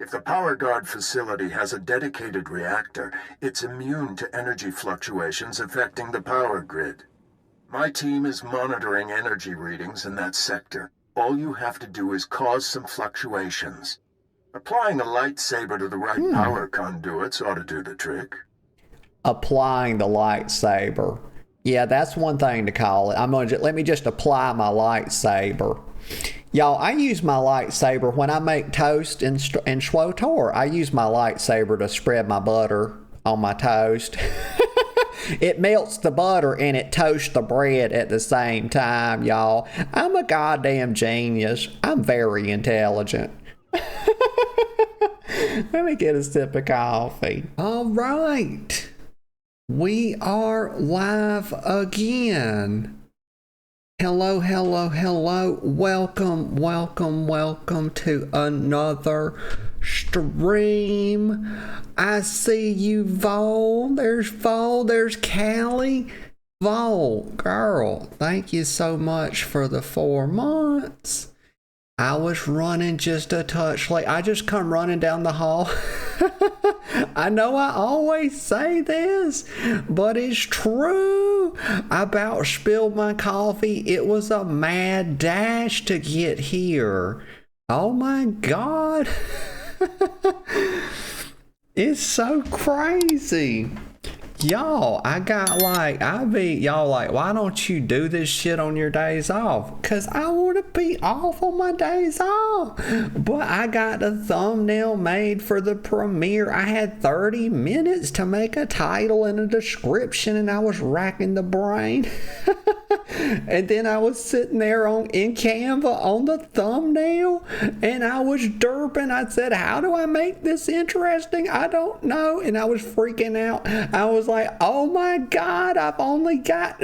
If the power guard facility has a dedicated reactor, it's immune to energy fluctuations affecting the power grid. My team is monitoring energy readings in that sector. All you have to do is cause some fluctuations. Applying a lightsaber to the right power conduits ought to do the trick. Applying the lightsaber. Yeah, that's one thing to call it. Let me just apply my lightsaber. Y'all, I use my lightsaber when I make toast in SWTOR. I use my lightsaber to spread my butter on my toast. It melts the butter and it toasts the bread at the same time, y'all. I'm a goddamn genius. I'm very intelligent. Let me get a sip of coffee. All right. We are live again. Hello, hello, hello. Welcome to another stream. I see you, Vol. There's Callie. Vol, girl, thank you so much for the 4 months. I was running just a touch late. I just come running down the hall. I know I always say this, but it's true. I about spilled my coffee. It was a mad dash to get here. Oh my God. It's so crazy. Y'all, y'all like, why don't you do this shit on your days off? Cause I want to be off on my days off. But I got a thumbnail made for the premiere. I had 30 minutes to make a title and a description, and I was racking the brain. And then I was sitting there in Canva on the thumbnail, and I was derping. I said, how do I make this interesting? I don't know. And I was freaking out. I was like, oh my God, I've only got...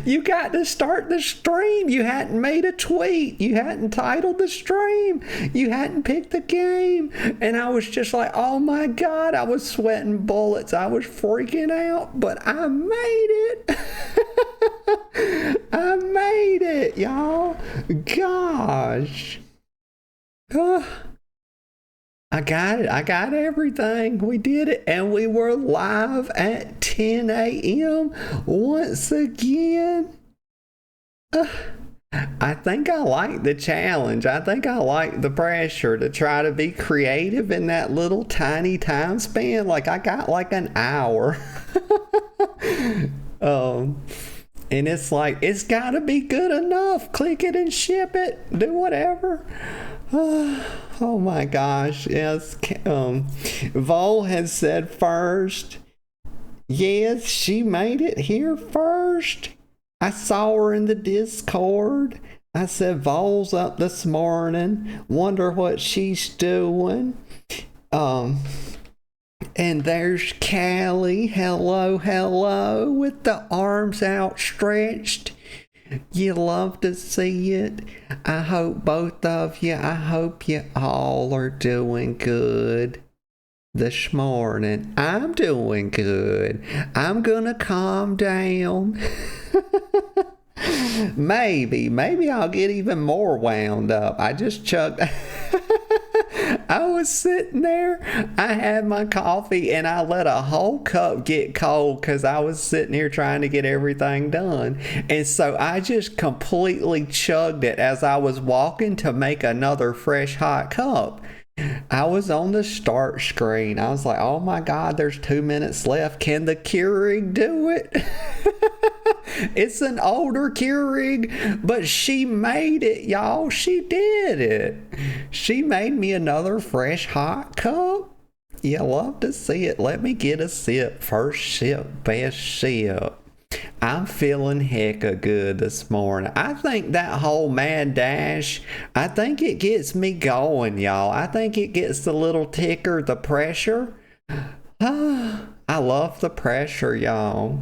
You got to start the stream. You hadn't made a tweet. You hadn't titled the stream. You hadn't picked the game. And I was just like, oh my God, I was sweating bullets. I was freaking out, but I made it. I made it, y'all. Gosh. I got it. I got everything. We did it. And we were live at 10 a.m. once again. I think I like the challenge. I think I like the pressure to try to be creative in that little tiny time span. Like I got like an hour. And it's like, it's gotta be good enough. Click it and ship it. Do whatever. Oh my gosh. Yes. Vol has said first. Yes, she made it here first. I saw her in the Discord. I said, Vol's up this morning. Wonder what she's doing. And there's Callie. Hello, hello, with the arms outstretched. You love to see it. I hope both of you, I hope you all are doing good this morning. I'm doing good. I'm gonna calm down. Maybe I'll get even more wound up. I just chugged. I was sitting there, I had my coffee, and I let a whole cup get cold because I was sitting here trying to get everything done. And so I just completely chugged it as I was walking to make another fresh hot cup. I was on the start screen. I was like, oh my God, there's 2 minutes left. Can the Keurig do it? It's an older Keurig, but she made it, y'all. She did it. She made me another fresh hot cup. You love to see it. Let me get a sip. First sip, best sip. I'm feeling hecka good this morning. I think that whole mad dash, I think it gets me going, y'all. I think it gets the little ticker, the pressure. I love the pressure, y'all.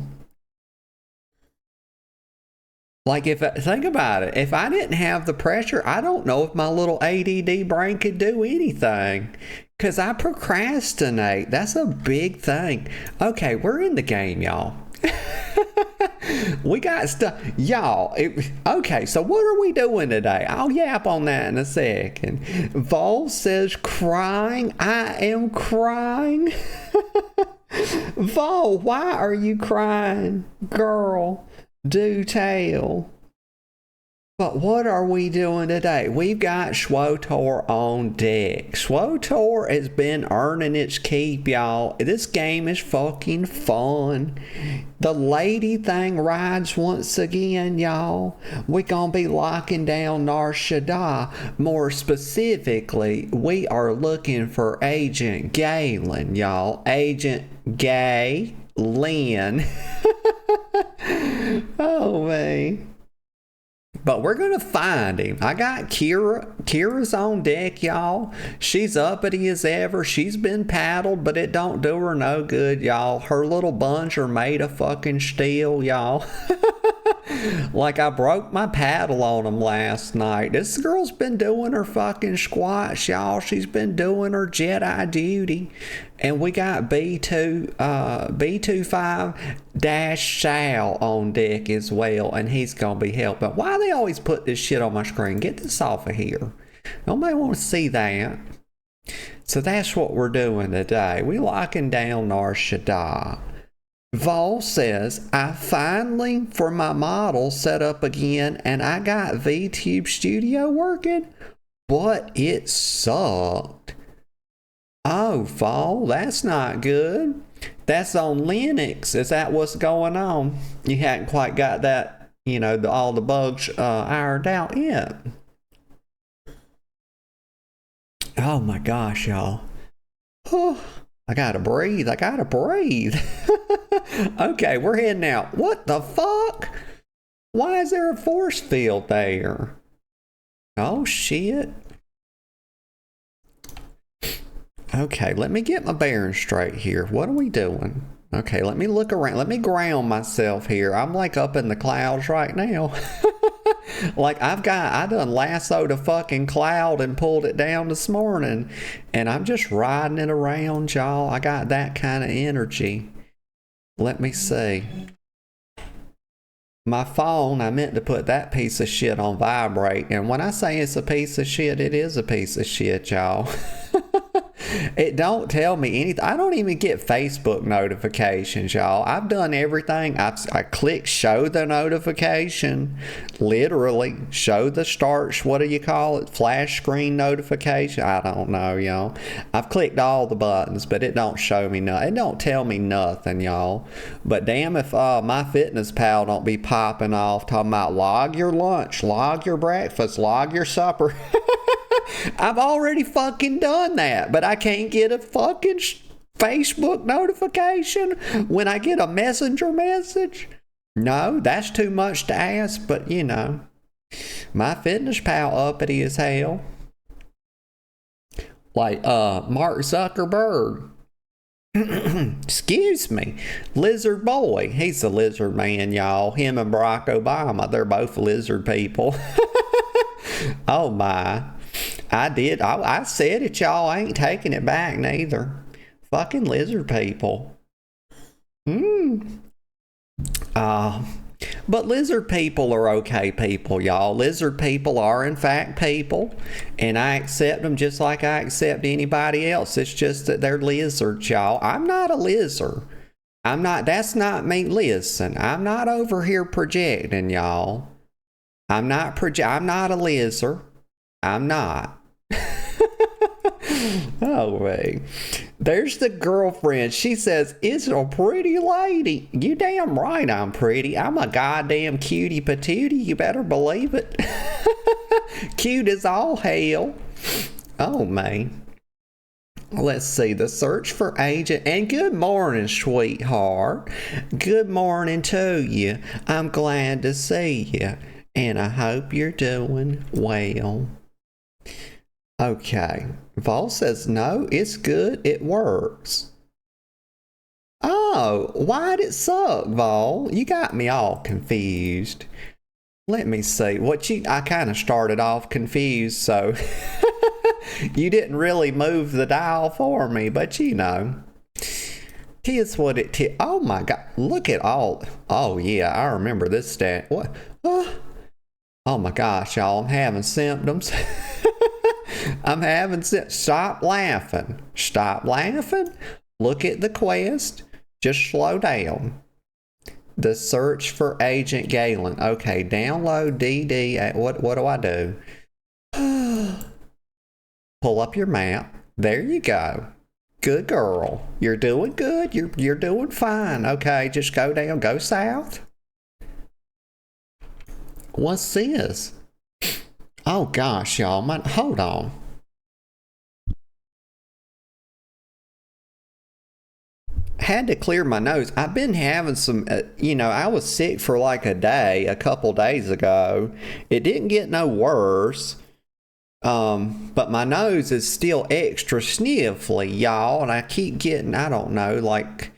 Like, think about it. If I didn't have the pressure, I don't know if my little ADD brain could do anything. Because I procrastinate. That's a big thing. Okay, we're in the game, y'all. We got stuff. Y'all, okay, so what are we doing today? I'll yap on that in a second. Vol says crying. I am crying. Vol, why are you crying? Girl, do tell. But what are we doing today? We've got SWTOR on deck. SWTOR has been earning its keep, y'all. This game is fucking fun. The lady thing rides once again, y'all. We're gonna be locking down Nar Shaddaa. More specifically, we are looking for Agent Galen, y'all. Agent Galen. Oh, man. But we're going to find him. I got Kira. Kira's on deck, y'all. She's uppity as ever. She's been paddled, but it don't do her no good, y'all. Her little buns are made of fucking steel, y'all. Like I broke my paddle on them last night. This girl's been doing her fucking squats, y'all. She's been doing her Jedi duty. And we got B25-Sal on deck as well, and he's gonna be helping. Why they always put this shit on my screen? Get this off of here. Nobody want to see that. So that's what we're doing today. We locking down Nar Shaddaa. Vol says, I finally, for my model, set up again, and I got VTube Studio working, but it sucked. Oh, Vol, that's not good. That's on Linux. Is that what's going on? You hadn't quite got that, all the bugs ironed out yet. Oh my gosh, y'all. I gotta breathe. Okay, we're heading out. What the fuck? Why is there a force field there? Oh, shit. Okay, let me get my bearings straight here. What are we doing? Okay, let me look around. Let me ground myself here. I'm like up in the clouds right now. Like I done lassoed a fucking cloud and pulled it down this morning. And I'm just riding it around, y'all. I got that kind of energy. Let me see. My phone, I meant to put that piece of shit on vibrate. And when I say it's a piece of shit, it is a piece of shit, y'all. It don't tell me anything. I don't even get Facebook notifications, y'all. I've done everything. I click show the notification. Literally, show the start, what do you call it? Flash screen notification? I don't know, y'all. I've clicked all the buttons, but it don't show me nothing. It don't tell me nothing, y'all. But damn if MyFitnessPal don't be popping off talking about log your lunch, log your breakfast, log your supper. I've already fucking done that, but I can't get a fucking Facebook notification when I get a messenger message. No, that's too much to ask, but MyFitnessPal uppity as hell. Like Mark Zuckerberg. Excuse me. Lizard boy. He's a lizard man, y'all. Him and Barack Obama, they're both lizard people. Oh my. I said it, y'all. I ain't taking it back neither. Fucking lizard people. But lizard people are okay people, y'all. Lizard people are in fact people, and I accept them just like I accept anybody else. It's just that they're lizards, y'all. I'm not a lizard. That's not me. Listen, I'm not over here projecting, y'all. I'm not a lizard. I'm not. Oh, wait. There's the girlfriend. She says, it's a pretty lady. You damn right I'm pretty. I'm a goddamn cutie patootie. You better believe it. Cute as all hell. Oh, man. Let's see. The search for agent. And good morning, sweetheart. Good morning to you. I'm glad to see you. And I hope you're doing well. Okay. Vol says, no, it's good. It works. Oh, why'd it suck, Vol? You got me all confused. Let me see. I kind of started off confused, so you didn't really move the dial for me, but tis what it tis. Oh my God, look at all. Oh yeah, I remember this stat. What? Oh my gosh, y'all, I'm having symptoms. I'm having symptoms. Stop laughing. Stop laughing. Look at the quest. Just slow down. The search for Agent Galen. Okay, download DD. What do I do? Pull up your map. There you go. Good girl. You're doing good. You're doing fine. Okay, just go down. Go south. What's this? Oh gosh, y'all. Hold on. Had to clear my nose. I've been having some, I was sick for like a day, a couple days ago. It didn't get no worse. But my nose is still extra sniffly, y'all. And I keep getting, I don't know, like,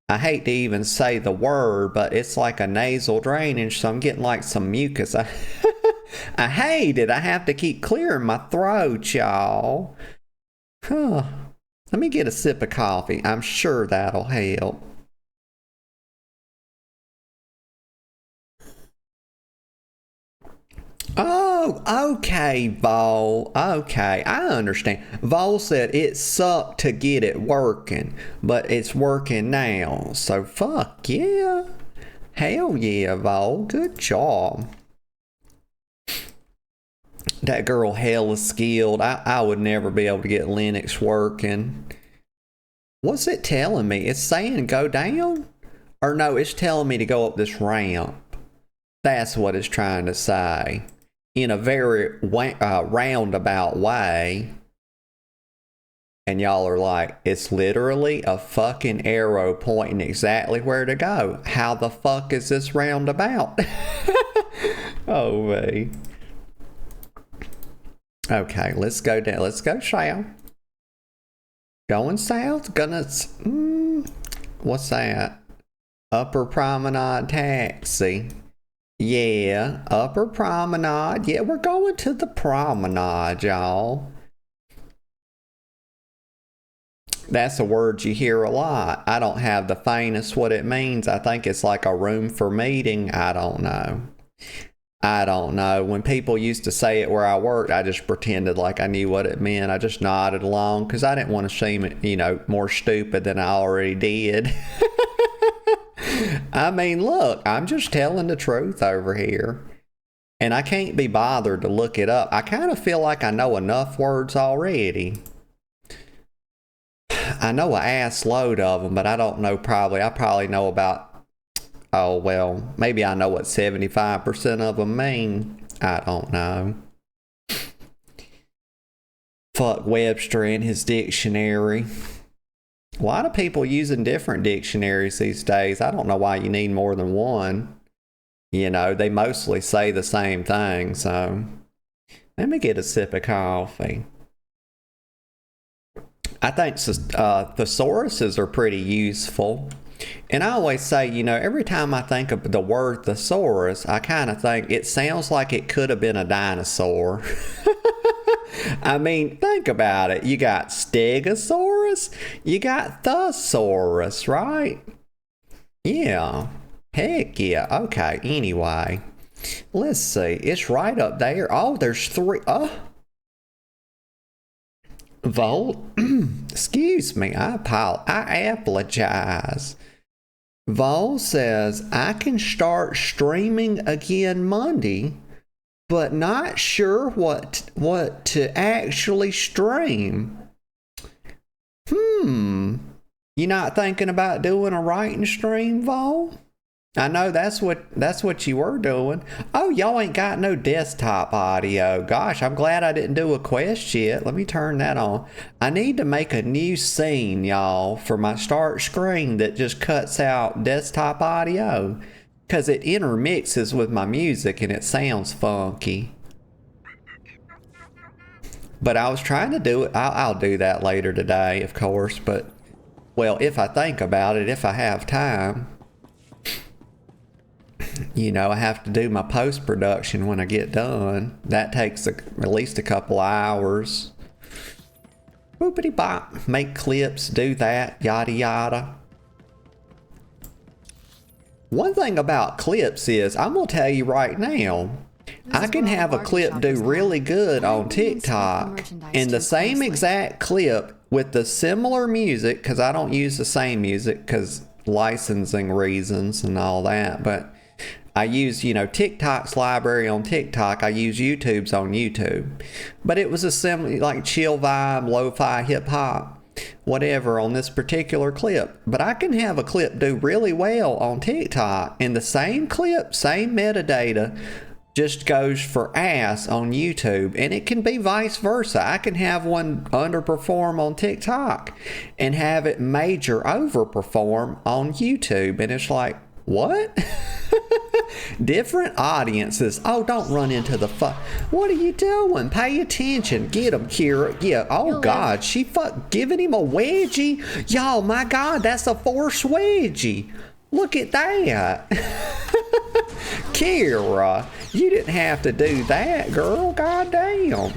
I hate to even say the word, but it's like a nasal drainage. So I'm getting like some mucus. I hate it. I have to keep clearing my throat, y'all. Huh. Let me get a sip of coffee. I'm sure that'll help. Oh, okay, Vol. Okay, I understand. Vol said it sucked to get it working, but it's working now. So fuck yeah. Hell yeah, Vol. Good job. That girl hella skilled. I would never be able to get Linux working. What's it telling me? It's saying go down? Or no, it's telling me to go up this ramp. That's what it's trying to say. In a very roundabout way. And y'all are like, it's literally a fucking arrow pointing exactly where to go. How the fuck is this roundabout? Oh, me. Okay, let's go down. Let's go south. Going south? What's that? Upper Promenade Taxi. Yeah, Upper Promenade. Yeah, we're going to the promenade, y'all. That's a word you hear a lot. I don't have the faintest what it means. I think it's like a room for meeting. I don't know. When people used to say it where I worked, I just pretended like I knew what it meant. I just nodded along because I didn't want to seem, more stupid than I already did. I mean, look, I'm just telling the truth over here. And I can't be bothered to look it up. I kind of feel like I know enough words already. I know an ass load of them, but I don't know I probably know about, oh, well, maybe I know what 75% of them mean. I don't know. Fuck Webster and his dictionary. A lot of people using different dictionaries these days. I don't know why you need more than one. They mostly say the same thing, so let me get a sip of coffee. I think thesauruses are pretty useful. And I always say, every time I think of the word thesaurus, I kind of think it sounds like it could have been a dinosaur. I mean, think about it. You got Stegosaurus, you got Thesaurus, right? Yeah. Heck yeah. Okay, anyway. Let's see. It's right up there. Oh, there's three. Volt. Excuse me. I apologize. Vol says, I can start streaming again Monday, but not sure what to actually stream. You're not thinking about doing a writing stream, Vol? I know that's what you were doing. Oh, y'all ain't got no desktop audio. Gosh, I'm glad I didn't do a quest yet. Let me turn that on. I need to make a new scene, y'all, for my start screen that just cuts out desktop audio. Because it intermixes with my music and it sounds funky. But I was trying to do it. I'll do that later today, of course. But, well, if I think about it, if I have time. I have to do my post-production when I get done. That takes at least a couple hours. Boopity bop. Make clips, do that, yada yada. One thing about clips is, I'm going to tell you right now, I can have a clip do really good on TikTok, and the same exact clip with the similar music, because I don't use the same music because licensing reasons and all that, but I use, TikTok's library on TikTok. I use YouTube's on YouTube. But it was a similar, like chill vibe, lo-fi, hip-hop, whatever on this particular clip. But I can have a clip do really well on TikTok, and the same clip, same metadata, just goes for ass on YouTube, and it can be vice versa. I can have one underperform on TikTok and have it major overperform on YouTube, and it's like, what? Different audiences. Oh, don't run into the what are you doing? Pay attention. Get him, Kira. Yeah. Oh God, she giving him a wedgie. Y'all, my God, that's a force wedgie. Look at that. Kira, you didn't have to do that, girl. God damn.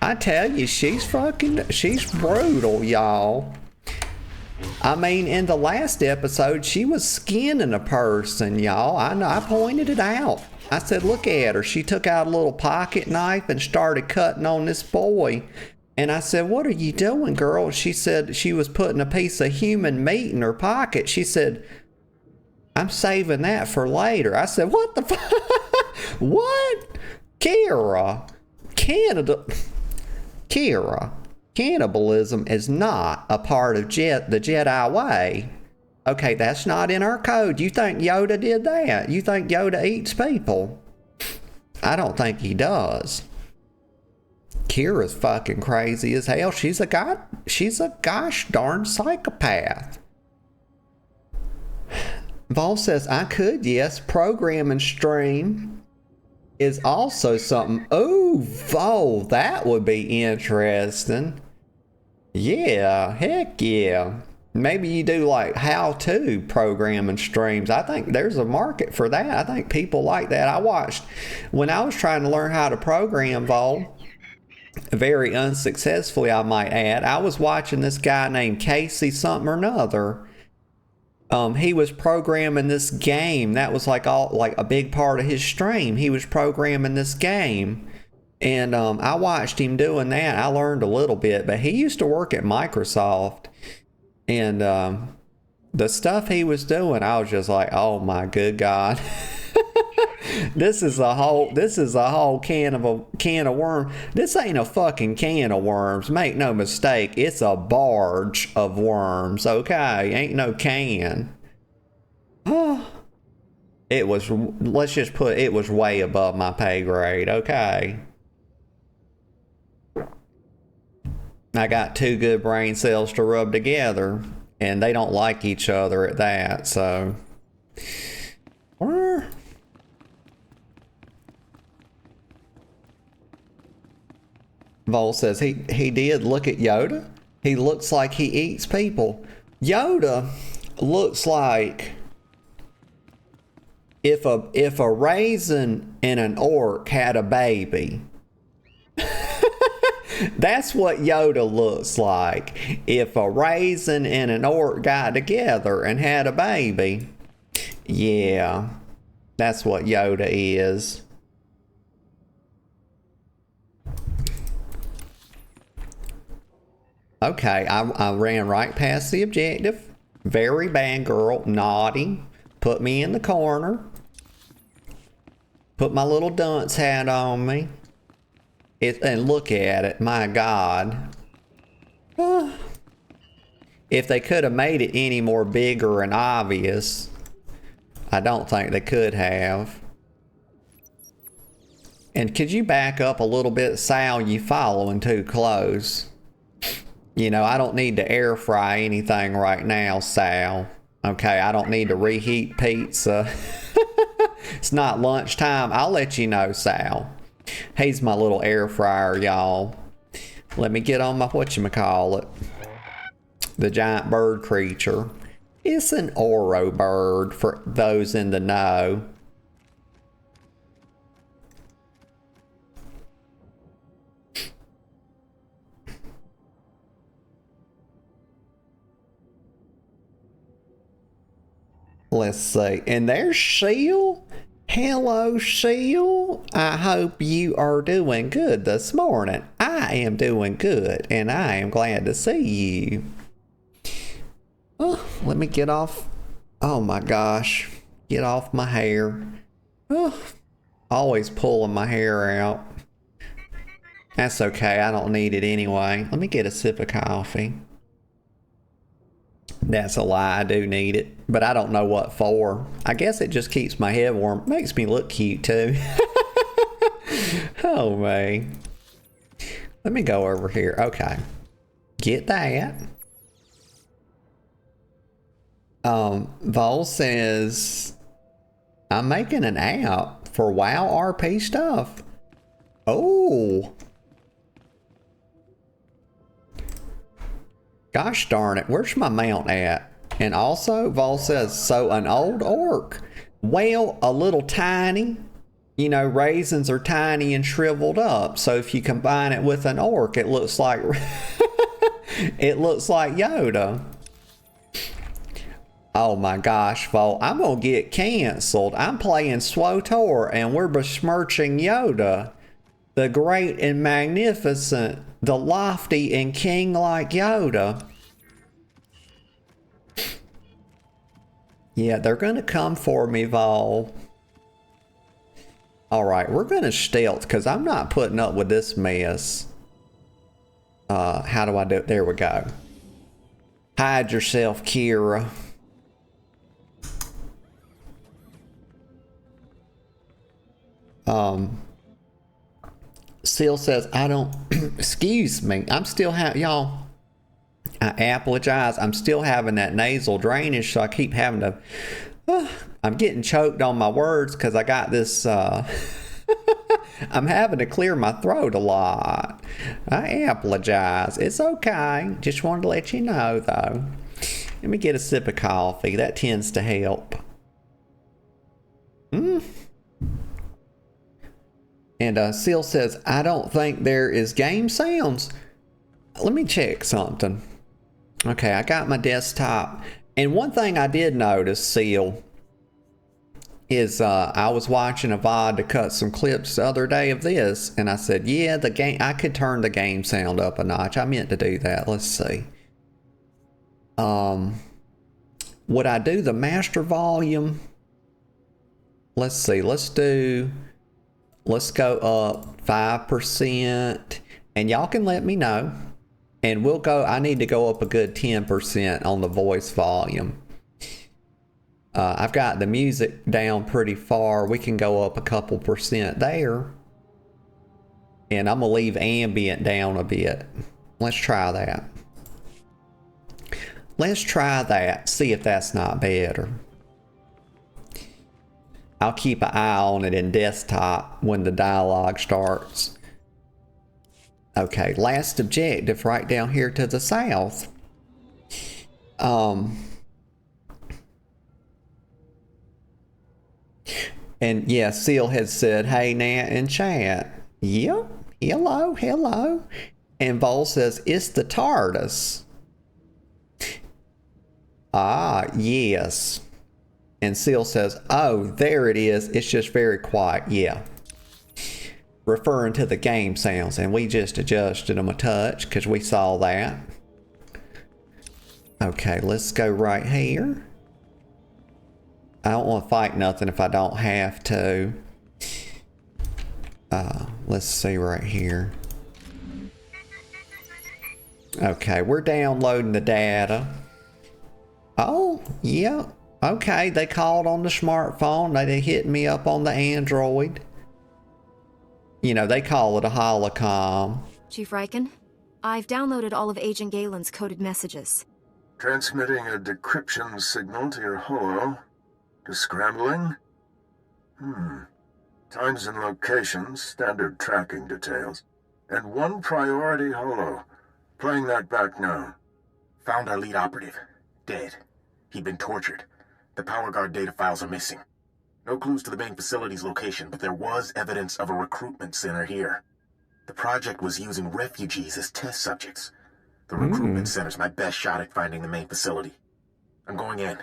I tell you, she's brutal, y'all. I mean, in the last episode, she was skinning a person, y'all. I know, I pointed it out. I said, look at her. She took out a little pocket knife and started cutting on this boy. And I said, what are you doing, girl? She said she was putting a piece of human meat in her pocket. She said, I'm saving that for later. I said, what the fuck? What? Kira, cannibalism is not a part of the Jedi way. Okay, that's not in our code. You think Yoda did that? You think Yoda eats people? I don't think he does. Kira's fucking crazy as hell. She's a gosh darn psychopath. Vol says, I could, yes. Program and stream is also something. Oh, Vol, that would be interesting. Yeah, heck yeah. Maybe you do like how-to programming streams. I think there's a market for that. I think people like that. I watched, when I was trying to learn how to program, Vol, very unsuccessfully, I might add, I was watching this guy named Casey something or another. He was programming this game. That was like a big part of his stream. He was programming this game. And I watched him doing that. I learned a little bit, but he used to work at Microsoft. And the stuff he was doing, I was just like, oh my good God. This is a whole can of worms. This ain't a fucking can of worms. Make no mistake. It's a barge of worms. Okay, ain't no can. It was. Let's just put. It was way above my pay grade. Okay. I got two good brain cells to rub together, and they don't like each other at that. So. Vol says he did look at Yoda. He looks like he eats people. Yoda looks like if a raisin and an orc had a baby. That's what Yoda looks like. If a raisin and an orc got together and had a baby. Yeah, that's what Yoda is. Okay, I ran right past the objective. Very bad girl. Naughty. Put me in the corner. Put my little dunce hat on me. And look at it. My God. If they could have made it any more bigger and obvious, I don't think they could have. And could you back up a little bit, Sal? You following too close. You know, I don't need to air fry anything right now, Sal. Okay, I don't need to reheat pizza. It's not lunchtime. I'll let you know, Sal. He's my little air fryer, y'all. Let me get on my whatchamacallit. The giant bird creature. It's an Oro bird for those in the know. Let's see. And there's Seal. Hello, Seal. I hope you are doing good this morning. I am doing good, and I am glad to see you. Oh, let me get off. Oh my gosh. Get off my hair. Oh, always pulling my hair out. That's okay. I don't need it anyway. Let me get a sip of coffee. That's a lie. I do need it, but I don't know what for. I guess it just keeps my head warm. Makes me look cute too. Oh man. Let me go over here. Okay. Get that. Vol says, I'm making an app for WoW RP stuff. Oh. Gosh darn it, where's my mount at? And also, Vol says, so an old orc. Well, a little tiny. You know, raisins are tiny and shriveled up. So if you combine it with an orc, it looks like it looks like Yoda. Oh my gosh, Vol, I'm gonna get canceled. I'm playing SWTOR and we're besmirching Yoda. The great and magnificent, the lofty and king-like Yoda. Yeah, they're gonna come for me, Vol. Alright, we're gonna stealth because I'm not putting up with this mess. How do I do it? There we go. Hide yourself, Kira. Seal says, I don't, excuse me, I'm still y'all, I apologize, I'm still having that nasal drainage, so I keep having to, I'm getting choked on my words because I got this, I'm having to clear my throat a lot. I apologize. It's okay. Just wanted to let you know, though. Let me get a sip of coffee. That tends to help. And Seal says, I don't think there is game sounds. Let me check something. Okay, I got my desktop. And one thing I did notice, Seal, is I was watching a VOD to cut some clips the other day of this. And I said, yeah, the game, I could turn the game sound up a notch. I meant to do that. Let's see. Would I do the master volume? Let's see. Let's go up 5%, and y'all can let me know. And we'll go, I need to go up a good 10% on the voice volume. I've got the music down pretty far. We can go up a couple percent there. And I'm gonna leave ambient down a bit. Let's try that. Let's try that, see if that's not better. I'll keep an eye on it in desktop when the dialogue starts. Okay, last objective right down here to the south. And yeah, Seal had said, hey Nat in chat. Yep, hello, hello. And Vol says, it's the TARDIS. Ah, yes. And Seal says, oh, there it is. It's just very quiet. Yeah. Referring to the game sounds. And we just adjusted them a touch because we saw that. Okay, let's go right here. I don't want to fight nothing if I don't have to. Let's see right here. Okay, we're downloading the data. Oh, yeah. Okay, they called on the smartphone. They hit me up on the Android. You know, they call it a holocom. Chief Riken, I've downloaded all of Agent Galen's coded messages. Transmitting a decryption signal to your holo. Scrambling? Times and locations, standard tracking details. And one priority holo. Playing that back now. Found our lead operative. Dead. He'd been tortured. The power guard data files are missing. No clues to the main facility's location, but there was evidence of a recruitment center here. The project was using refugees as test subjects. The recruitment center's my best shot at finding the main facility. I'm going in.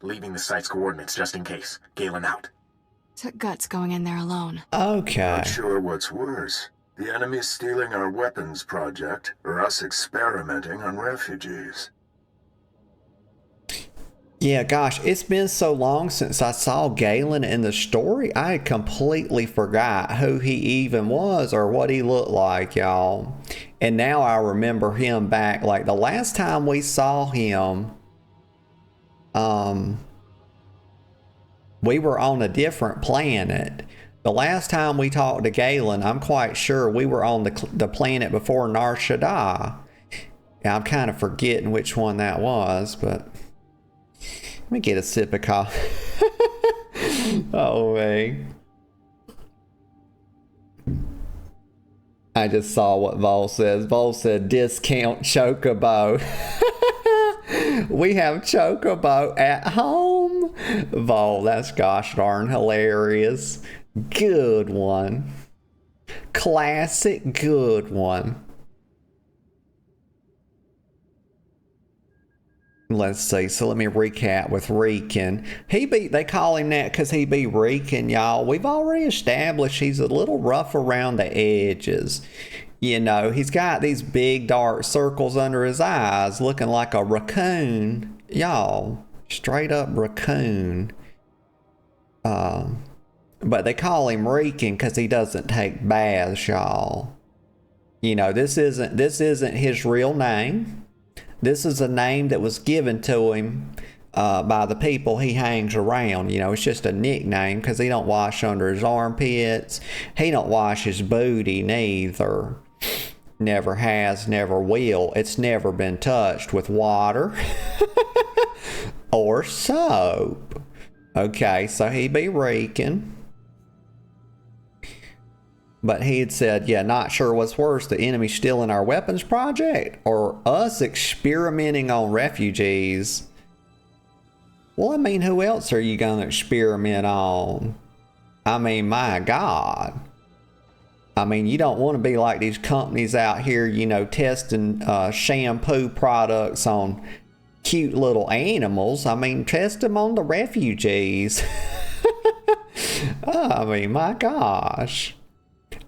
Leaving the site's coordinates just in case. Galen out. Took guts going in there alone. Okay. Not sure what's worse. The enemy stealing our weapons project, or us experimenting on refugees. Yeah, gosh, it's been so long since I saw Galen in the story, I completely forgot who he even was or what he looked like, y'all. And now I remember him back, like the last time we saw him, we were on a different planet. The last time we talked to Galen, I'm quite sure we were on the planet before Nar Shaddaa. I'm kind of forgetting which one that was, but... Let me get a sip of coffee. Oh, man. I just saw what Vol says. Vol said, discount Chocobo. We have Chocobo at home. Vol, that's gosh darn hilarious. Good one. Classic good one. Let's see. So let me recap with Reekin. They call him that because he be Reekin, y'all. We've already established he's a little rough around the edges. You know, he's got these big dark circles under his eyes looking like a raccoon. Y'all, straight up raccoon. But they call him Reekin because he doesn't take baths, y'all. You know, this isn't his real name. This is a name that was given to him by the people he hangs around. You know, it's just a nickname because he don't wash under his armpits. He don't wash his booty neither. Never has, never will. It's never been touched with water or soap. Okay, so he be Reekin. But he had said, yeah, not sure what's worse, the enemy stealing our weapons project or us experimenting on refugees. Well, I mean, who else are you going to experiment on? I mean, my God. I mean, you don't want to be like these companies out here, you know, testing shampoo products on cute little animals. I mean, test them on the refugees. I mean, my gosh.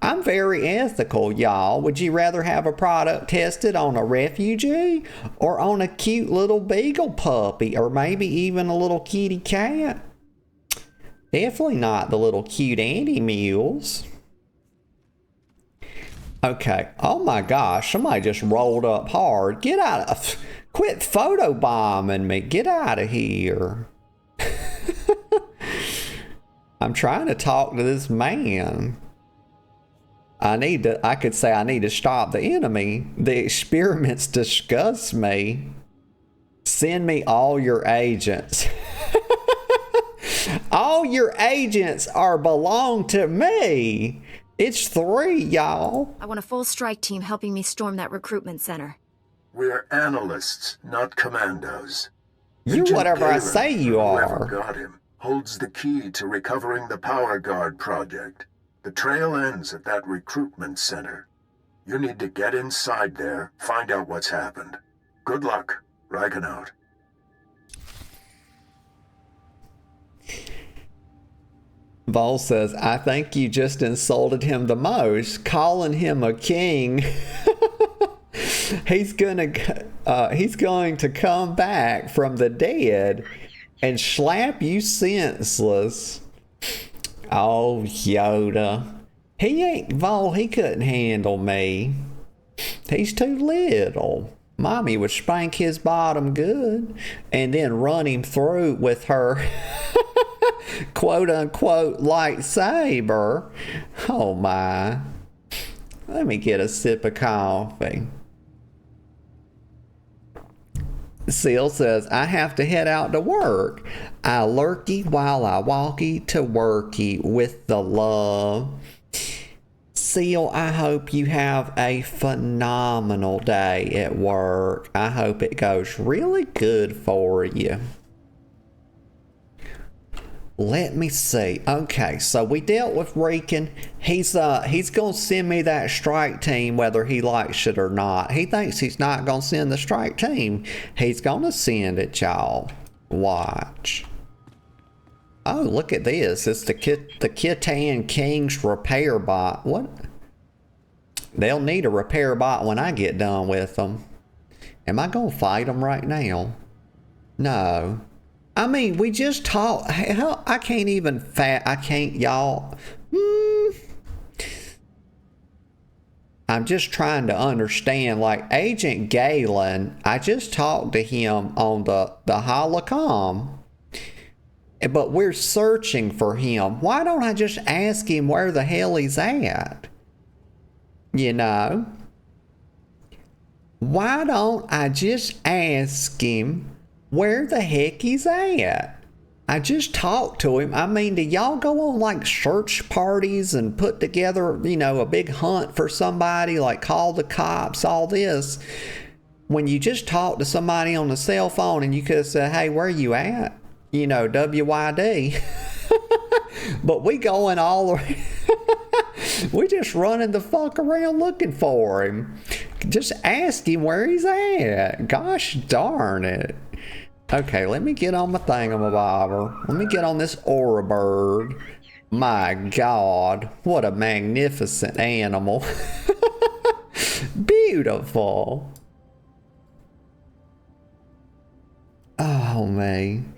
I'm very ethical, y'all. Would you rather have a product tested on a refugee or on a cute little beagle puppy or maybe even a little kitty cat? Definitely not the little cute Anti-Mules. Okay. Oh my gosh. Somebody just rolled up hard. Get out of... Quit photobombing me. Get out of here. I'm trying to talk to this man. I could say I need to stop the enemy. The experiments disgust me. Send me all your agents. All your agents belong to me. It's 3, y'all. I want a full strike team helping me storm that recruitment center. We're analysts, not commandos. You Agent whatever I Galen, say you whoever are. got him, holds the key to recovering the Power Guard project. The trail ends at that recruitment center. You need to get inside there, find out what's happened. Good luck. Riken out. Vol says, I think you just insulted him the most, calling him a king. He's going to come back from the dead and slap you senseless. Oh, Yoda. He couldn't handle me. He's too little. Mommy would spank his bottom good and then run him through with her quote-unquote lightsaber. Oh, my. Let me get a sip of coffee. Seal says, I have to head out to work. I lurky while I walkie to worky with the love. Seal, I hope you have a phenomenal day at work. I hope it goes really good for you. Let me see. Okay, so we dealt with Reekin. He's gonna send me that strike team whether he likes it or not. He thinks he's not gonna send the strike team. He's gonna send it, y'all. Watch. Oh, look at this. It's the Khitan King's repair bot. What? They'll need a repair bot when I get done with them. Am I gonna fight them right now? No. I mean, we just talked. Hell, I can't even I can't, y'all. I'm just trying to understand. Like, Agent Galen, I just talked to him on the holocom. But we're searching for him. Why don't I just ask him where the hell he's at? You know? Why don't I just ask him where the heck he's at? I just talked to him. I mean, do y'all go on like search parties and put together, you know, a big hunt for somebody, like call the cops, all this, when you just talk to somebody on the cell phone and you could have said, hey, where you at? You know, WYD. But we going all the way. We just running the fuck around looking for him. Just ask him where he's at. Gosh darn it. Okay, let me get on my thingamabobber. Let me get on this Aura bird. My God, what a magnificent animal. Beautiful. Oh, man.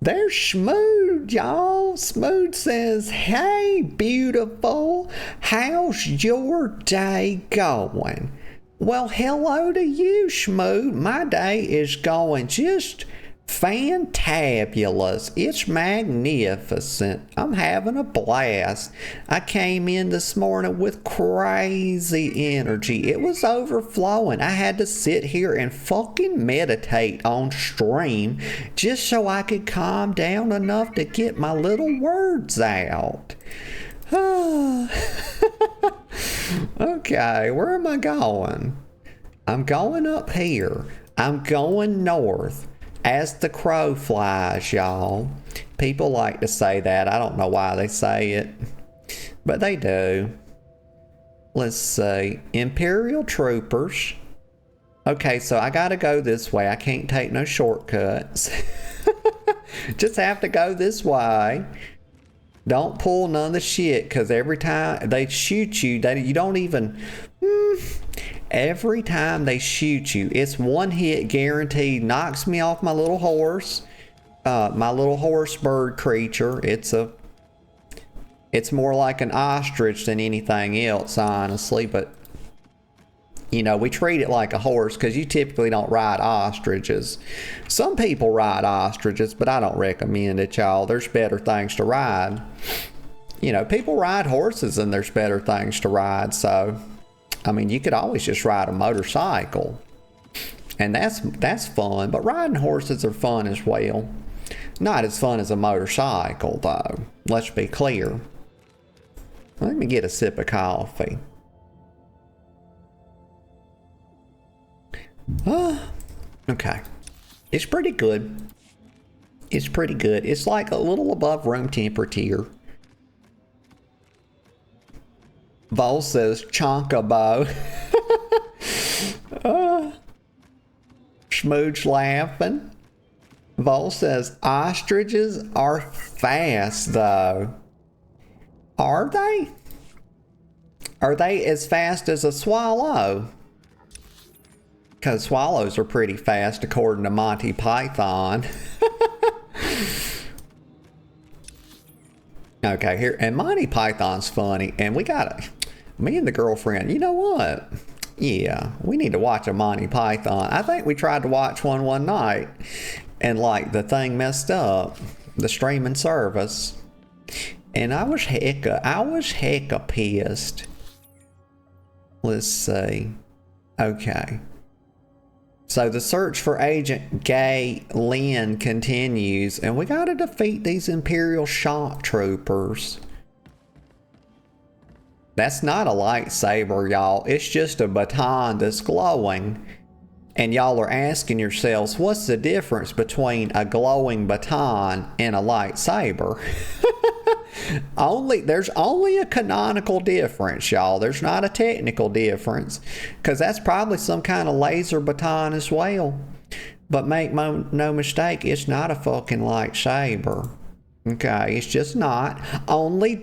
There's Smood, y'all. Smood says, hey, beautiful. How's your day going? Well, hello to you, Smood. My day is going just fantabulous. It's magnificent. I'm having a blast. I came in this morning with crazy energy. It was overflowing. I had to sit here and fucking meditate on stream just so I could calm down enough to get my little words out. Okay, where am I going? I'm going up here. I'm going north. As the crow flies, y'all. People like to say that. I don't know why they say it, but they do. Let's see. Imperial troopers. Okay, so I gotta go this way. I can't take no shortcuts. Just have to go this way. Don't pull none of the shit, because every time they shoot you, you don't even... Every time they shoot you, it's one hit guaranteed. Knocks me off my little horse. My little horse bird creature. It's more like an ostrich than anything else, honestly. But, you know, we treat it like a horse because you typically don't ride ostriches. Some people ride ostriches, but I don't recommend it, y'all. There's better things to ride. You know, people ride horses and there's better things to ride, so... I mean, you could always just ride a motorcycle. And that's fun, but riding horses are fun as well. Not as fun as a motorcycle, though. Let's be clear. Let me get a sip of coffee. Okay. It's pretty good. It's pretty good. It's like a little above room temperature. Vol says Chonkabo. Schmooch laughing. Vol says ostriches are fast though. Are they? Are they as fast as a swallow? Because swallows are pretty fast according to Monty Python. Okay, here, and Monty Python's funny, and me and the girlfriend, you know what? Yeah, we need to watch a Monty Python. I think we tried to watch one night, and like the thing messed up, the streaming service, and I was hecka pissed. Let's see. Okay. So the search for Agent Galen continues, and we gotta defeat these Imperial shock troopers. That's not a lightsaber, y'all. It's just a baton that's glowing. And y'all are asking yourselves, what's the difference between a glowing baton and a lightsaber? There's only a canonical difference, y'all. There's not a technical difference, because that's probably some kind of laser baton as well. But make no mistake, it's not a fucking lightsaber. Okay, it's just not. Only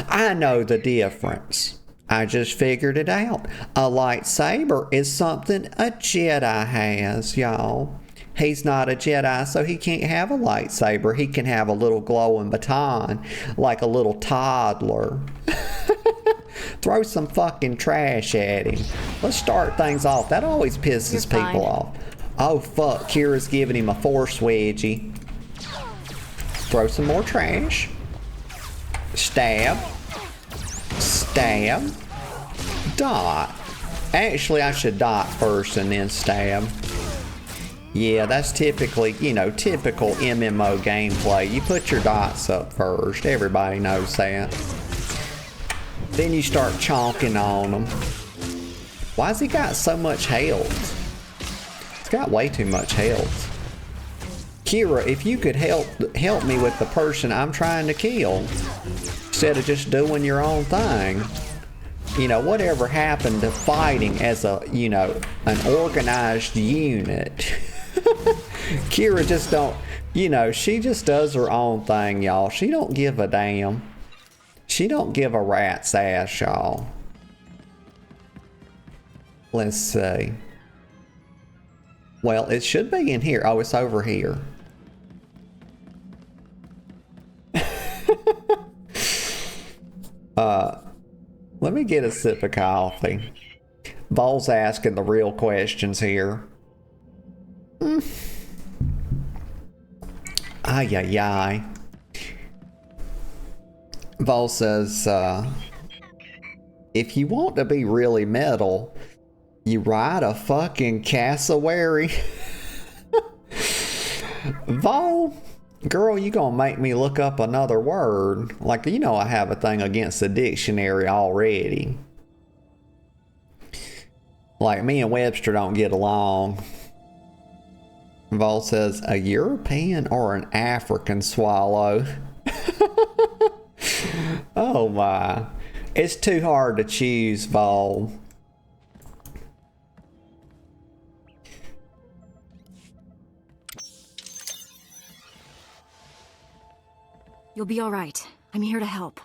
I know the difference. I just figured it out. A lightsaber is something a Jedi has, y'all. He's not a Jedi, so he can't have a lightsaber. He can have a little glowing baton, like a little toddler. Throw some fucking trash at him. Let's start things off. That always pisses people off. Oh fuck, Kira's giving him a force wedgie. Throw some more trash. Stab. Stab. Dot. Actually, I should dot first and then stab. Yeah, that's typically, typical MMO gameplay. You put your dots up first. Everybody knows that. Then you start chonking on them. Why's he got so much health? He's got way too much health. Kira, if you could help me with the person I'm trying to kill, instead of just doing your own thing. Whatever happened to fighting as an organized unit? Kira just don't, she just does her own thing, y'all. She don't give a damn. She don't give a rat's ass, y'all. Let's see. Well, it should be in here. Oh, it's over here. Let me get a sip of coffee. Vol's asking the real questions here. Ay, ay, ay. Vol says, if you want to be really metal, you ride a fucking cassowary. Vol, girl, you gonna make me look up another word. Like, I have a thing against the dictionary already. Like, me and Webster don't get along. Vol says, a European or an African swallow? Oh my. It's too hard to choose, Vol. You'll be all right. I'm here to help.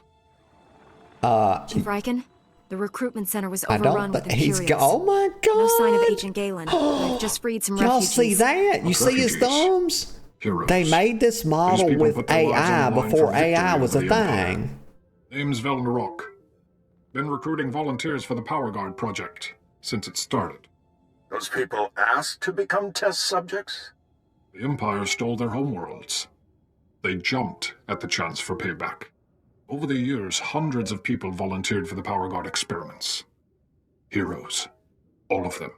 Chief Riken, the recruitment center was overrun with Imperials. Oh my god! No sign of Agent Galen. I've just freed some refugees. Y'all see that? You see his thumbs? Heroes. They made this model with AI before AI was a thing. Name's Velnarok. Been recruiting volunteers for the Power Guard project since it started. Those people asked to become test subjects? The Empire stole their homeworlds. They jumped at the chance for payback. Over the years, hundreds of people volunteered for the Power Guard experiments. Heroes. All of them.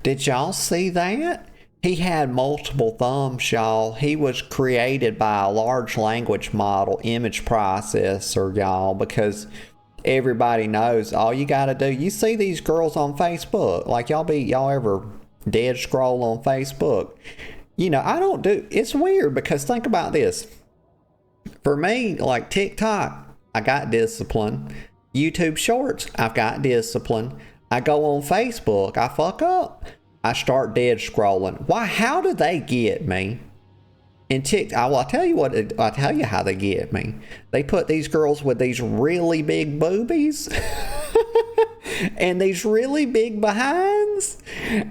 Did y'all see that? He had multiple thumbs, y'all. He was created by a large language model image processor, y'all, because everybody knows all you gotta do. You see these girls on Facebook, like y'all ever dead scroll on Facebook? I don't do, it's weird because think about this. For me, like TikTok, I got discipline. YouTube Shorts, I've got discipline. I go on Facebook, I fuck up. I start dead scrolling. Why? How do they get me? And TikTok, I'll tell you how they get me. They put these girls with these really big boobies and these really big behinds,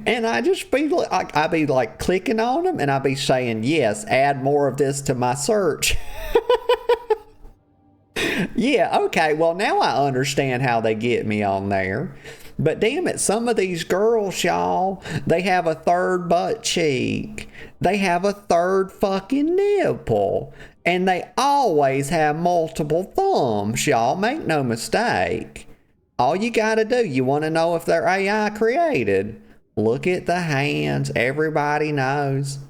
and I just be like, I be like clicking on them, and I be saying, yes, add more of this to my search. Yeah, okay, well now I understand how they get me on there. But damn it, some of these girls, y'all, they have a third butt cheek. They have a third fucking nipple. And they always have multiple thumbs, y'all. Make no mistake. All you gotta do, you want to know if they're AI created, look at the hands. Everybody knows.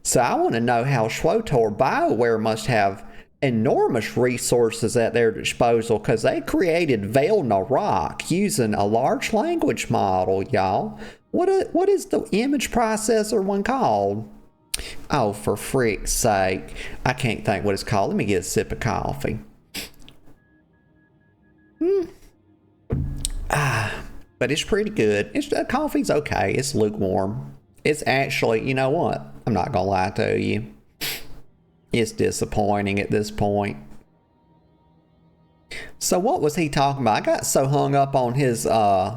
So I want to know how SWTOR BioWare must have enormous resources at their disposal, because they created Velnarok using a large language model, y'all. What is the image processor one called? Oh, for frick's sake. I can't think what it's called. Let me get a sip of coffee. but it's pretty good. The coffee's okay. It's lukewarm. It's actually, you know what? I'm not gonna lie to you. It's disappointing at this point. So what was he talking about? I got so hung up on his we'll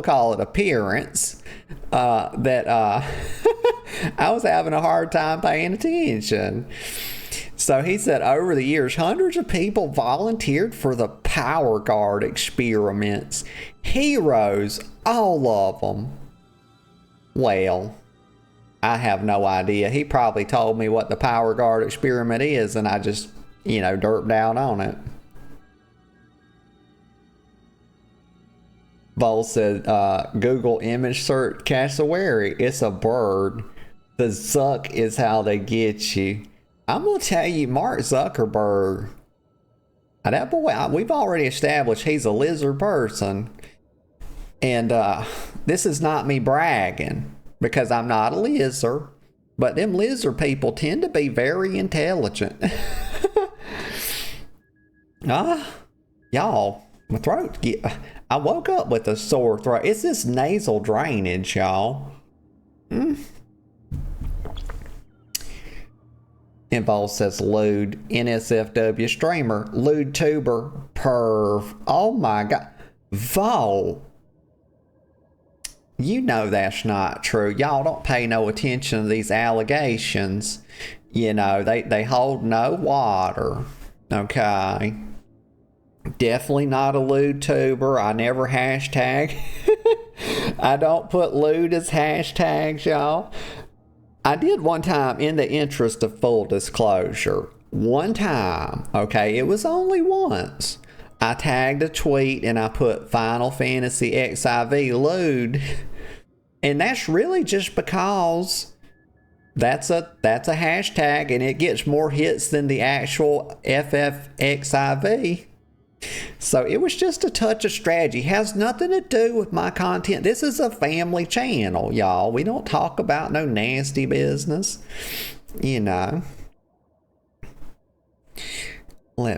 call it appearance, that I was having a hard time paying attention. So he said, over the years, hundreds of people volunteered for the Power Guard experiments. Heroes, all of them. Well, I have no idea. He probably told me what the Power Guard experiment is, and I just, derped out on it. Vol said, Google image search cassowary. It's a bird. The Zuck is how they get you. I'm going to tell you, Mark Zuckerberg, that boy, we've already established he's a lizard person. And this is not me bragging, because I'm not a lizard. But them lizard people tend to be very intelligent. Y'all, my throat, I woke up with a sore throat. It's this nasal drainage, y'all. Invol says lewd, NSFW streamer, lewd tuber, perv. Oh my God. Vol, you know that's not true. Y'all don't pay no attention to these allegations. They hold no water. Okay. Definitely not a lewd tuber. I never hashtag. I don't put lewd as hashtags, y'all. I did one time, in the interest of full disclosure. One time, okay, it was only once. I tagged a tweet and I put Final Fantasy XIV lewd. And that's really just because that's a hashtag and it gets more hits than the actual FFXIV. So it was just a touch of strategy. Has nothing to do with my content. This is a family channel, y'all. We don't talk about no nasty business. Let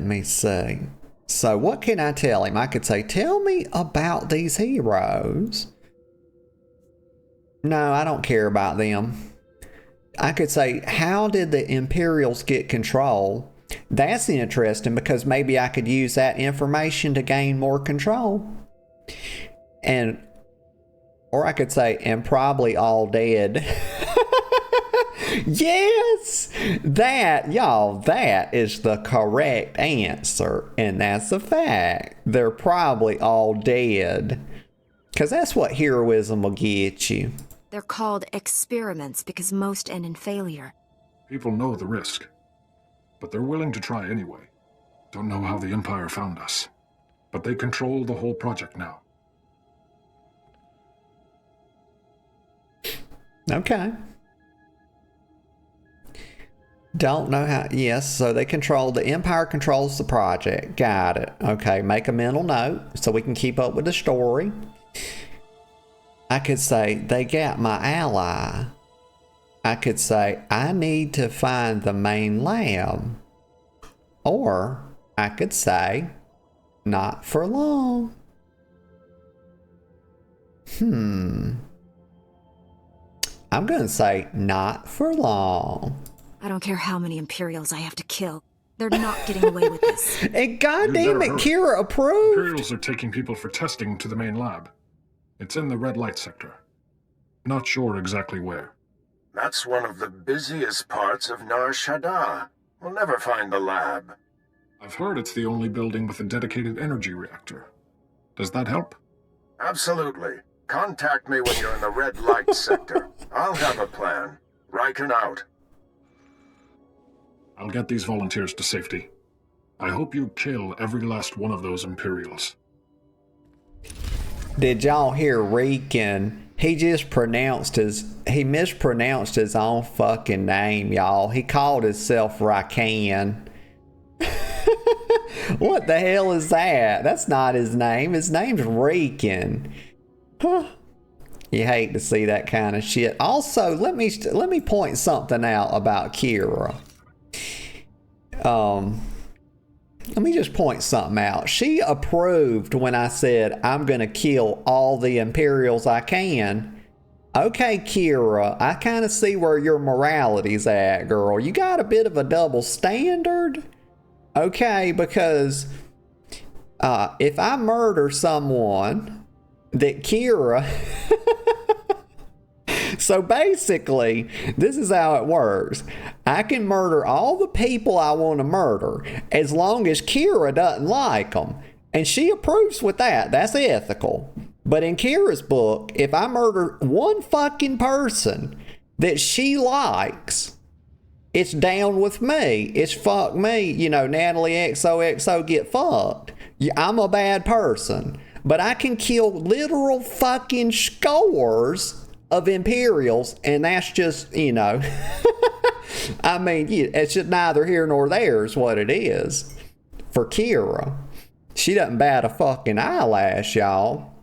me see. So what can I tell him? I could say, tell me about these heroes. No, I don't care about them. I could say, how did the Imperials get control? That's interesting, because maybe I could use that information to gain more control. Or I could say, and probably all dead. Yes! That is the correct answer. And that's a fact. They're probably all dead. Because that's what heroism will get you. They're called experiments because most end in failure. People know the risk, but they're willing to try anyway. Don't know how the Empire found us, but they control the whole project now. Okay. Don't know how. Yes, so they control, the Empire controls the project. Got it. Okay, make a mental note so we can keep up with the story. I could say, they got my ally. I could say, I need to find the main lab. Or I could say, not for long. I'm going to say, not for long. I don't care how many Imperials I have to kill. They're not getting away with this. And goddamn it, Kira approved. Imperials are taking people for testing to the main lab. It's in the red light sector. Not sure exactly where. That's one of the busiest parts of Nar Shaddaa. We'll never find the lab. I've heard it's the only building with a dedicated energy reactor. Does that help? Absolutely. Contact me when you're in the red light sector. I'll have a plan. Riken out. I'll get these volunteers to safety. I hope you kill every last one of those Imperials. Did y'all hear Riken? He mispronounced his own fucking name, y'all. He called himself Riken. What the hell is that? That's not his name. His name's Riken. Huh. You hate to see that kind of shit. Also, let me point something out about Kira. let me just point something out. She approved when I said I'm gonna kill all the Imperials I can. Okay, Kira, I kind of see where your morality's at, girl. You got a bit of a double standard. Okay, because if I murder someone that Kira... So basically, this is how it works. I can murder all the people I want to murder as long as Kira doesn't like them. And she approves with that. That's ethical. But in Kira's book, if I murder one fucking person that she likes, it's down with me. It's fuck me. You know, Natalie XOXO get fucked. I'm a bad person. But I can kill literal fucking scores of Imperials, and that's just, you know, I mean, it's just neither here nor there is what it is for Kira. She doesn't bat a fucking eyelash, y'all.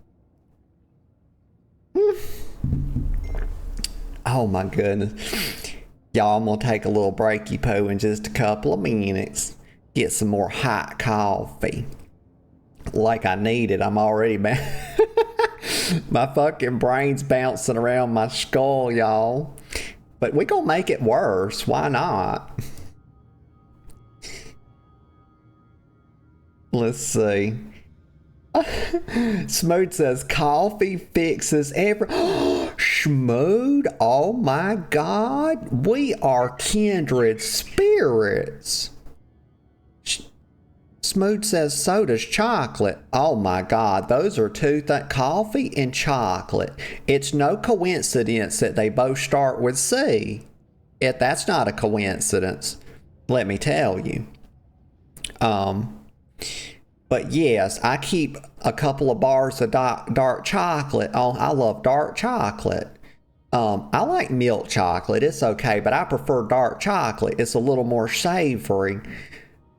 Oh my goodness. Y'all, I'm gonna take a little breaky poo in just a couple of minutes. Get some more hot coffee. Like I need it. I'm already my fucking brain's bouncing around my skull, y'all. But we gonna make it worse. Why not? Let's see. Smoot says coffee fixes every... Schmood, oh my god. We are kindred spirits. Smoot says soda's chocolate. Oh my god, those are two things. Coffee and chocolate. It's no coincidence that they both start with C. That's not a coincidence, let me tell you. But yes, I keep a couple of bars of dark chocolate. Oh, I love dark chocolate. I like milk chocolate. It's okay, but I prefer dark chocolate. It's a little more savory.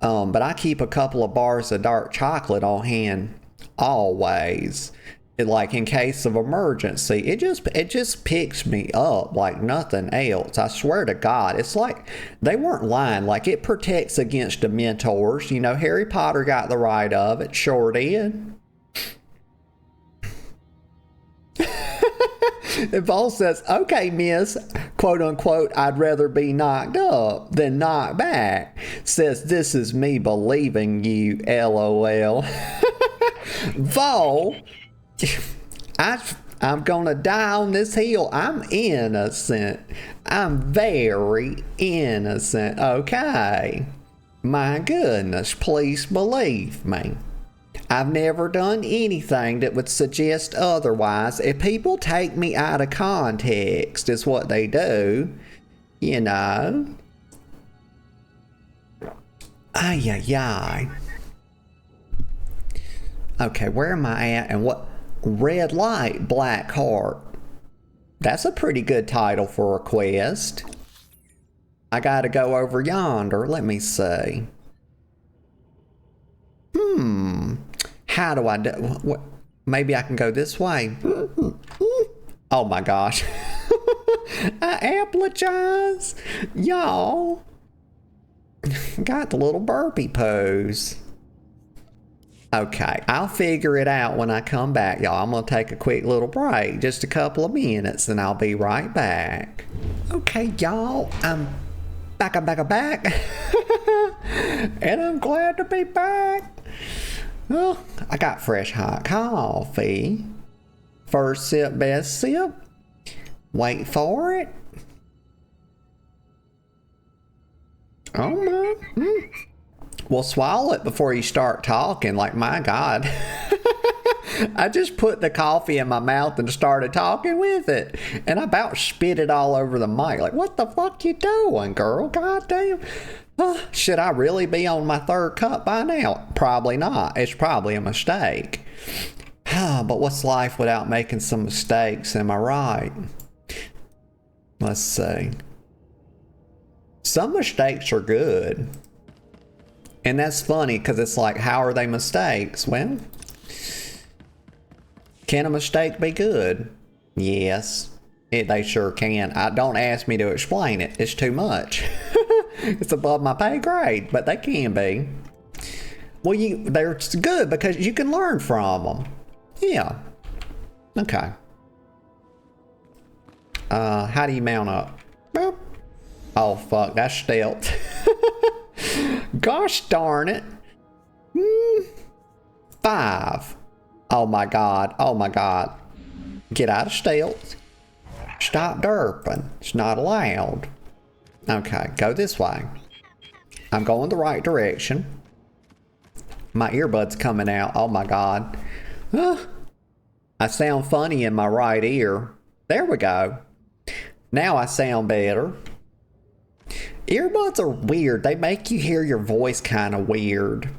But I keep a couple of bars of dark chocolate on hand always. Like in case of emergency. It just picks me up like nothing else. I swear to God. It's like they weren't lying. Like it protects against Dementors. You know, Harry Potter got the right of it. Sure did. If Vol says, okay, miss, quote unquote, I'd rather be knocked up than knocked back, says, this is me believing you, LOL. Vol, I'm gonna die on this hill. I'm innocent. I'm very innocent, okay? My goodness, please believe me. I've never done anything that would suggest otherwise. If people take me out of context, is what they do, you know. Ay, ay, ay. Okay, where am I at and what? Red Light, Black Heart. That's a pretty good title for a quest. I gotta go over yonder. Let me see. How do I do? What? Maybe I can go this way. Oh my gosh. I apologize. Y'all. Got the little burpee pose. Okay, I'll figure it out when I come back, y'all. I'm going to take a quick little break, just a couple of minutes, and I'll be right back. Okay, y'all, I'm back. And I'm glad to be back. Well, I got fresh hot coffee. First sip, best sip. Wait for it. Oh my. Well, swallow it before you start talking. Like, my God. I just put the coffee in my mouth and started talking with it. And I about spit it all over the mic. Like, what the fuck you doing, girl? God damn. Should I really be on my third cup by now? Probably not. It's probably a mistake. But what's life without making some mistakes? Am I right? Let's see. Some mistakes are good. And that's funny because it's like, how are they mistakes? Well, can a mistake be good? Yes, they sure can. Don't ask me to explain it. It's too much. It's above my pay grade, but they can be. Well, they're good because you can learn from them. Yeah. Okay. How do you mount up? Well, oh, fuck. That's stealth. Gosh darn it. 5. Oh, my God. Oh, my God. Get out of stealth. Stop derping. It's not allowed. Okay, go this way. I'm going the right direction. My earbud's coming out. Oh my God. I sound funny in my right ear. There we go. Now I sound better. Earbuds are weird. They make you hear your voice kind of weird.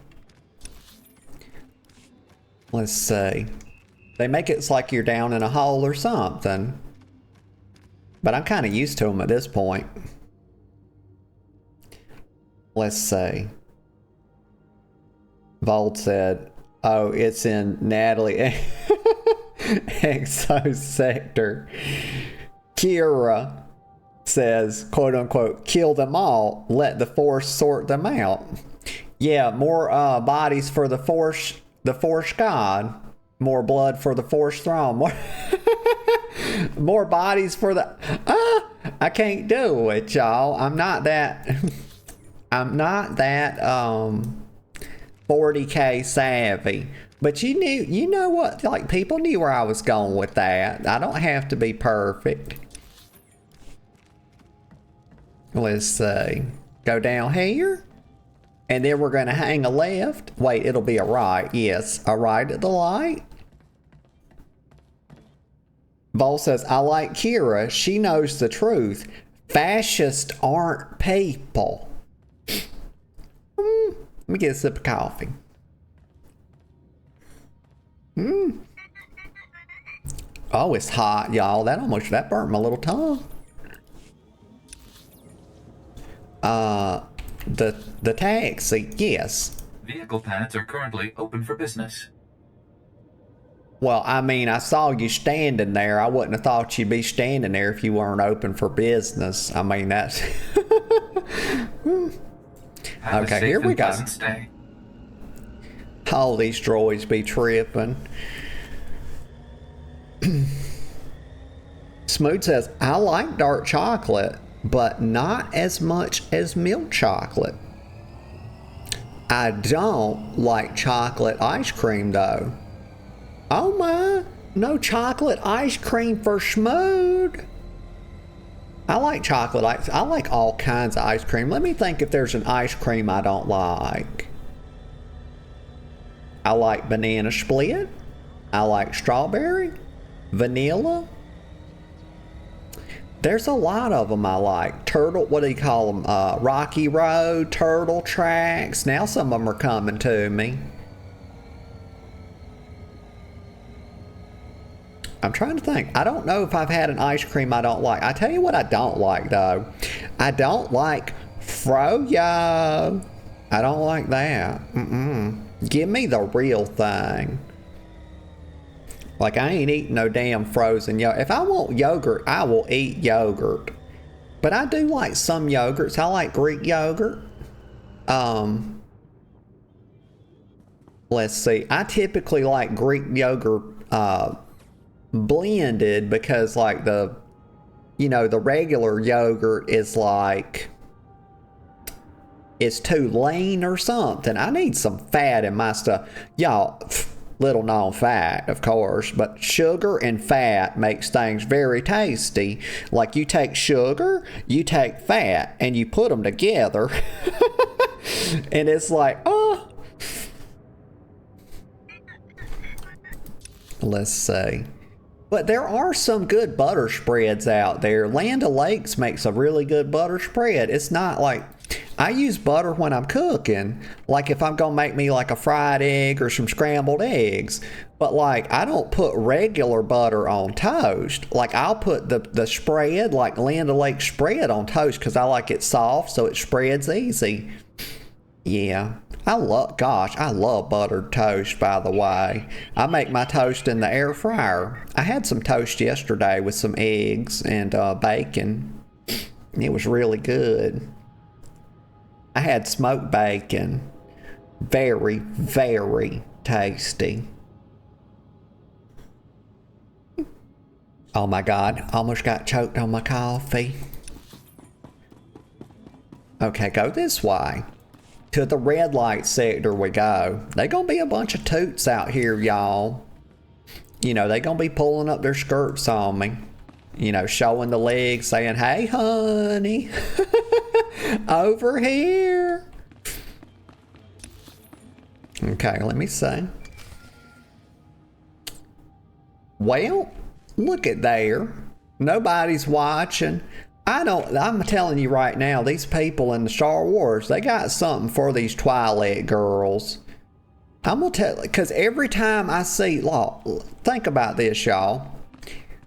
Let's see. They make it like you're down in a hole or something. But I'm kind of used to them at this point. Let's see. Vold said, oh, it's in Natalie Exo sector. Kira says, quote unquote, kill them all, let the Force sort them out. Yeah, more bodies for the Force God, more blood for the Force throne, more bodies for the I can't do it, y'all. I'm not that 40K savvy. But you know what? Like, people knew where I was going with that. I don't have to be perfect. Let's see. Go down here. And then we're going to hang a left. Wait, it'll be a right. Yes, a right at the light. Vol says, I like Kira. She knows the truth. Fascists aren't people. Let me get a sip of coffee. Oh, it's hot, y'all. That burnt my little tongue. The taxi, yes. Vehicle pads are currently open for business. Well, I mean, I saw you standing there. I wouldn't have thought you'd be standing there if you weren't open for business. I mean, that's... Okay, here we go. All these droids be tripping. Smoot says, I like dark chocolate, but not as much as milk chocolate. I don't like chocolate ice cream, though. Oh my, no chocolate ice cream for Schmood. I like chocolate ice. I like all kinds of ice cream. Let me think if there's an ice cream I don't like. I like banana split. I like strawberry, vanilla. There's a lot of them I like. Turtle, what do you call them? Rocky Road, Turtle Tracks. Now some of them are coming to me. I'm trying to think. I don't know if I've had an ice cream I don't like. I tell you what I don't like, though. I don't like Froyo. I don't like that. Give me the real thing. Like, I ain't eating no damn frozen yogurt. If I want yogurt, I will eat yogurt. But I do like some yogurts. I like Greek yogurt. Let's see. I typically like Greek yogurt blended because, like, the regular yogurt is like, it's too lean or something. I need some fat in my stuff. Y'all, little known fact, of course, but sugar and fat makes things very tasty. Like, you take sugar, you take fat, and you put them together. And it's like, oh. Let's see. But there are some good butter spreads out there. Land O'Lakes makes a really good butter spread. It's not like... I use butter when I'm cooking, like if I'm gonna make me like a fried egg or some scrambled eggs. But like, I don't put regular butter on toast. Like, I'll put the spread, like Land O'Lakes spread, on toast because I like it soft so it spreads easy. Yeah, I love buttered toast, by the way. I make my toast in the air fryer. I had some toast yesterday with some eggs and bacon. It was really good. I had smoked bacon. Very, very tasty. Oh my God, almost got choked on my coffee. Okay, go this way. To the red light sector we go. They gonna be a bunch of toots out here, y'all. You know, they gonna be pulling up their skirts on me. You know, showing the legs, saying, hey, honey, over here. Okay, let me see. Well, look at there. Nobody's watching. I'm telling you right now, these people in the Star Wars, they got something for these Twilight girls. I'm gonna tell, because every time I see, think about this, y'all.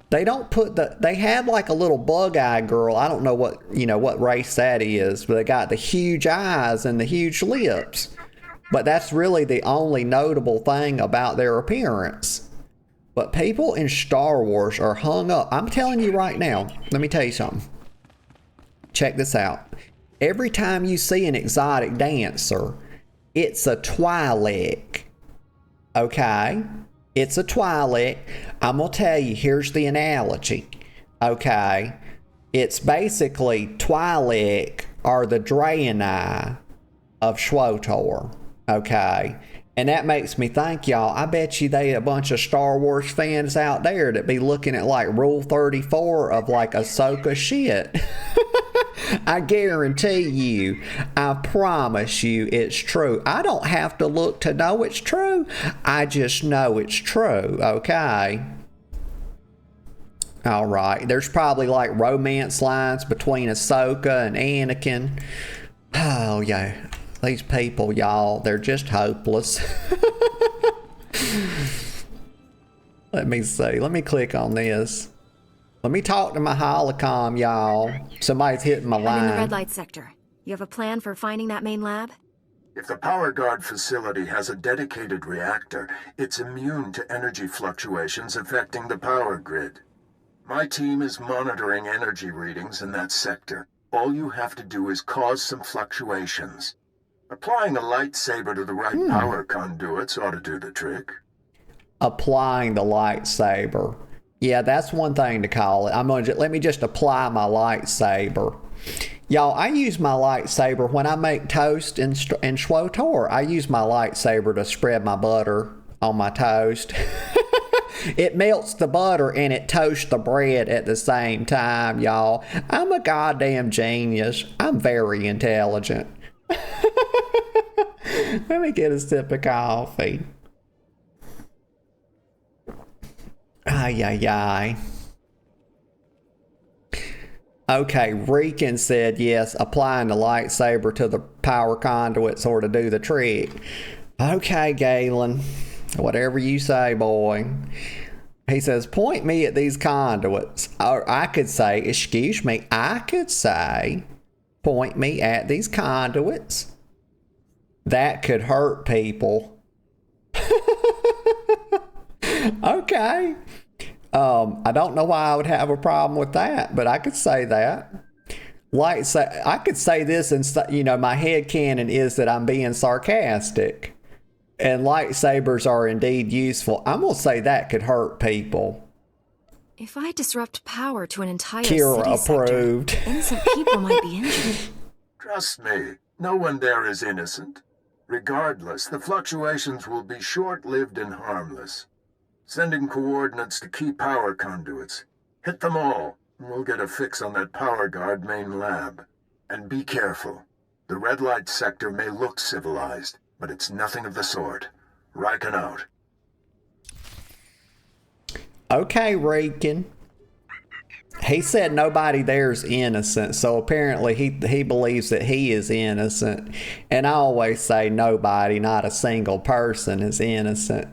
They don't put they have like a little bug-eyed girl. I don't know what race that is, but they got the huge eyes and the huge lips. But that's really the only notable thing about their appearance. But people in Star Wars are hung up. I'm telling you right now, let me tell you something. Check this out. Every time you see an exotic dancer, it's a Twi'lek. Okay? It's a Twi'lek. I'm going to tell you, here's the analogy. Okay? It's basically Twi'lek are the Draenei of SWTOR. Okay? And that makes me think, y'all, I bet you they a bunch of Star Wars fans out there that be looking at like Rule 34 of like Ahsoka shit. I guarantee you, I promise you it's true. I don't have to look to know it's true. I just know it's true, okay? All right, there's probably like romance lines between Ahsoka and Anakin. Oh, yeah. These people, y'all, they're just hopeless. Let me see. Let me click on this. Let me talk to my holocom, y'all. Somebody's hitting my line. I'm in the red light sector. You have a plan for finding that main lab? If the power guard facility has a dedicated reactor, it's immune to energy fluctuations affecting the power grid. My team is monitoring energy readings in that sector. All you have to do is cause some fluctuations. Applying a lightsaber to the right power conduits ought to do the trick. Applying the lightsaber. Yeah, that's one thing to call it. Let me just apply my lightsaber. Y'all, I use my lightsaber when I make toast in SWTOR. I use my lightsaber to spread my butter on my toast. It melts the butter and it toasts the bread at the same time, y'all. I'm a goddamn genius. I'm very intelligent. Let me get a sip of coffee. Ay, ay, ay. Okay, Reekin said yes, applying the lightsaber to the power conduits or to do the trick. Okay, Galen. Whatever you say, boy. He says, point me at these conduits. Or I could say, excuse me, I could say, point me at these conduits. That could hurt people. Okay. I don't know why I would have a problem with that, but I could say that. I could say this, and my headcanon is that I'm being sarcastic. And lightsabers are indeed useful. I'm going to say that could hurt people. If I disrupt power to an entire Kira city approved. sector, innocent people might be injured. Trust me, no one there is innocent. Regardless, the fluctuations will be short-lived and harmless. Sending coordinates to key power conduits. Hit them all, and we'll get a fix on that power guard main lab. And be careful. The red light sector may look civilized, but it's nothing of the sort. Riken out. Okay, Reekin. He said nobody there's innocent, so apparently he believes that he is innocent. And I always say nobody, not a single person is innocent.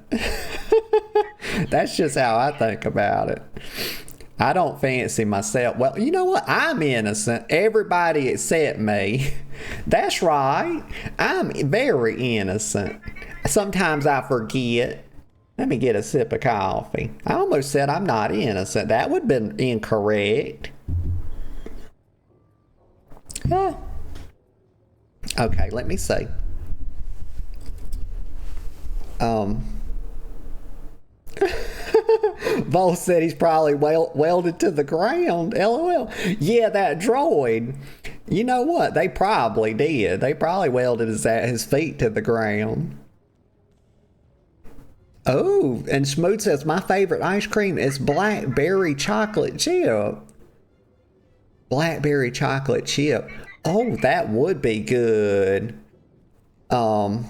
That's just how I think about it. I don't fancy myself. Well, you know what? I'm innocent. Everybody except me. That's right. I'm very innocent. Sometimes I forget. Let me get a sip of coffee. I almost said I'm not innocent. That would have been incorrect. Okay, let me see. Vol said he's probably welded to the ground. LOL. Yeah, that droid. You know what? They probably did. They probably welded his feet to the ground. Oh, and Smoot says, my favorite ice cream is blackberry chocolate chip. Blackberry chocolate chip. Oh, that would be good. Did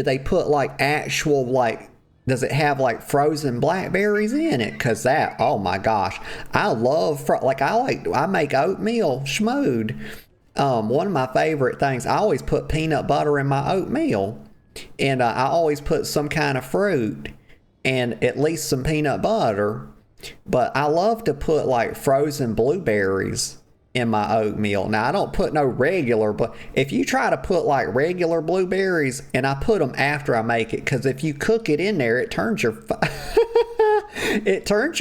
they put like actual, like, does it have like frozen blackberries in it? Cause that, oh my gosh, I love, I make oatmeal schmood. One of my favorite things, I always put peanut butter in my oatmeal. And I always put some kind of fruit and at least some peanut butter. But I love to put like frozen blueberries in my oatmeal. Now, I don't put no regular, but if you try to put like regular blueberries, and I put them after I make it, because if you cook it in there, it turns your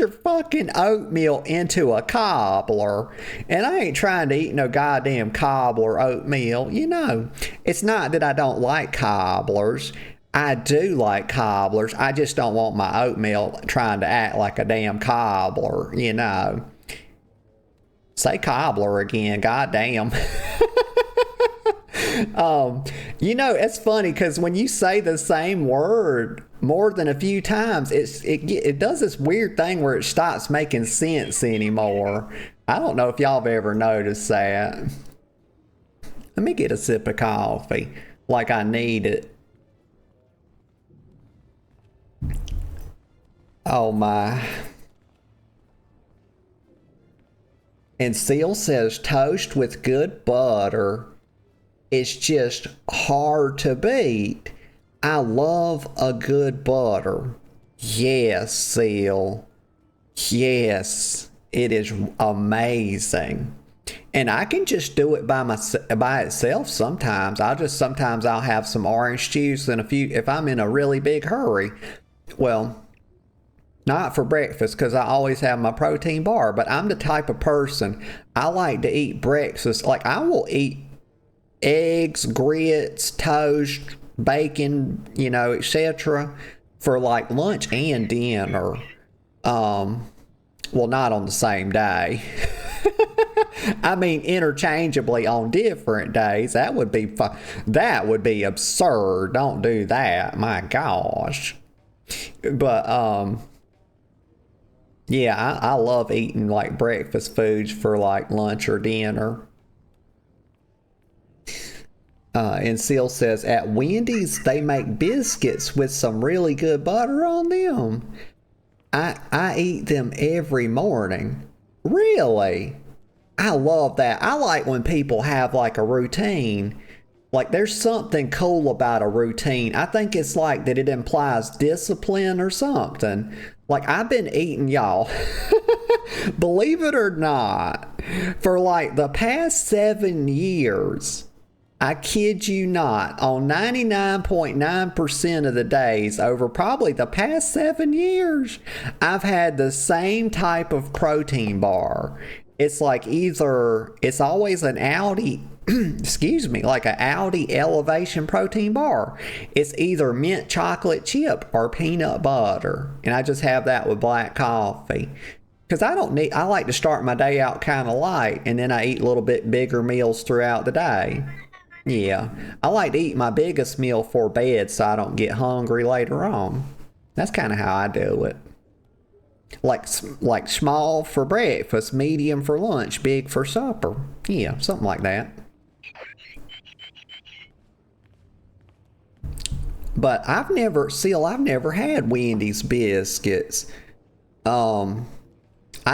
fucking oatmeal into a cobbler. And I ain't trying to eat no goddamn cobbler oatmeal. You know, it's not that I don't like cobblers. I do like cobblers. I just don't want my oatmeal trying to act like a damn cobbler, you know. Say cobbler again, goddamn. You know, it's funny because when you say the same word more than a few times, it does this weird thing where it stops making sense anymore. I don't know if y'all have ever noticed that. Let me get a sip of coffee like I need it. Oh my. And Seal says toast with good butter is just hard to beat. I love a good butter. Yes, Seal. Yes, it is amazing. And I can just do it by itself sometimes. Sometimes I'll have some orange juice and if I'm in a really big hurry. Well, not for breakfast, because I always have my protein bar, but I'm the type of person, I like to eat breakfast. Like, I will eat eggs, grits, toast, bacon, you know, etc. for like lunch and dinner. Well, not on the same day. I mean, interchangeably on different days. That would be absurd. Don't do that. My gosh. But, yeah, I love eating like breakfast foods for like lunch or dinner. And Seal says, at Wendy's, they make biscuits with some really good butter on them. I eat them every morning. Really? I love that. I like when people have like a routine. Like, there's something cool about a routine. I think it's like that it implies discipline or something. Like, I've been eating, y'all, believe it or not, for like the past 7 years. I kid you not, on 99.9% of the days over probably the past 7 years, I've had the same type of protein bar. It's like it's always an Audi, excuse me, like an Audi Elevation protein bar. It's either mint chocolate chip or peanut butter. And I just have that with black coffee. Because I like to start my day out kind of light, and then I eat a little bit bigger meals throughout the day. Yeah, I like to eat my biggest meal for bed so I don't get hungry later on. That's kind of how I do it. Like small for breakfast, medium for lunch, big for supper. Yeah, something like that. But I've never had Wendy's biscuits. I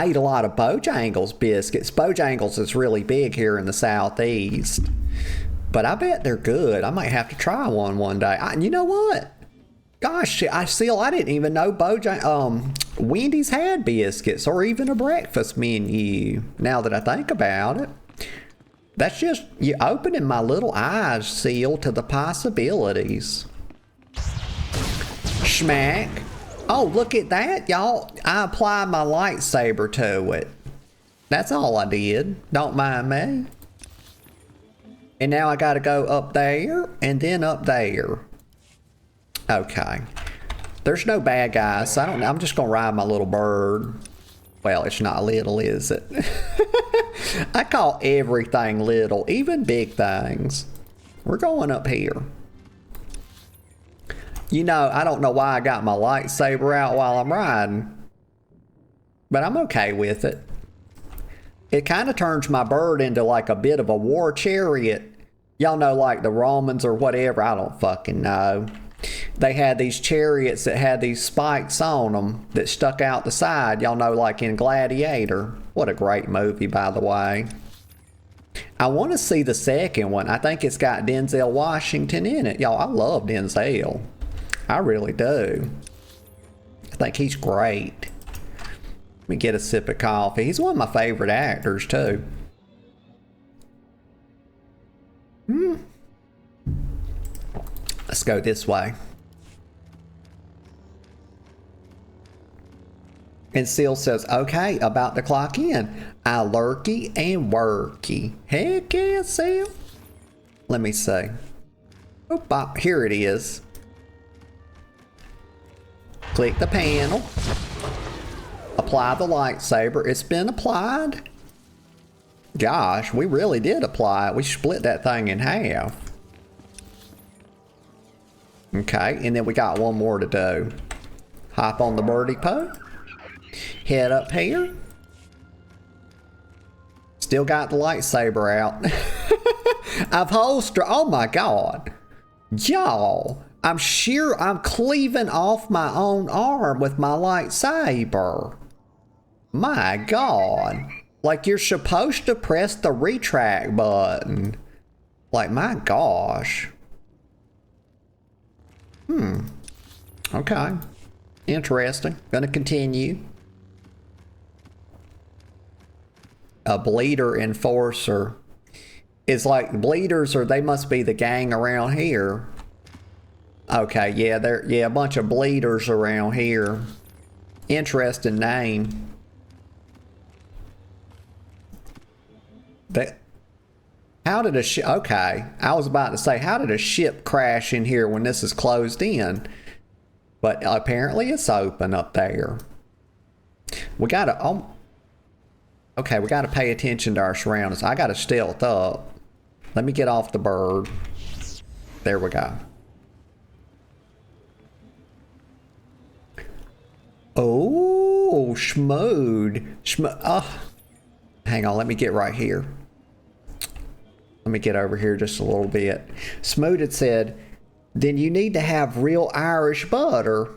eat a lot of Bojangles biscuits. Bojangles is really big here in the Southeast. But I bet they're good. I might have to try one day. You know what? Gosh, I didn't even know Wendy's had biscuits or even a breakfast menu. Now that I think about it, that's just you opening my little eyes, Seal, to the possibilities. Schmack. Oh, look at that, y'all. I applied my lightsaber to it. That's all I did. Don't mind me. And now I gotta go up there and then up there. Okay. There's no bad guys, so I'm just gonna ride my little bird. Well, it's not little, is it? I call everything little, even big things. We're going up here. You know, I don't know why I got my lightsaber out while I'm riding, but I'm okay with it. It kind of turns my bird into like a bit of a war chariot. Y'all know, like the Romans or whatever, I don't fucking know. They had these chariots that had these spikes on them that stuck out the side. Y'all know, like in Gladiator. What a great movie, by the way. I want to see the second one. I think it's got Denzel Washington in it. Y'all, I love Denzel. I really do. I think he's great. Let me get a sip of coffee. He's one of my favorite actors, too. Let's go this way. And Seal says, okay, about to clock in. I lurky and worky. Heck yeah, Seal. Let me see. Oop, here it is. Click the panel. Apply the lightsaber. It's been applied. Gosh, we really did apply it. We split that thing in half. Okay, and then we got one more to do. Hop on the birdie pole. Head up here. Still got the lightsaber out. I've holstered. Oh my god. Y'all, I'm sure I'm cleaving off my own arm with my lightsaber. My god. Like you're supposed to press the retract button. Like, my gosh. Okay. Interesting. Gonna continue. A bleeder enforcer. It's like bleeders, or they must be the gang around here. Okay, yeah, a bunch of bleeders around here. Interesting name. How did a ship... Okay, I was about to say, how did a ship crash in here when this is closed in? But apparently it's open up there. We gotta... Oh, okay, we gotta pay attention to our surroundings. I gotta stealth up. Let me get off the bird. There we go. Oh, schmood. Oh. Hang on, let me get right here. Let me get over here just a little bit. Smoot had said, then you need to have real Irish butter.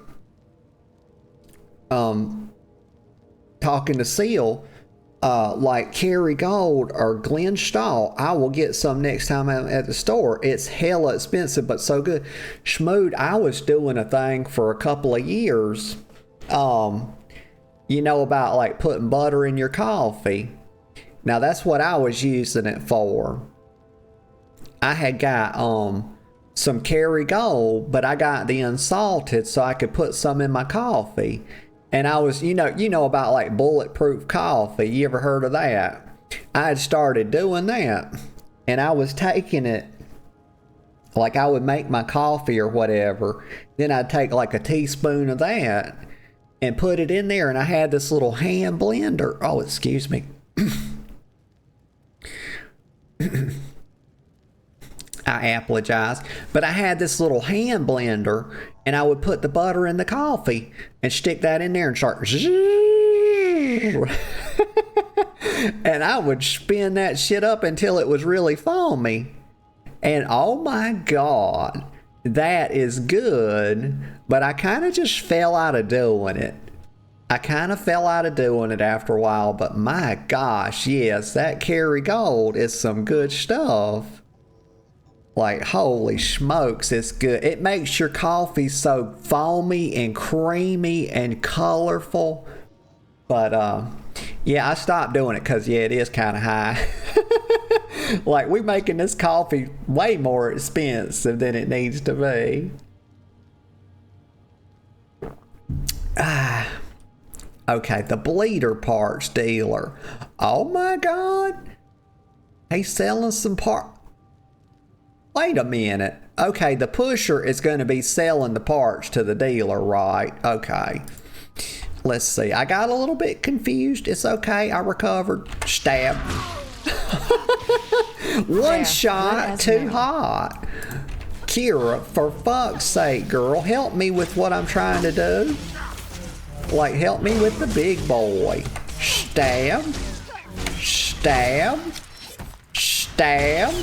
Talking to Seal, like Kerry Gold or Glen Stahl, I will get some next time I'm at the store. It's hella expensive, but so good. Schmood, I was doing a thing for a couple of years. You know about like putting butter in your coffee. Now that's what I was using it for. I had got some Kerry Gold, but I got the unsalted so I could put some in my coffee. And I was, you know about like bulletproof coffee. You ever heard of that? I had started doing that, and I was taking it, like I would make my coffee or whatever. Then I'd take like a teaspoon of that and put it in there, and I had this little hand blender. Oh, excuse me. I apologize, but I had this little hand blender, and I would put the butter in the coffee and stick that in there and start and I would spin that shit up until it was really foamy. And oh my god, that is good. But I kind of just fell out of doing it. After a while, but my gosh, yes, that Kerry Gold is some good stuff. Like, holy smokes, it's good. It makes your coffee so foamy and creamy and colorful. But, yeah, I stopped doing it because, yeah, it is kind of high. Like, we making this coffee way more expensive than it needs to be. Okay, the bleeder parts dealer. Oh my god. He's selling some parts. Wait a minute. okay, the pusher is going to be selling the parts to the dealer, right? Okay. Let's see. I got a little bit confused. It's okay. I recovered. Stab. One shot too hot. Kira, for fuck's sake, girl, help me with what I'm trying to do. Like, help me with the big boy. Stab. Stab. Stab.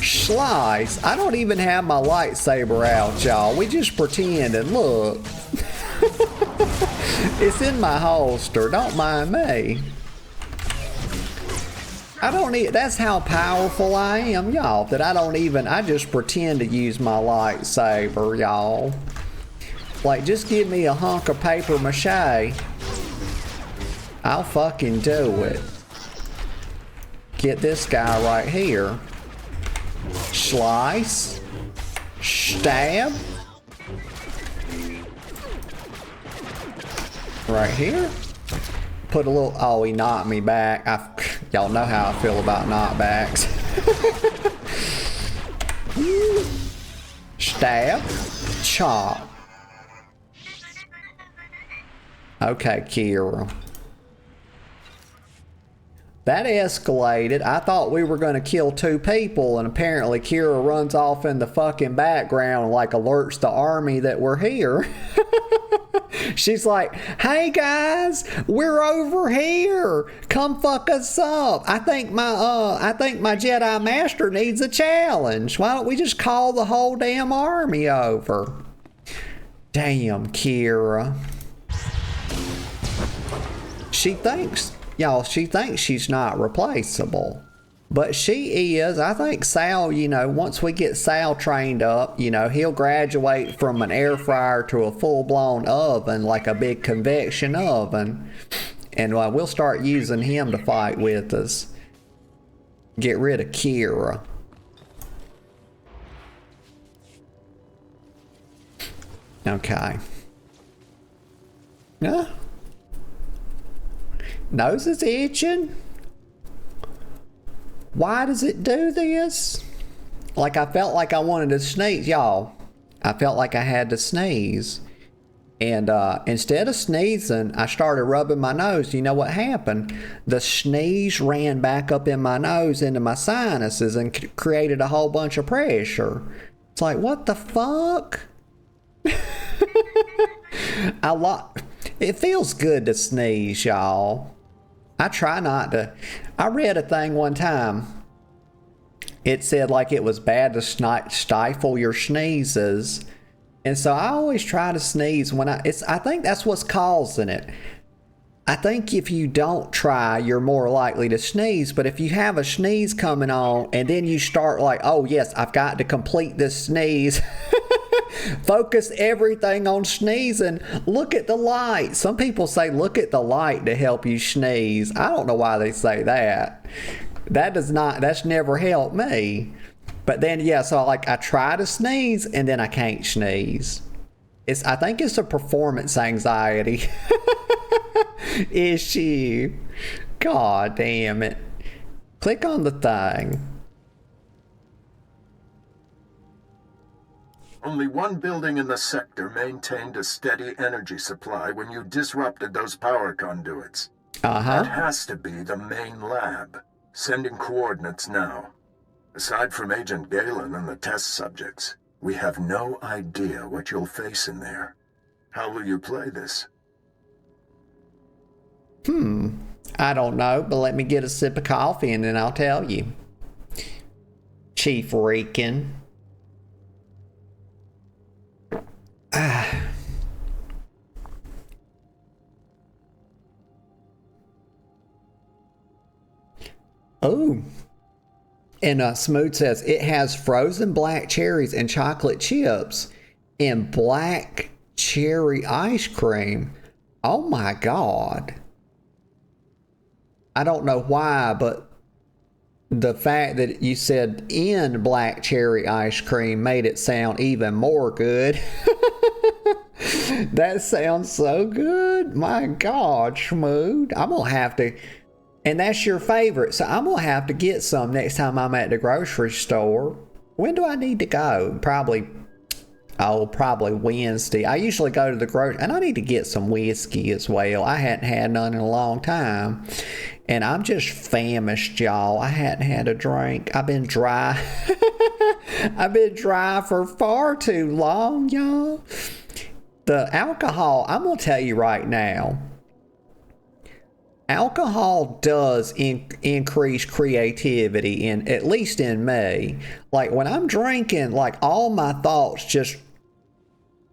Slice. I don't even have my lightsaber out, y'all. We just pretending. Look. It's in my holster. Don't mind me. I don't need, that's how powerful I am, y'all, that I just pretend to use my lightsaber, y'all. Like, just give me a hunk of paper mache. I'll fucking do it. Get this guy right here. Slice. Stab. Right here. Put a little, oh, he knocked me back. Y'all know how I feel about knockbacks. Stab. Chop. Okay, Kira. That escalated. I thought we were going to kill 2 people, and apparently Kira runs off in the fucking background and like alerts the army that we're here. She's like, hey guys, we're over here. Come fuck us up. I think my Jedi Master needs a challenge. Why don't we just call the whole damn army over? Damn, Kira. She thinks she's not replaceable. But she is. I think Sal, once we get Sal trained up, he'll graduate from an air fryer to a full-blown oven, like a big convection oven. And we'll start using him to fight with us. Get rid of Kira. Okay. Yeah. Nose is itching. Why does it do this? Like, I felt like I wanted to sneeze, y'all. I felt like I had to sneeze. And instead of sneezing, I started rubbing my nose. You know what happened? The sneeze ran back up in my nose into my sinuses and created a whole bunch of pressure. It's like, what the fuck? It feels good to sneeze, y'all. I try not to. I read a thing one time. It said like it was bad to stifle your sneezes. And so I always try to sneeze when I think that's what's causing it. I think if you don't try, you're more likely to sneeze. But if you have a sneeze coming on and then you start like, oh yes, I've got to complete this sneeze. Focus everything on sneezing. Look at the light. Some people say look at the light to help you sneeze. I don't know why they say that. That's never helped me. But then, yeah, so I try to sneeze and then I can't sneeze. I think it's a performance anxiety issue. God damn it. Click on the thing. Only one building in the sector maintained a steady energy supply when you disrupted those power conduits. Uh-huh. That has to be the main lab. Sending coordinates now. Aside from Agent Galen and the test subjects, we have no idea what you'll face in there. How will you play this? I don't know, but let me get a sip of coffee and then I'll tell you. Chief Rican. Oh. And Smooth says, it has frozen black cherries and chocolate chips and black cherry ice cream. Oh my God. I don't know why, but the fact that you said in black cherry ice cream made it sound even more good. That sounds so good. My God, Schmood. I'm going to have to... And that's your favorite, so I'm going to have to get some next time I'm at the grocery store. When do I need to go? Probably Wednesday. I usually go to the grocery, and I need to get some whiskey as well. I hadn't had none in a long time, and I'm just famished, y'all. I hadn't had a drink. I've been dry. I've been dry for far too long, y'all. The alcohol, I'm gonna tell you right now, alcohol does increase creativity, at least in me. Like when I'm drinking, like all my thoughts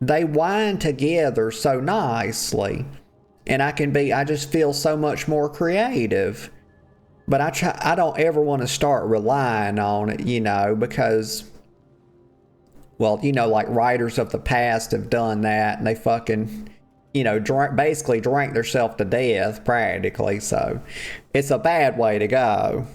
they wind together so nicely, and I just feel so much more creative. But I don't ever want to start relying on it, because, well, like writers of the past have done that, and they fucking, basically drank themselves to death practically. So it's a bad way to go.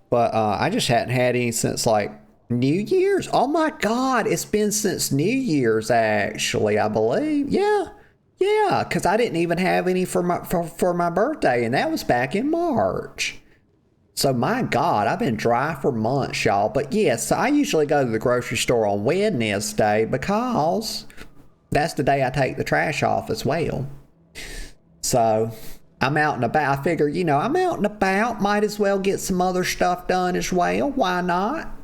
But I just hadn't had any since like New Year's. Oh my God, it's been since New Year's actually, I believe. Yeah, because I didn't even have any for my birthday, and that was back in March. So my God, I've been dry for months, y'all. But yes, I usually go to the grocery store on Wednesday because that's the day I take the trash off as well. So I'm out and about. I figure, I'm out and about. Might as well get some other stuff done as well. Why not?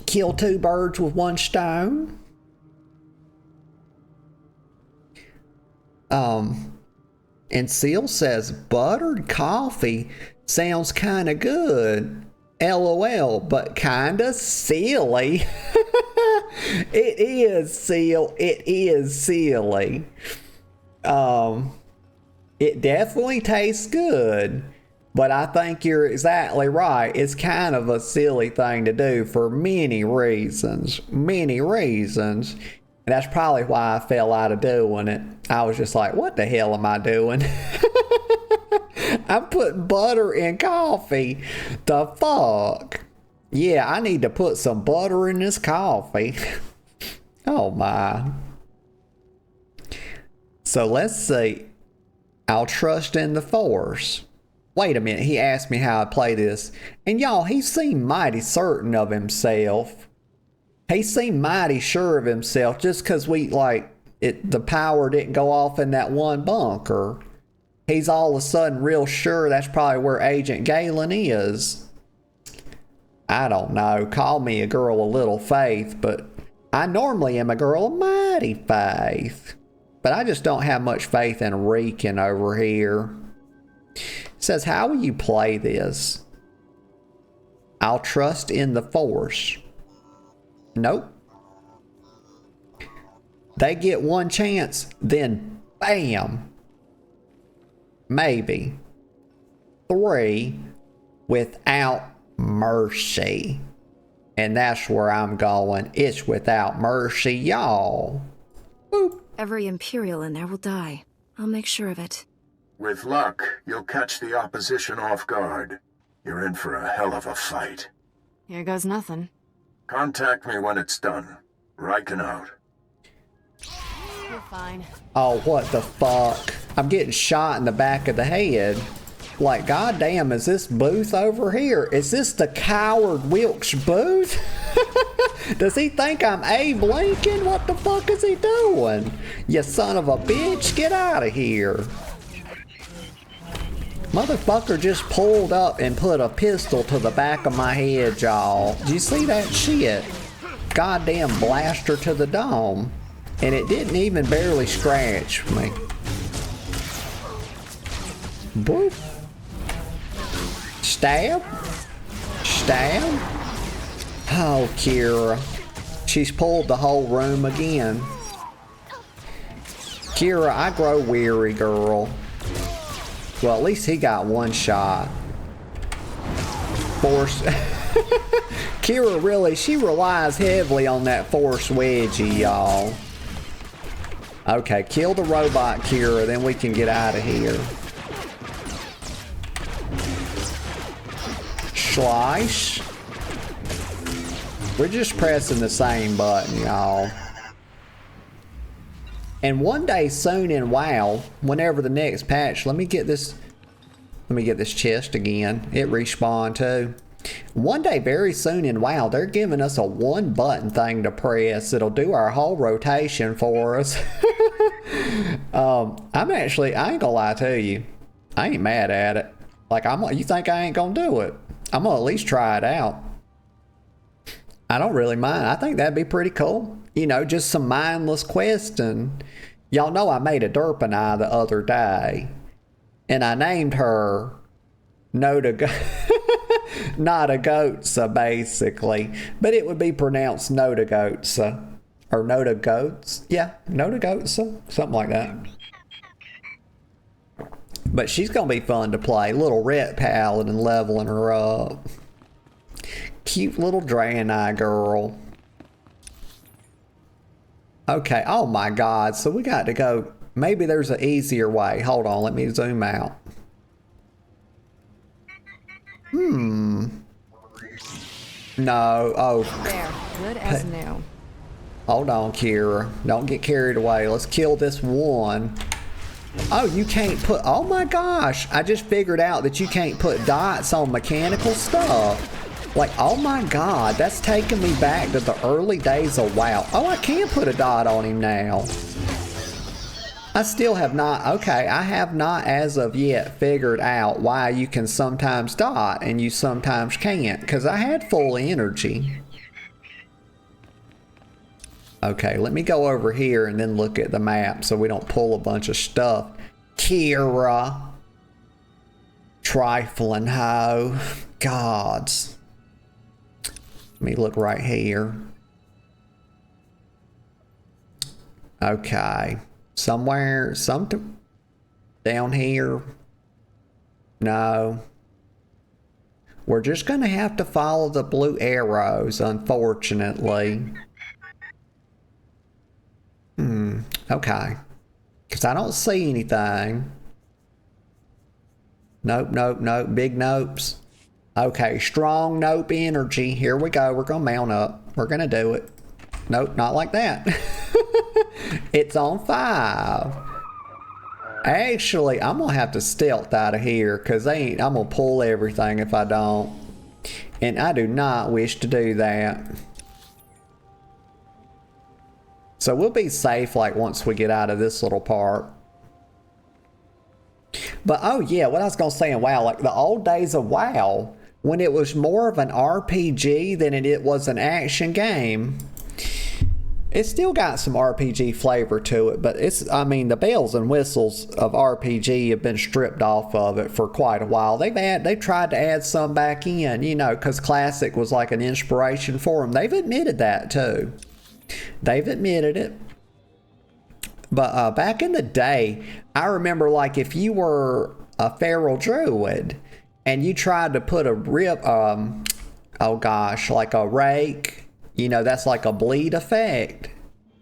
Kill two birds with one stone. And Seal says, buttered coffee sounds kind of good. LOL, but kind of silly. It is, Seal. It is silly. It definitely tastes good. But I think you're exactly right. It's kind of a silly thing to do for many reasons. Many reasons. And that's probably why I fell out of doing it. I was just like, what the hell am I doing? I'm putting butter in coffee. The fuck? Yeah, I need to put some butter in this coffee. Oh my. So let's see. I'll trust in the Force. Wait a minute, he asked me how I play this. And y'all, he seemed mighty certain of himself. He seemed mighty sure of himself just because the power didn't go off in that one bunker. He's all of a sudden real sure that's probably where Agent Galen is. I don't know. Call me a girl of little faith, but I normally am a girl of mighty faith. But I just don't have much faith in Rican over here. It says, how will you play this? I'll trust in the Force. Nope. They get one chance, then bam. Maybe. 3 without mercy. And that's where I'm going. It's without mercy, y'all. Boop. Every Imperial in there will die. I'll make sure of it. With luck, you'll catch the opposition off guard. You're in for a hell of a fight. Here goes nothing. Contact me when it's done. Riken out. You're fine. Oh, what the fuck? I'm getting shot in the back of the head. Like, goddamn, is this Booth over here? Is this the coward Wilkes Booth? Does he think I'm Abe Lincoln? What the fuck is he doing? You son of a bitch, get out of here. Motherfucker just pulled up and put a pistol to the back of my head, y'all. Did you see that shit? Goddamn blaster to the dome. And it didn't even barely scratch me. Boop. Stab. Stab. Oh, Kira. She's pulled the whole room again. Kira, I grow weary, girl. Well, at least he got one shot. Force. Kira really, she relies heavily on that Force wedgie, y'all. Okay, kill the robot, Kira, then we can get out of here. Slice. We're just pressing the same button, y'all. And one day soon in WoW, whenever the next patch, let me get this Let me get this chest again. It respawned too. One day very soon in WoW, they're giving us a one button thing to press. It'll do our whole rotation for us. I ain't gonna lie to you. I ain't mad at it. Like, you think I ain't gonna do it? I'm gonna at least try it out. I don't really mind. I think that'd be pretty cool. You know, just some mindless questing. Y'all know I made a Derpini the other day. And I named her Notagotsa, basically. But it would be pronounced Notagotsa. Or Notagoats. Yeah, Notagotsa. Something like that. But she's going to be fun to play. Little ret paladin leveling her up. Cute little Draenei girl. Okay, oh my god. So we got to go. Maybe there's an easier way. Hold on, let me zoom out. No. Oh. There, good as new. Hold on, Kira. Don't get carried away. Let's kill this one. Oh, you can't put... Oh my gosh. I just figured out that you can't put dots on mechanical stuff. Like, oh my god. That's taking me back to the early days of WoW. Oh, I can put a dot on him now. I still have not... Okay, I have not as of yet figured out why you can sometimes dot and you sometimes can't. Because I had full energy. Okay, let me go over here and then look at the map so we don't pull a bunch of stuff. Kira. Trifling hoe. Gods. Let me look right here. Okay. Somewhere, down here. No. We're just going to have to follow the blue arrows, unfortunately. Okay. Because I don't see anything. Nope, nope, nope. Big nopes. Okay, strong nope energy. Here we go. We're going to mount up. We're going to do it. Nope, not like that. It's on 5. Actually, I'm going to have to stealth out of here because I'm going to pull everything if I don't. And I do not wish to do that. So we'll be safe like once we get out of this little part. But oh yeah, what I was going to say in WoW, like the old days of WoW, when it was more of an RPG than it was an action game, it's still got some RPG flavor to it, but I mean, the bells and whistles of RPG have been stripped off of it for quite a while. They've tried to add some back in, you know, because Classic was like an inspiration for them. They've admitted that too. They've admitted it. But back in the day, I remember like if you were a feral druid and you tried to put a like a rake, you know, that's like a bleed effect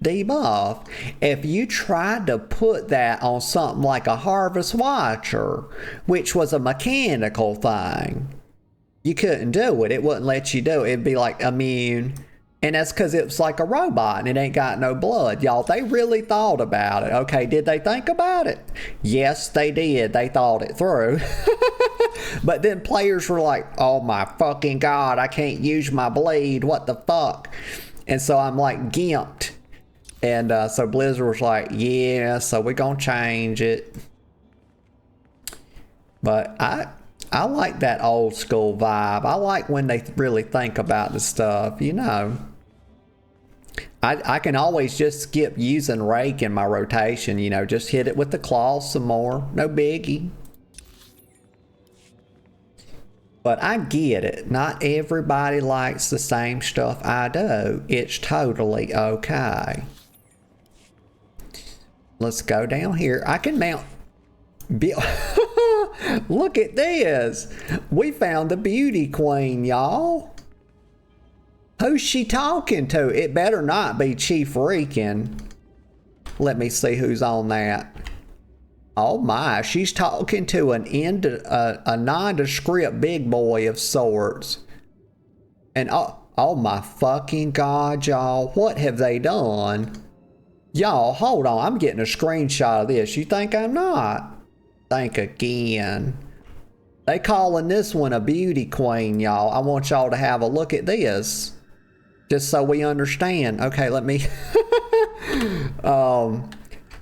debuff. If you tried to put that on something like a Harvest Watcher, which was a mechanical thing, you couldn't do it. It wouldn't let you do it. It'd be like immune. And that's because it's like a robot and it ain't got no blood. Y'all, they really thought about it. Okay, did they think about it? Yes, they did. They thought it through. But then players were like, oh my fucking god, I can't use my bleed. What the fuck? And so I'm like gimped. And so Blizzard was like, yeah, so we're going to change it. But I like that old school vibe. I like when they really think about the stuff, you know. I can always just skip using rake in my rotation, you know, just hit it with the claw some more. No biggie. But I get it. Not everybody likes the same stuff I do. It's totally okay. Let's go down here. I can mount... Look at this. We found the beauty queen, y'all. Who's she talking to? It better not be Chief Reekin. Let me see who's on that. Oh my, she's talking to a nondescript big boy of sorts. And oh my fucking god, y'all. What have they done? Y'all, hold on. I'm getting a screenshot of this. You think I'm not? Think again. They calling this one a beauty queen, y'all. I want y'all to have a look at this. Just so we understand. Okay, let me...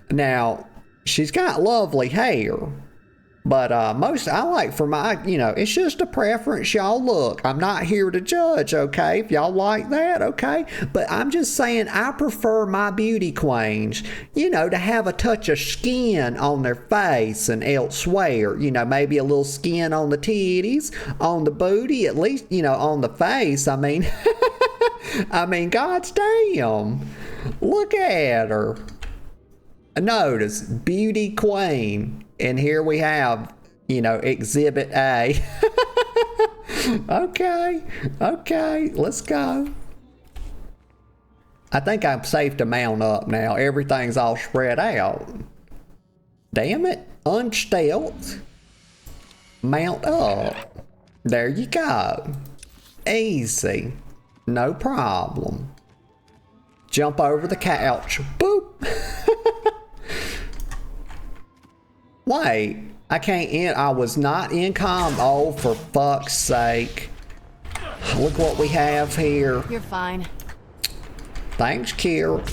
now, she's got lovely hair. But I like for my, it's just a preference, y'all. Look, I'm not here to judge, okay? If y'all like that, okay? But I'm just saying I prefer my beauty queens, to have a touch of skin on their face and elsewhere. Maybe a little skin on the titties, on the booty, at least, on the face. I mean, God's damn. Look at her. Notice, beauty queen. And here we have, Exhibit A. Okay, let's go. I think I'm safe to mount up now. Everything's all spread out. Damn it, unstealth. Mount up. There you go. Easy. No problem. Jump over the couch. Boop. Wait, I can't I was not in oh, for fuck's sake. Look what we have here. You're fine. Thanks, Kira.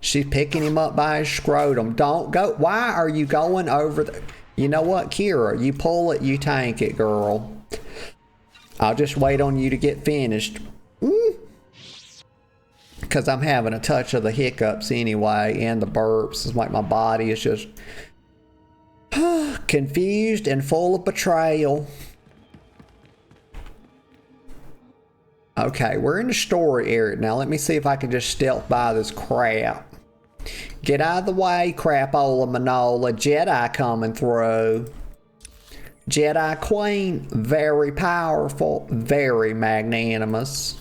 She's picking him up by his scrotum. Don't go. Why are you going over the... You know what, Kira? You pull it, you tank it, girl. I'll just wait on you to get finished. Because I'm having a touch of the hiccups anyway, and the burps. It's like my body is just confused and full of betrayal. Okay, we're in the story area now. Let me see if I can just stealth by this crap. Get out of the way, crapola manola. Jedi coming through. Jedi Queen, very powerful, very magnanimous.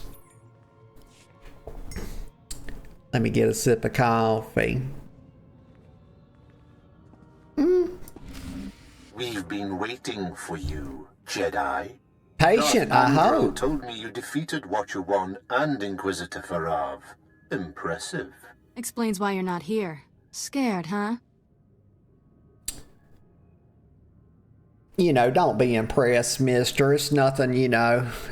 Let me get a sip of coffee. We've been waiting for you, Jedi. Patient, I hope. Told me you defeated Watcher 1 and Inquisitor Farav. Impressive. Explains why you're not here. Scared, huh? Don't be impressed, mister. It's nothing,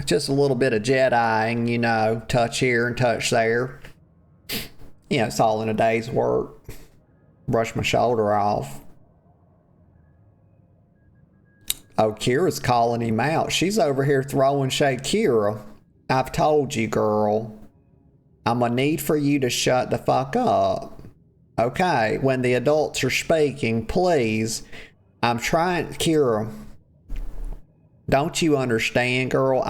just a little bit of Jediing, touch here and touch there. It's all in a day's work. Brush my shoulder off. Oh, Kira's calling him out. She's over here throwing shade. Kira, I've told you, girl. I'm gonna need for you to shut the fuck up. Okay, when the adults are speaking, please. I'm trying, Kira. Don't you understand, girl?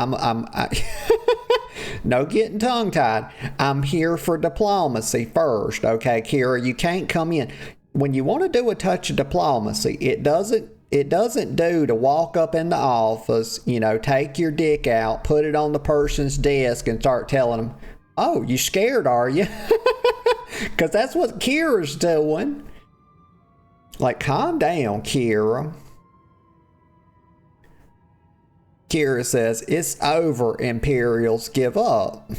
No getting tongue-tied. I'm here for diplomacy first, okay, Kira? You can't come in. When you want to do a touch of diplomacy, it doesn't do to walk up in the office, take your dick out, put it on the person's desk and start telling them, oh, you scared, are you? Because that's what Kira's doing. Like, calm down, Kira. Kira says, it's over, Imperials, give up.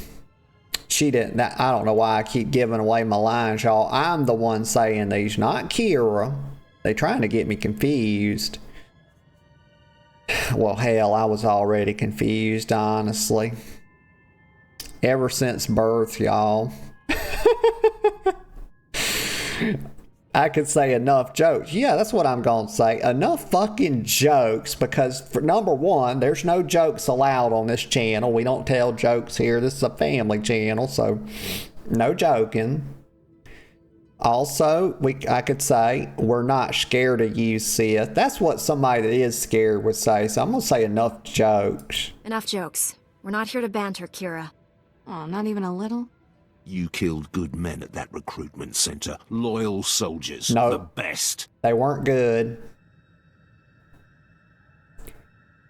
She didn't, I don't know why I keep giving away my lines, y'all. I'm the one saying these, not Kira. They trying to get me confused. Well, hell, I was already confused, honestly. Ever since birth, y'all. I could say enough jokes. Yeah, that's what I'm going to say. Enough fucking jokes, because for number one, there's no jokes allowed on this channel. We don't tell jokes here. This is a family channel, so no joking. Also, I could say, we're not scared of you, Sith. That's what somebody that is scared would say, so I'm going to say enough jokes. Enough jokes. We're not here to banter, Kira. Oh, not even a little? You killed good men at that recruitment center. Loyal soldiers. No, the best. They weren't good.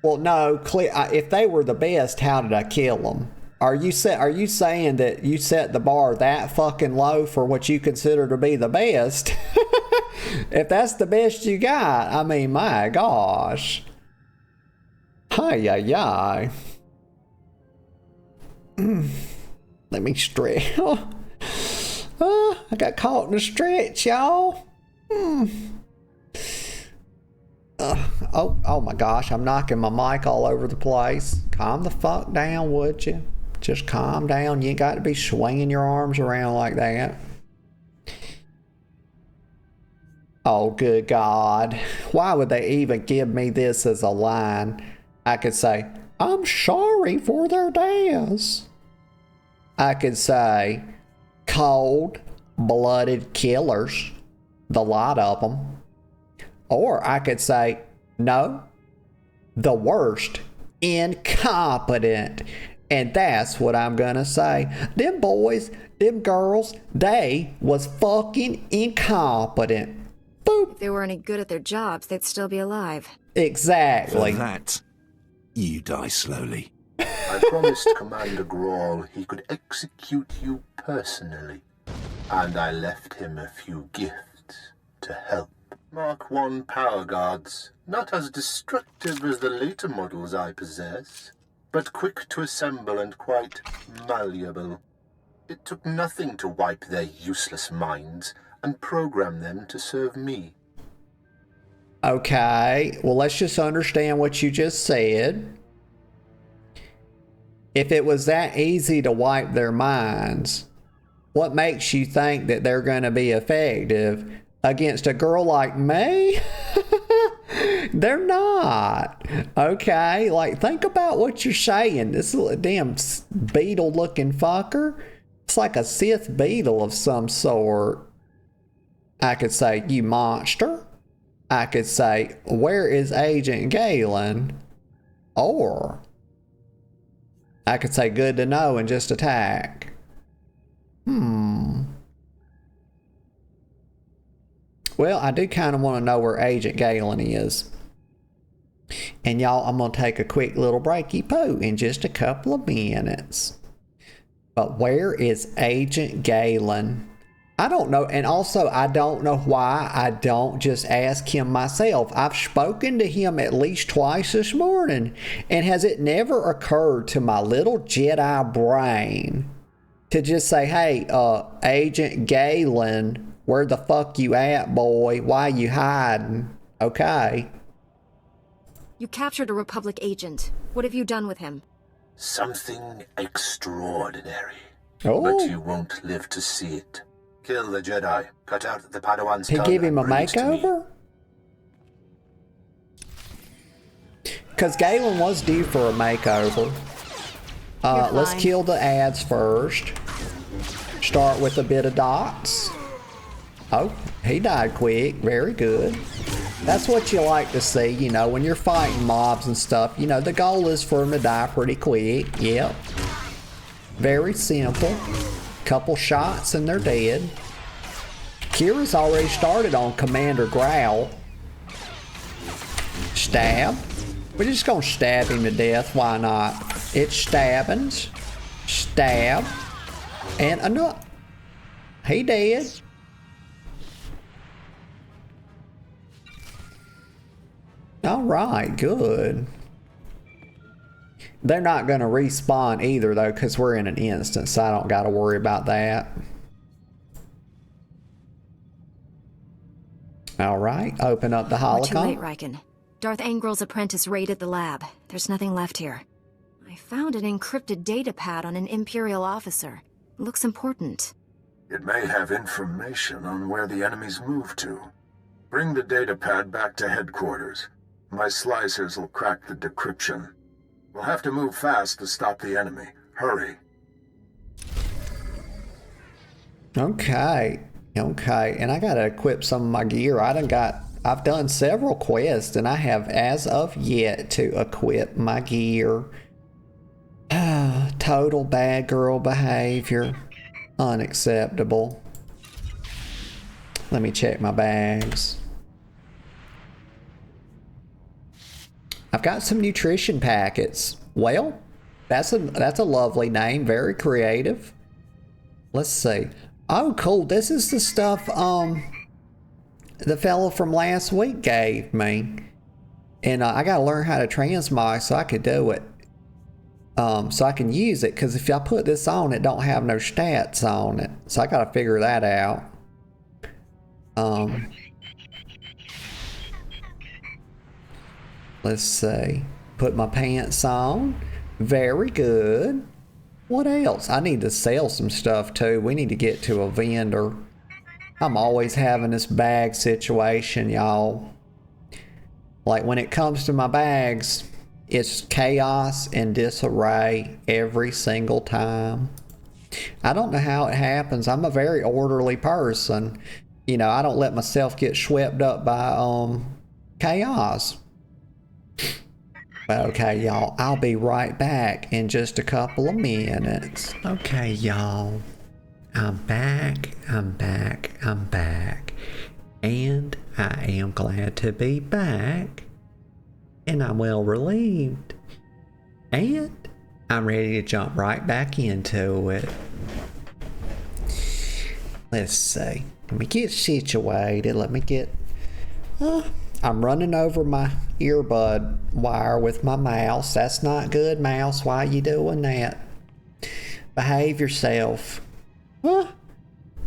Well, no, if they were the best, how did I kill them? Are you saying that you set the bar that fucking low for what you consider to be the best? If that's the best you got, I mean, my gosh. Hi. Let me stretch. I got caught in a stretch, y'all. Oh my gosh, I'm knocking my mic all over the place. Calm the fuck down, would you? Just calm down. You ain't got to be swinging your arms around like that. Oh, good God. Why would they even give me this as a line? I could say, I'm sorry for their deaths. I could say, cold-blooded killers, the lot of them. Or I could say, no, the worst, incompetent. And that's what I'm gonna say. Them boys, them girls, they was fucking incompetent. Boop. If they were any good at their jobs, they'd still be alive. Exactly. For that, you die slowly. I promised Commander Grawl he could execute you personally. And I left him a few gifts to help. Mark I power guards, not as destructive as the later models I possess, but quick to assemble and quite malleable. It took nothing to wipe their useless minds and program them to serve me. Okay, well, let's just understand what you just said. If it was that easy to wipe their minds, what makes you think that they're going to be effective against a girl like me? They're not. Okay, like, think about what you're saying. This little damn beetle looking fucker. It's like a Sith beetle of some sort. I could say, you monster. I could say, where is Agent Galen? Or I could say, good to know, and just attack. Well, I do kind of want to know where Agent Galen is. And y'all, I'm going to take a quick little breaky poo in just a couple of minutes. But where is Agent Galen? I don't know. And also, I don't know why I don't just ask him myself. I've spoken to him at least twice this morning. And has it never occurred to my little Jedi brain to just say, hey, Agent Galen, where the fuck you at, boy? Why you hiding? Okay. You captured a Republic agent. What have you done with him? Something extraordinary. Oh. But you won't live to see it. Kill the Jedi. Cut out the Padawan's He tongue give him a and bring it to me. makeover? Because Galen was due for a makeover. Let's kill the ads first. Start with a bit of dots. Oh, he died quick. Very good. That's what you like to see, you know, when you're fighting mobs and stuff. You know, the goal is for them to die pretty quick. Yep. Very simple. Couple shots and they're dead. Kira's already started on Commander Growl. Stab. We're just gonna stab him to death. Why not? It's stabbings. Stab. And enough. He dead. Alright, good. They're not going to respawn either, though, because we're in an instance, so I don't got to worry about that. Alright, open up the We're too late, holocron. Riken. Darth Angrel's apprentice raided the lab. There's nothing left here. I found an encrypted data pad on an Imperial officer. Looks important. It may have information on where the enemies moved to. Bring the data pad back to headquarters. My slicers will crack the decryption. We'll have to move fast to stop the enemy. Hurry. Okay. And I gotta equip some of my gear. I've done several quests, and I have, as of yet, to equip my gear. Total bad girl behavior. Unacceptable. Let me check my bags. I've got some nutrition packets. Well, that's a lovely name. Very creative. Let's see. Oh, cool. This is the stuff the fellow from last week gave me. And I gotta learn how to transmog so I could do it. So I can use it, because if I put this on, it don't have no stats on it. So I gotta figure that out. Let's see. Put my pants on. Very good. What else? I need to sell some stuff too. We need to get to a vendor. I'm always having this bag situation, y'all. Like when it comes to my bags, it's chaos and disarray every single time. I don't know how it happens. I'm a very orderly person. You know, I don't let myself get swept up by chaos. Okay, y'all, I'll be right back in just a couple of minutes. Okay, y'all, I'm back. And I am glad to be back. And I'm well relieved. And I'm ready to jump right back into it. Let's see. Let me get situated. Let me get... I'm running over my earbud wire with my mouse. That's not good, mouse. Why are you doing that? Behave yourself. Let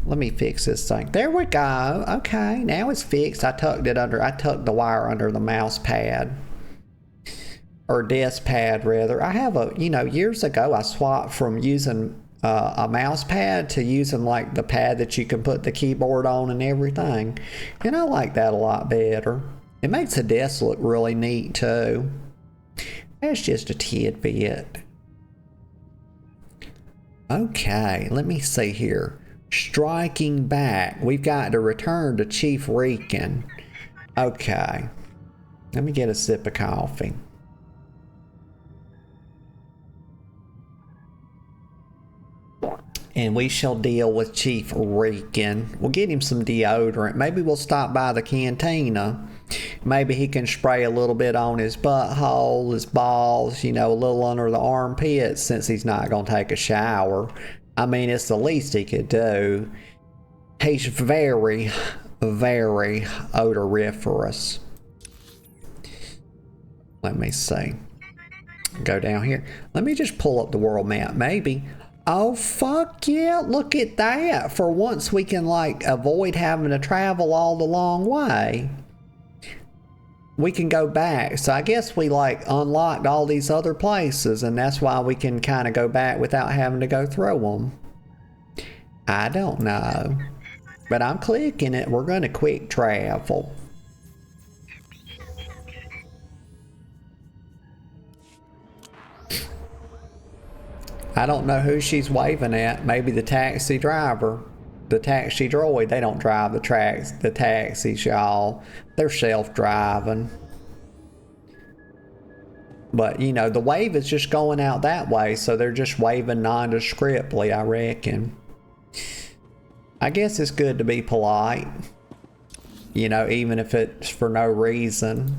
me fix this thing. There we go. Okay, now it's fixed. I tucked the wire under the mouse pad. Or desk pad, rather. I have years ago I swapped from using a mouse pad to using like the pad that you can put the keyboard on and everything. And I like that a lot better. It makes the desk look really neat too. That's just a tidbit. Okay, let me see here. Striking back. We've got to return to Chief Reekin. Okay. Let me get a sip of coffee. And we shall deal with Chief Reekin. We'll get him some deodorant. Maybe we'll stop by the cantina. Maybe he can spray a little bit on his butthole, his balls, a little under the armpits, since he's not going to take a shower. I mean, it's the least he could do. He's very, very odoriferous. Let me see. Go down here. Let me just pull up the world map. Maybe. Oh, fuck yeah. Look at that. For once we can, avoid having to travel all the long way. We can go back. So I guess we, unlocked all these other places, and that's why we can kind of go back without having to go through them. I don't know. But I'm clicking it. We're going to quick travel. I don't know who she's waving at. Maybe the taxi driver. The taxi droid. They don't drive the taxis, y'all. They're self-driving. But, the wave is just going out that way, so they're just waving nondescriptly, I reckon. I guess it's good to be polite. Even if it's for no reason.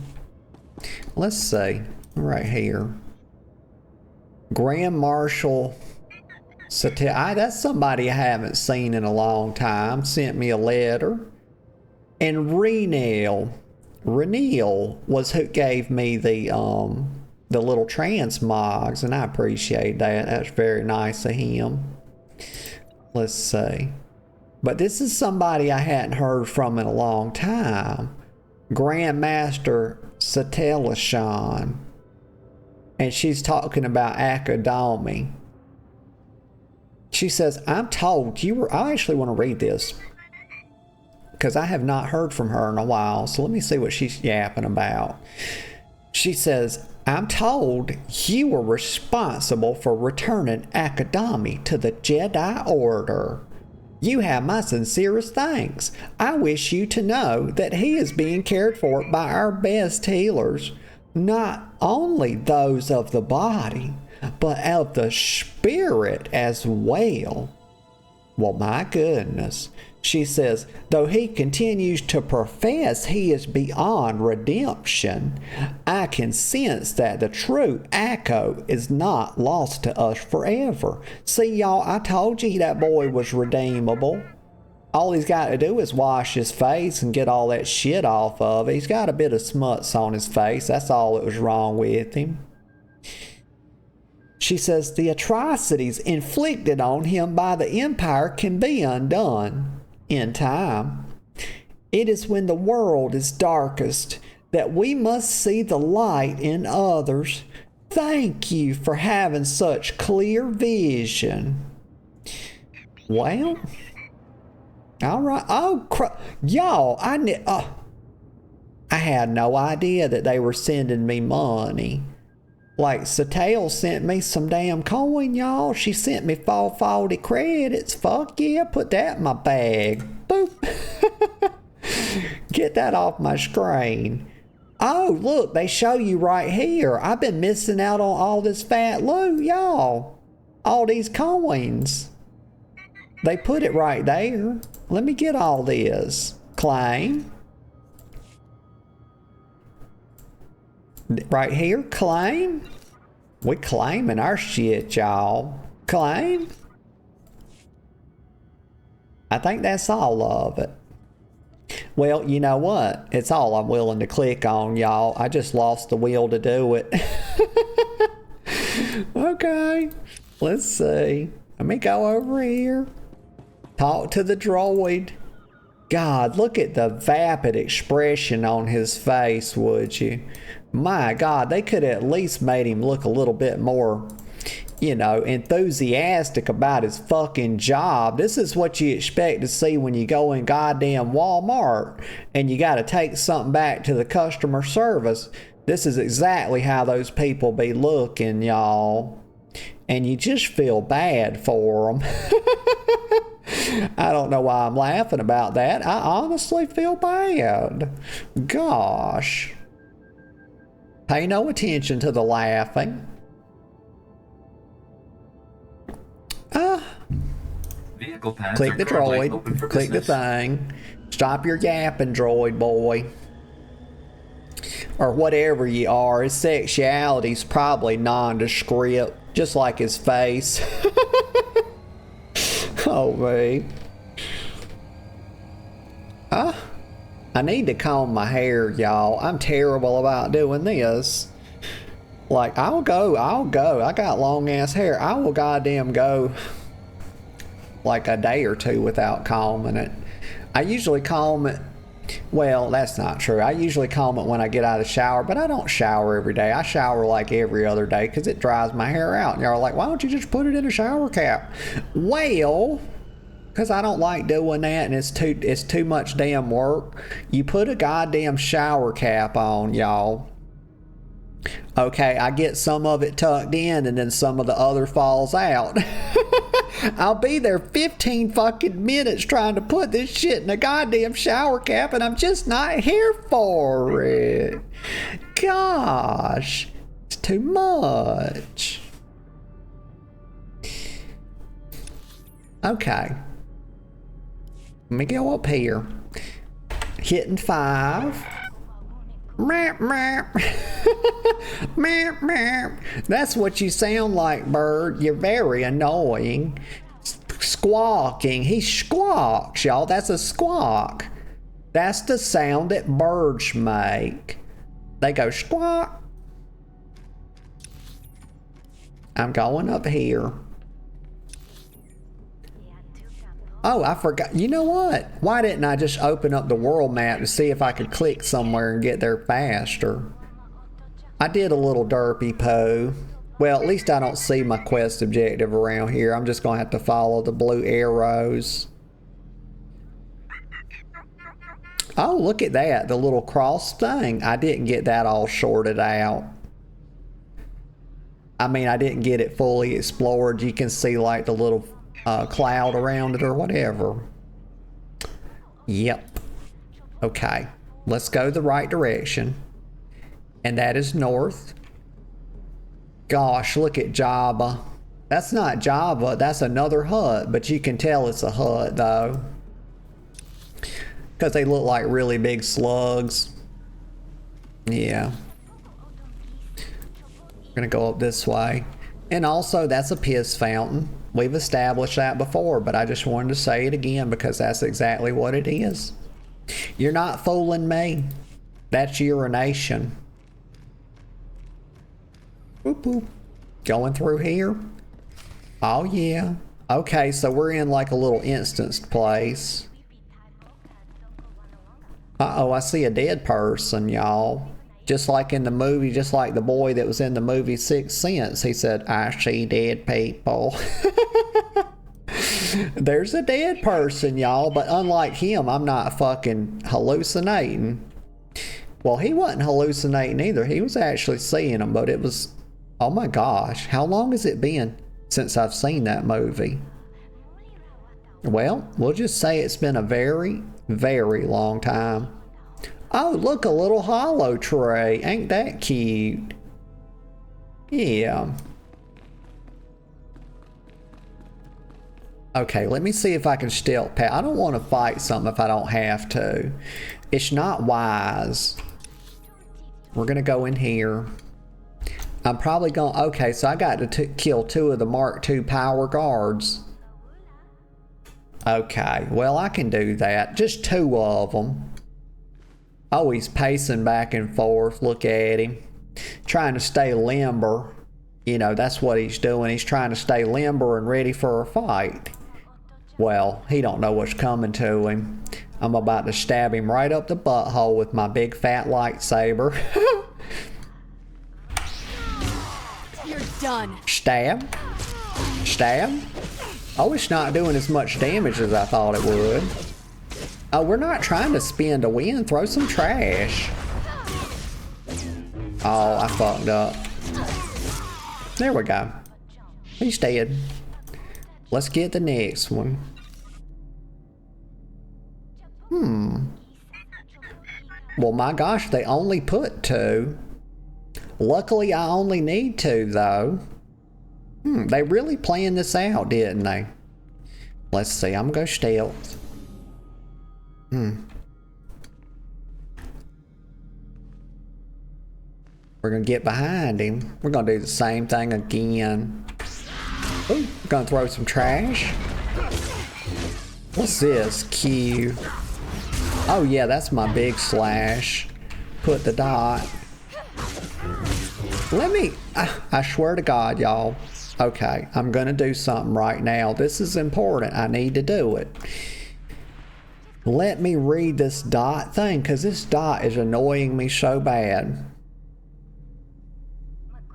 Let's see. Right here. Grand Marshal Satell. That's somebody I haven't seen in a long time. Sent me a letter. And Renil was who gave me the little transmogs, and I appreciate that. That's very nice of him. Let's see. But this is somebody I hadn't heard from in a long time. Grandmaster Satellishan. And she's talking about Akadami. She says, I'm told you were... I actually want to read this, because I have not heard from her in a while. So let me see what she's yapping about. She says, I'm told you were responsible for returning Akadami to the Jedi Order. You have my sincerest thanks. I wish you to know that he is being cared for by our best healers. Not only those of the body, but of the spirit as well. Well, my goodness. She says, though he continues to profess he is beyond redemption, I can sense that the true Echo is not lost to us forever. See, y'all, I told you that boy was redeemable. All he's got to do is wash his face and get all that shit off of it. He's got a bit of smuts on his face. That's all that was wrong with him. She says, the atrocities inflicted on him by the Empire can be undone in time. It is when the world is darkest that we must see the light in others. Thank you for having such clear vision. Well, all right. Oh, y'all, I had no idea that they were sending me money. Like, SWTOR sent me some damn coin, y'all. She sent me 440 credits. Fuck yeah, put that in my bag. Boop. Get that off my screen. Oh, look, they show you right here. I've been missing out on all this fat loot, y'all. All these coins. They put it right there. Let me get all this. Claim. Right here, claim. We claiming our shit, y'all. Claim. I think that's all of it. Well, you know what? It's all I'm willing to click on, y'all. I just lost the will to do it. Okay. Let's see. Let me go over here. Talk to the droid. God, look at the vapid expression on his face, would you? My God, they could have at least made him look a little bit more, you know, enthusiastic about his fucking job. This is what you expect to see when you go in goddamn Walmart and you got to take something back to the customer service. This is exactly how those people be looking, y'all. And you just feel bad for them. I don't know why I'm laughing about that. I honestly feel bad. Gosh. Pay no attention to the laughing. Vehicle paths Click are the currently droid. open for Click the business. thing. Stop your yapping, droid boy. Or whatever you are. His sexuality's probably nondescript. Just like his face. Oh, me. I need to comb my hair, y'all. I'm terrible about doing this. Like, I'll go. I got long ass hair. I will goddamn go like a day or two without combing it. I usually comb it. Well, that's not true. I usually comb it when I get out of the shower, but I don't shower every day. I shower like every other day because it dries my hair out. And y'all are like, why don't you just put it in a shower cap? Well, because I don't like doing that and it's too much damn work. You put a goddamn shower cap on, y'all. Okay, I get some of it tucked in and then some of the other falls out. I'll be there 15 fucking minutes trying to put this shit in a goddamn shower cap and I'm just not here for it. Gosh, it's too much. Okay. Let me go up here. Hitting 5. Meow, meow. Meow, meow. That's what you sound like, bird. You're very annoying. Squawking. He squawks, y'all. That's a squawk. That's the sound that birds make. They go squawk. I'm going up here. Oh, I forgot. You know what? Why didn't I just open up the world map to see if I could click somewhere and get there faster? I did a little derpy poo. Well, at least I don't see my quest objective around here. I'm just going to have to follow the blue arrows. Oh, look at that. The little cross thing. I didn't get that all sorted out. I mean, I didn't get it fully explored. You can see like the little cloud around it or whatever. Yep. Okay. Let's go the right direction. And that is north. Gosh, look at Jabba. That's not Jabba. That's another hut. But you can tell it's a hut though. Because they look like really big slugs. Yeah. We're going to go up this way. And also, that's a piss fountain. We've established that before, but I just wanted to say it again because that's exactly what it is. You're not fooling me. That's urination. Boop, boop. Going through here. Oh, yeah. Okay, so we're in like a little instanced place. Uh-oh, I see a dead person, y'all. Just like in the movie, just like the boy that was in the movie Sixth Sense. He said, I see dead people. There's a dead person, y'all, but unlike him, I'm not fucking hallucinating. Well, he wasn't hallucinating either. He was actually seeing them, but it was, oh my gosh, how long has it been since I've seen that movie? Well, we'll just say it's been a very, very long time. Oh, look, a little hollow tray. Ain't that cute? Yeah. Okay, let me see if I can stealth past. I don't want to fight something if I don't have to. It's not wise. We're going to go in here. I'm probably going... Okay, so I got to kill 2 of the Mark II power guards. Okay, well, I can do that. Just 2 of them. Oh, he's pacing back and forth. Look at him. Trying to stay limber. You know, that's what he's doing. He's trying to stay limber and ready for a fight. Well, he don't know what's coming to him. I'm about to stab him right up the butthole with my big fat lightsaber. You're done. Stab. Stab. Oh, it's not doing as much damage as I thought it would. Oh, we're not trying to spin to win. Throw some trash. Oh, I fucked up. There we go. He's dead. Let's get the next one. Well, my gosh, they only put 2. Luckily, I only need 2, though. They really planned this out, didn't they? Let's see. I'm gonna go stealth. We're gonna get behind him. We're gonna do the same thing again. Ooh, gonna throw some trash. What's this? Q. Oh yeah, that's my big slash. Put the dot. Let me... I swear to God, y'all. Okay, I'm gonna do something right now. This is important. I need to do it. Let me read this dot thing, because this dot is annoying me so bad.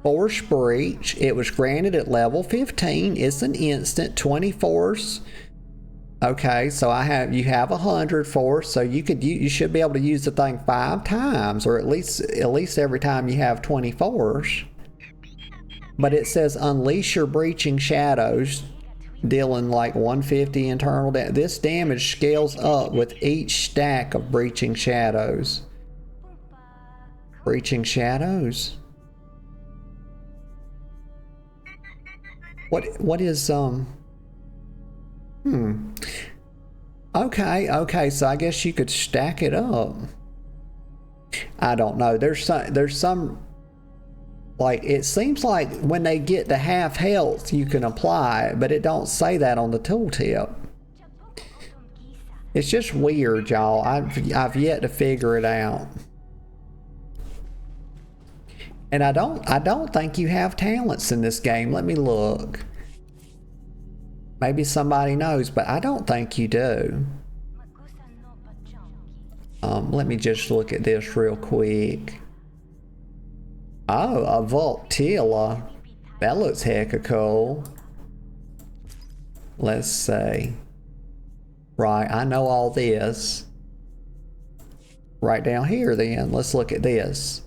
Force breach. It was granted at level 15. It's an instant 20 force. Okay, so you have 100 force, so you should be able to use the thing 5 times, or at least every time you have 20 force. But it says unleash your breaching shadows, dealing like 150 internal damage. This damage scales up with each stack of breaching shadows. Breaching shadows? What is Okay, so I guess you could stack it up. I don't know. There's some like, it seems like when they get to half health you can apply it, but it don't say that on the tooltip. It's just weird, y'all. I've yet to figure it out. And I don't think you have talents in this game. Let me look. Maybe somebody knows, but I don't think you do. Let me just look at this real quick. Oh, a Voltilla. That looks hecka cool. Let's see. Right, I know all this. Right down here then, let's look at this.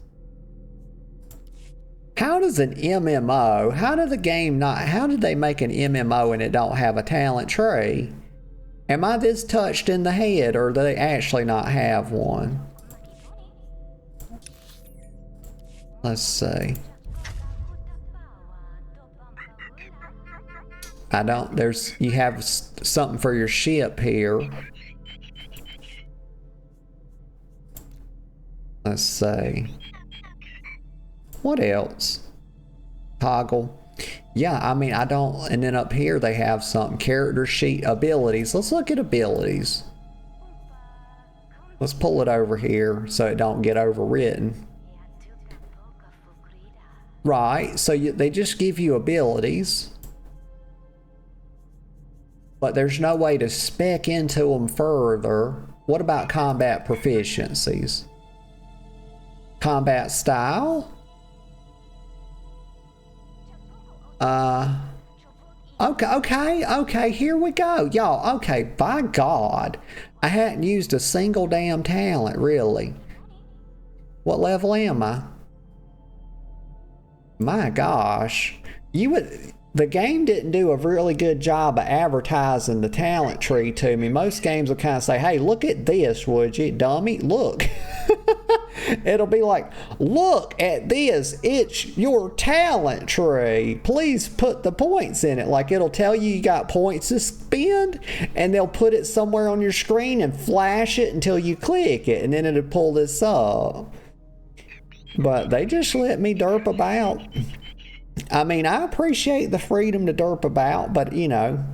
How does an MMO, how did they make an MMO and it don't have a talent tree? Am I this touched in the head, or do they actually not have one? Let's see. You have something for your ship here. Let's see. What else? Toggle. Yeah, I mean, I don't... And then up here they have something. Character sheet abilities. Let's look at abilities. Let's pull it over here so it don't get overwritten. Right, so they just give you abilities. But there's no way to spec into them further. What about combat proficiencies? Combat style? Okay, here we go. Y'all, okay, by God. I hadn't used a single damn talent, really. What level am I? My gosh. The game didn't do a really good job of advertising the talent tree to me. Most games will kind of say, hey, look at this, would you, dummy? Look. It'll be like, look at this. It's your talent tree. Please put the points in it. Like, it'll tell you got points to spend, and they'll put it somewhere on your screen and flash it until you click it, and then it'll pull this up. But they just let me derp about. I mean, I appreciate the freedom to derp about, but you know,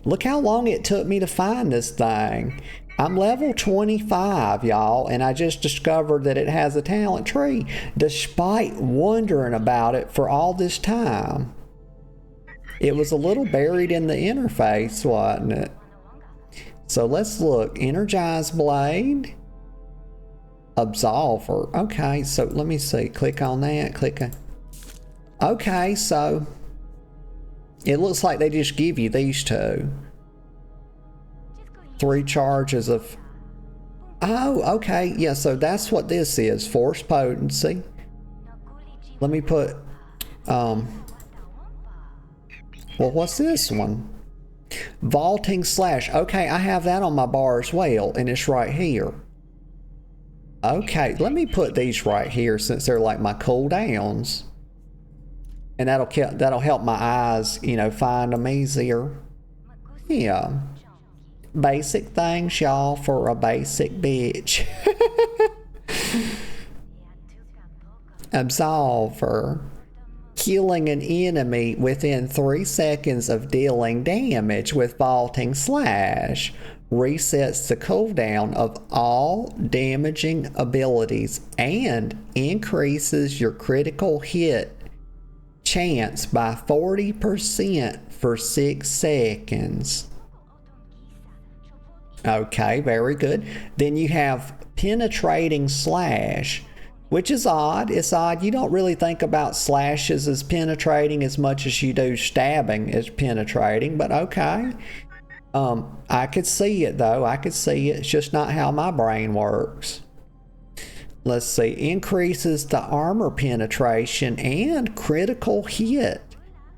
look how long it took me to find this thing. I'm level 25, y'all, and I just discovered that it has a talent tree, despite wondering about it for all this time. It was a little buried in the interface, wasn't it? So let's look. Energized Blade. Absolver. Okay, so let me see. Click on that. Click on. Okay, so it looks like they just give you these two. 3 charges of... Oh, okay. Yeah, so that's what this is. Force potency. Let me put... Well, what's this one? Vaulting slash. Okay, I have that on my bar as well, and it's right here. Okay, let me put these right here since they're like my cooldowns. And that'll help my eyes, you know, find them easier. Yeah. Basic things, y'all, for a basic bitch. Absolver. Killing an enemy within 3 seconds of dealing damage with vaulting slash resets the cooldown of all damaging abilities and increases your critical hit chance by 40% for 6 seconds. Okay, very good. Then you have penetrating slash, which is odd. It's odd. You don't really think about slashes as penetrating as much as you do stabbing as penetrating, but okay. I could see it though. I could see it. It's just not how my brain works. Let's see. Increases the armor penetration and critical hit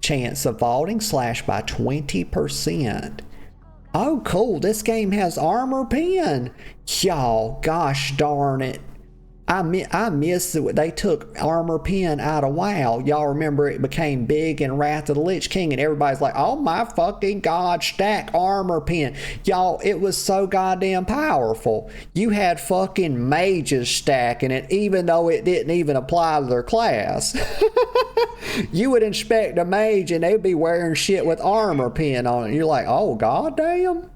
chance of vaulting slash by 20%. Oh, cool. This game has armor pen. Y'all, gosh darn it. I missed it. They took armor pen out of WoW. Y'all remember it became big in Wrath of the Lich King, and everybody's like, oh my fucking god, stack armor pen. Y'all, it was so goddamn powerful. You had fucking mages stacking it, even though it didn't even apply to their class. You would inspect a mage and they'd be wearing shit with armor pen on it. You're like, oh goddamn.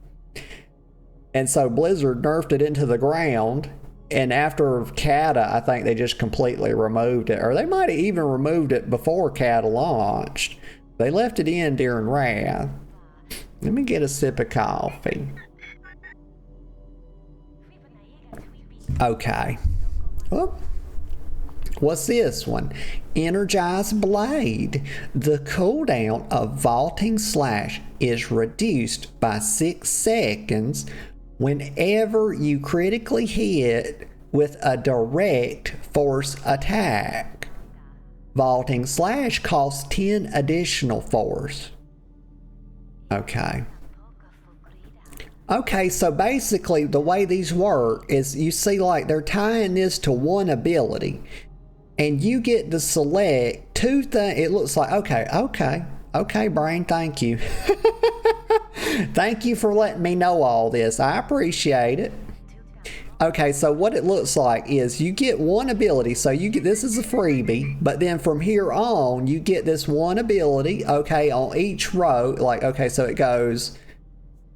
And so Blizzard nerfed it into the ground. And after Kata, I think they just completely removed it. Or they might have even removed it before Kata launched. They left it in during Wrath. Let me get a sip of coffee. Okay. Oh. What's this one? Energized Blade. The cooldown of vaulting slash is reduced by 6 seconds whenever you critically hit with a direct force attack. Vaulting slash costs 10 additional force. Okay. Okay, so basically the way these work is you see like they're tying this to one ability. And you get to select 2 things. It looks like, okay, brain, thank you. Thank you for letting me know all this. I appreciate it. Okay, so what it looks like is you get one ability. So you get, this is a freebie, but then from here on, you get this one ability, okay, on each row. Like, okay, so it goes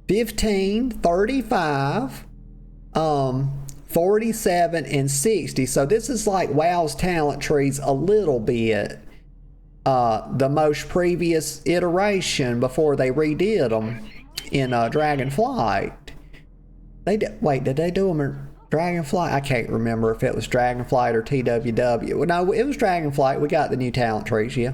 15, 35, 47, and 60. So this is like WoW's talent trees a little bit. The most previous iteration before they redid them in Dragonflight. Wait, did they do them in Dragonflight? I can't remember if it was Dragonflight or TWW. Well, no, it was Dragonflight. We got the new talent trees, yeah.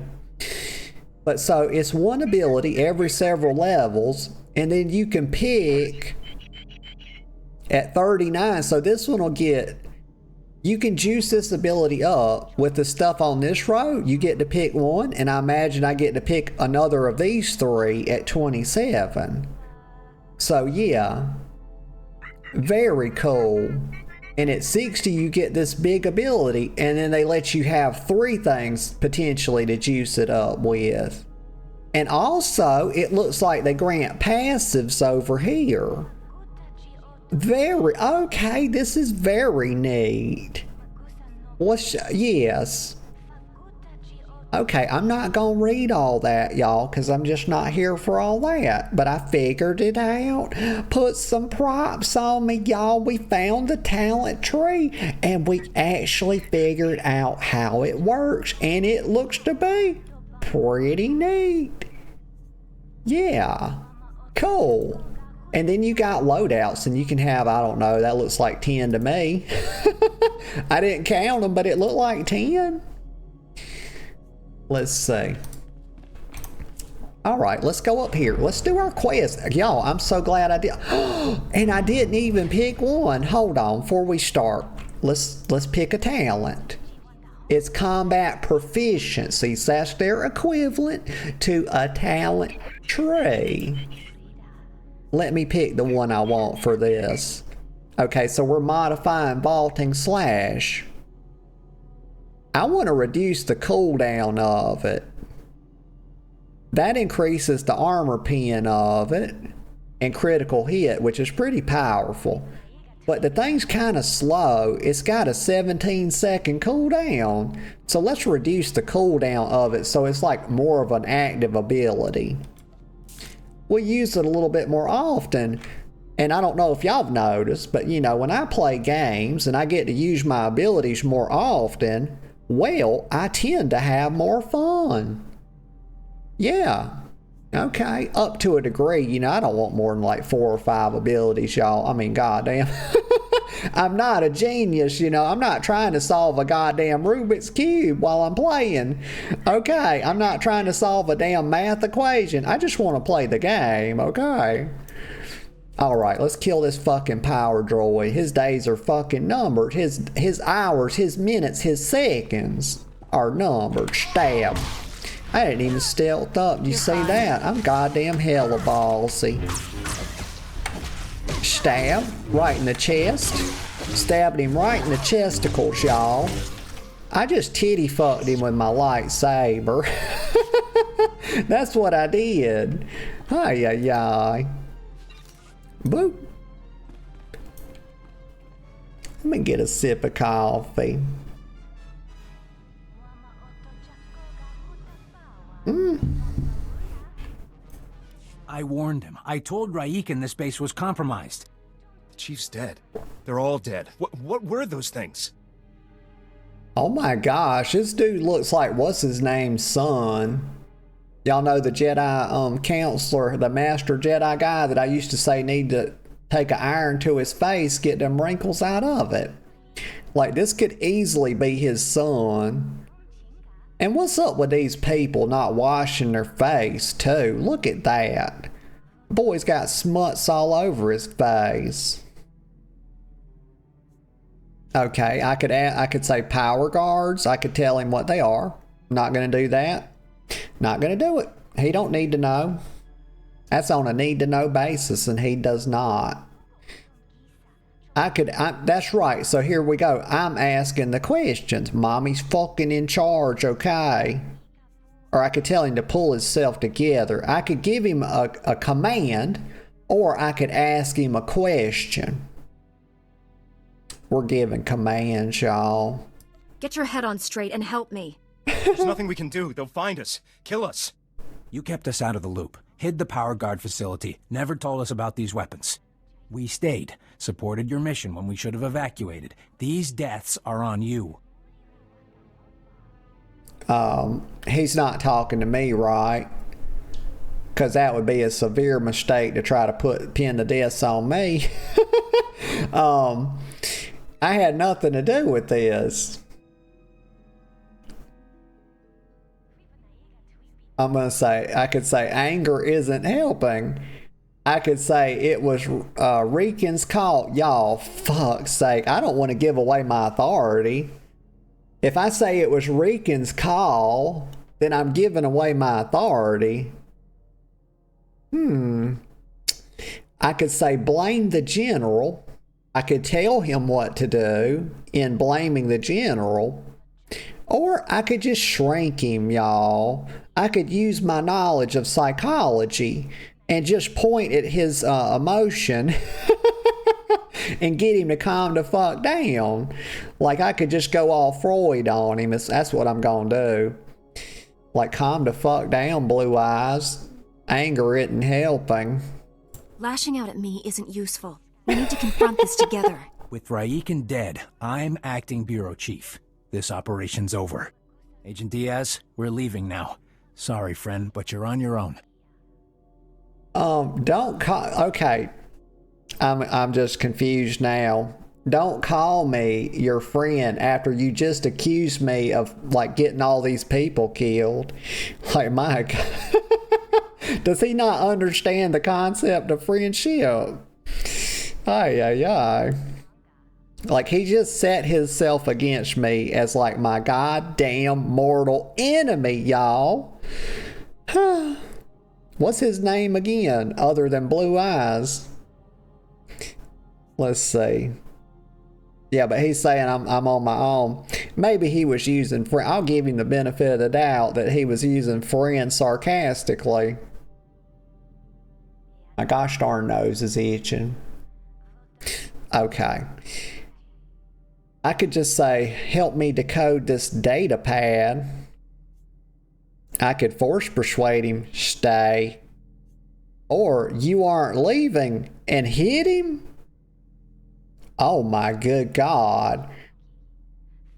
But so it's one ability every several levels, and then you can pick at 39. So this one will get, you can juice this ability up with the stuff on this row. You get to pick one, and I imagine I get to pick another of these 3 at 27. So yeah, very cool. And at 60 you get this big ability, and then they let you have 3 things potentially to juice it up with. And also it looks like they grant passives over here. Very okay, this is very neat. Yes. Okay, I'm not gonna read all that, y'all, because I'm just not here for all that. But I figured it out. Put some props on me, y'all. We found the talent tree, and we actually figured out how it works. And it looks to be pretty neat. Yeah, cool. And then you got loadouts, and you can have, I don't know, that looks like 10 to me. I didn't count them, but it looked like 10. Let's see. All right, let's go up here. Let's do our quest. Y'all, I'm so glad I did. And I didn't even pick one. Hold on, before we start, let's pick a talent. It's combat proficiency. So that's their equivalent to a talent tree. Let me pick the one I want for this. Okay, so we're modifying vaulting slash. I want to reduce the cooldown of it. That increases the armor pen of it and critical hit, which is pretty powerful. But the thing's kind of slow. It's got a 17-second cooldown. So let's reduce the cooldown of it so it's like more of an active ability. We'll use it a little bit more often. And I don't know if y'all have noticed, but you know, when I play games and I get to use my abilities more often, well, I tend to have more fun. Yeah. Okay. Up to a degree. You know, I don't want more than like 4 or 5 abilities, y'all. I mean, goddamn. I'm not a genius, you know. I'm not trying to solve a goddamn Rubik's Cube while I'm playing. Okay. I'm not trying to solve a damn math equation. I just want to play the game. Okay. Alright, let's kill this fucking power droid. His days are fucking numbered. His hours, his minutes, his seconds are numbered. Stab. I didn't even stealth up. You see that? I'm goddamn hella ballsy. Stab. Right in the chest. Stabbed him right in the chesticles, y'all. I just titty fucked him with my lightsaber. That's what I did. Ay, ay, ay. Boop. Let me get a sip of coffee. I warned him. I told Raikin this base was compromised. The chief's dead. They're all dead. What were those things? Oh my gosh, this dude looks like what's his name's son. Y'all know the Jedi counselor, the master Jedi guy that I used to say need to take an iron to his face, get them wrinkles out of it. Like, this could easily be his son. And what's up with these people not washing their face too? Look at that. Boy's got smuts all over his face. Okay, I could say power guards. I could tell him what they are. Not gonna do that. Not gonna do it. He don't need to know. That's on a need to know basis, and he does not. That's right. So here we go. I'm asking the questions. Mommy's fucking in charge, okay? Or I could tell him to pull himself together. I could give him a command, or I could ask him a question. We're giving commands, y'all. Get your head on straight and help me. There's nothing we can do. They'll find us. Kill us. You kept us out of the loop, hid the power guard facility, never told us about these weapons. We stayed, supported your mission when we should have evacuated. These deaths are on you. He's not talking to me, right? because that would be a severe mistake to try to pin the deaths on me. I had nothing to do with this. I'm going to say, I could say anger isn't helping. I could say it was Rican's call. Y'all, fuck's sake, I don't want to give away my authority. If I say it was Rican's call, then I'm giving away my authority. I could say blame the general. I could tell him what to do in blaming the general. Or I could just shrink him, y'all. I could use my knowledge of psychology and just point at his emotion and get him to calm the fuck down. Like, I could just go all Freud on him. That's what I'm gonna do. Like, calm the fuck down, Blue Eyes. Anger isn't helping. Lashing out at me isn't useful. We need to confront this together. With Raikin dead, I'm acting bureau chief. This operation's over. Agent Diaz, we're leaving now. Sorry, friend, but you're on your own. Don't call... Okay. I'm just confused now. Don't call me your friend after you just accused me of, like, getting all these people killed. Like, my God. Does he not understand the concept of friendship? Ay. Like, he just set himself against me as, like, my goddamn mortal enemy, y'all. What's his name again, other than Blue Eyes? Let's see. Yeah, but he's saying I'm on my own. Maybe he was using friend. I'll give him the benefit of the doubt that he was using friend sarcastically. My gosh darn nose is itching. Okay. I could just say, help me decode this data pad. I could force persuade him, stay. Or, you aren't leaving, and hit him? Oh my good God.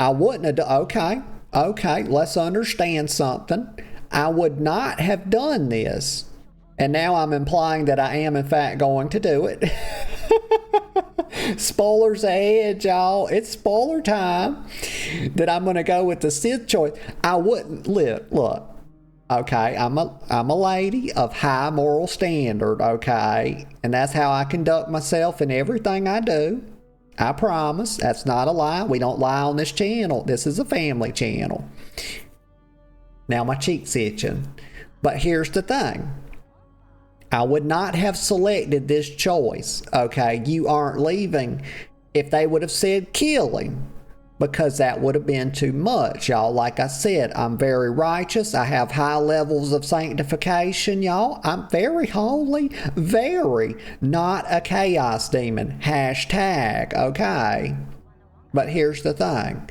I wouldn't have done... Okay, let's understand something. I would not have done this. And now I'm implying that I am in fact going to do it. Spoilers ahead, y'all. It's spoiler time. That I'm going to go with the Sith choice. I wouldn't... Look. Okay, I'm a lady of high moral standard, okay? And that's how I conduct myself in everything I do. I promise. That's not a lie. We don't lie on this channel. This is a family channel. Now my cheek's itching. But here's the thing. I would not have selected this choice, okay? You aren't leaving if they would have said kill him. Because that would have been too much, y'all. Like I said, I'm very righteous. I have high levels of sanctification, y'all. I'm very holy. Very. Not a chaos demon. Hashtag, okay? But here's the thing.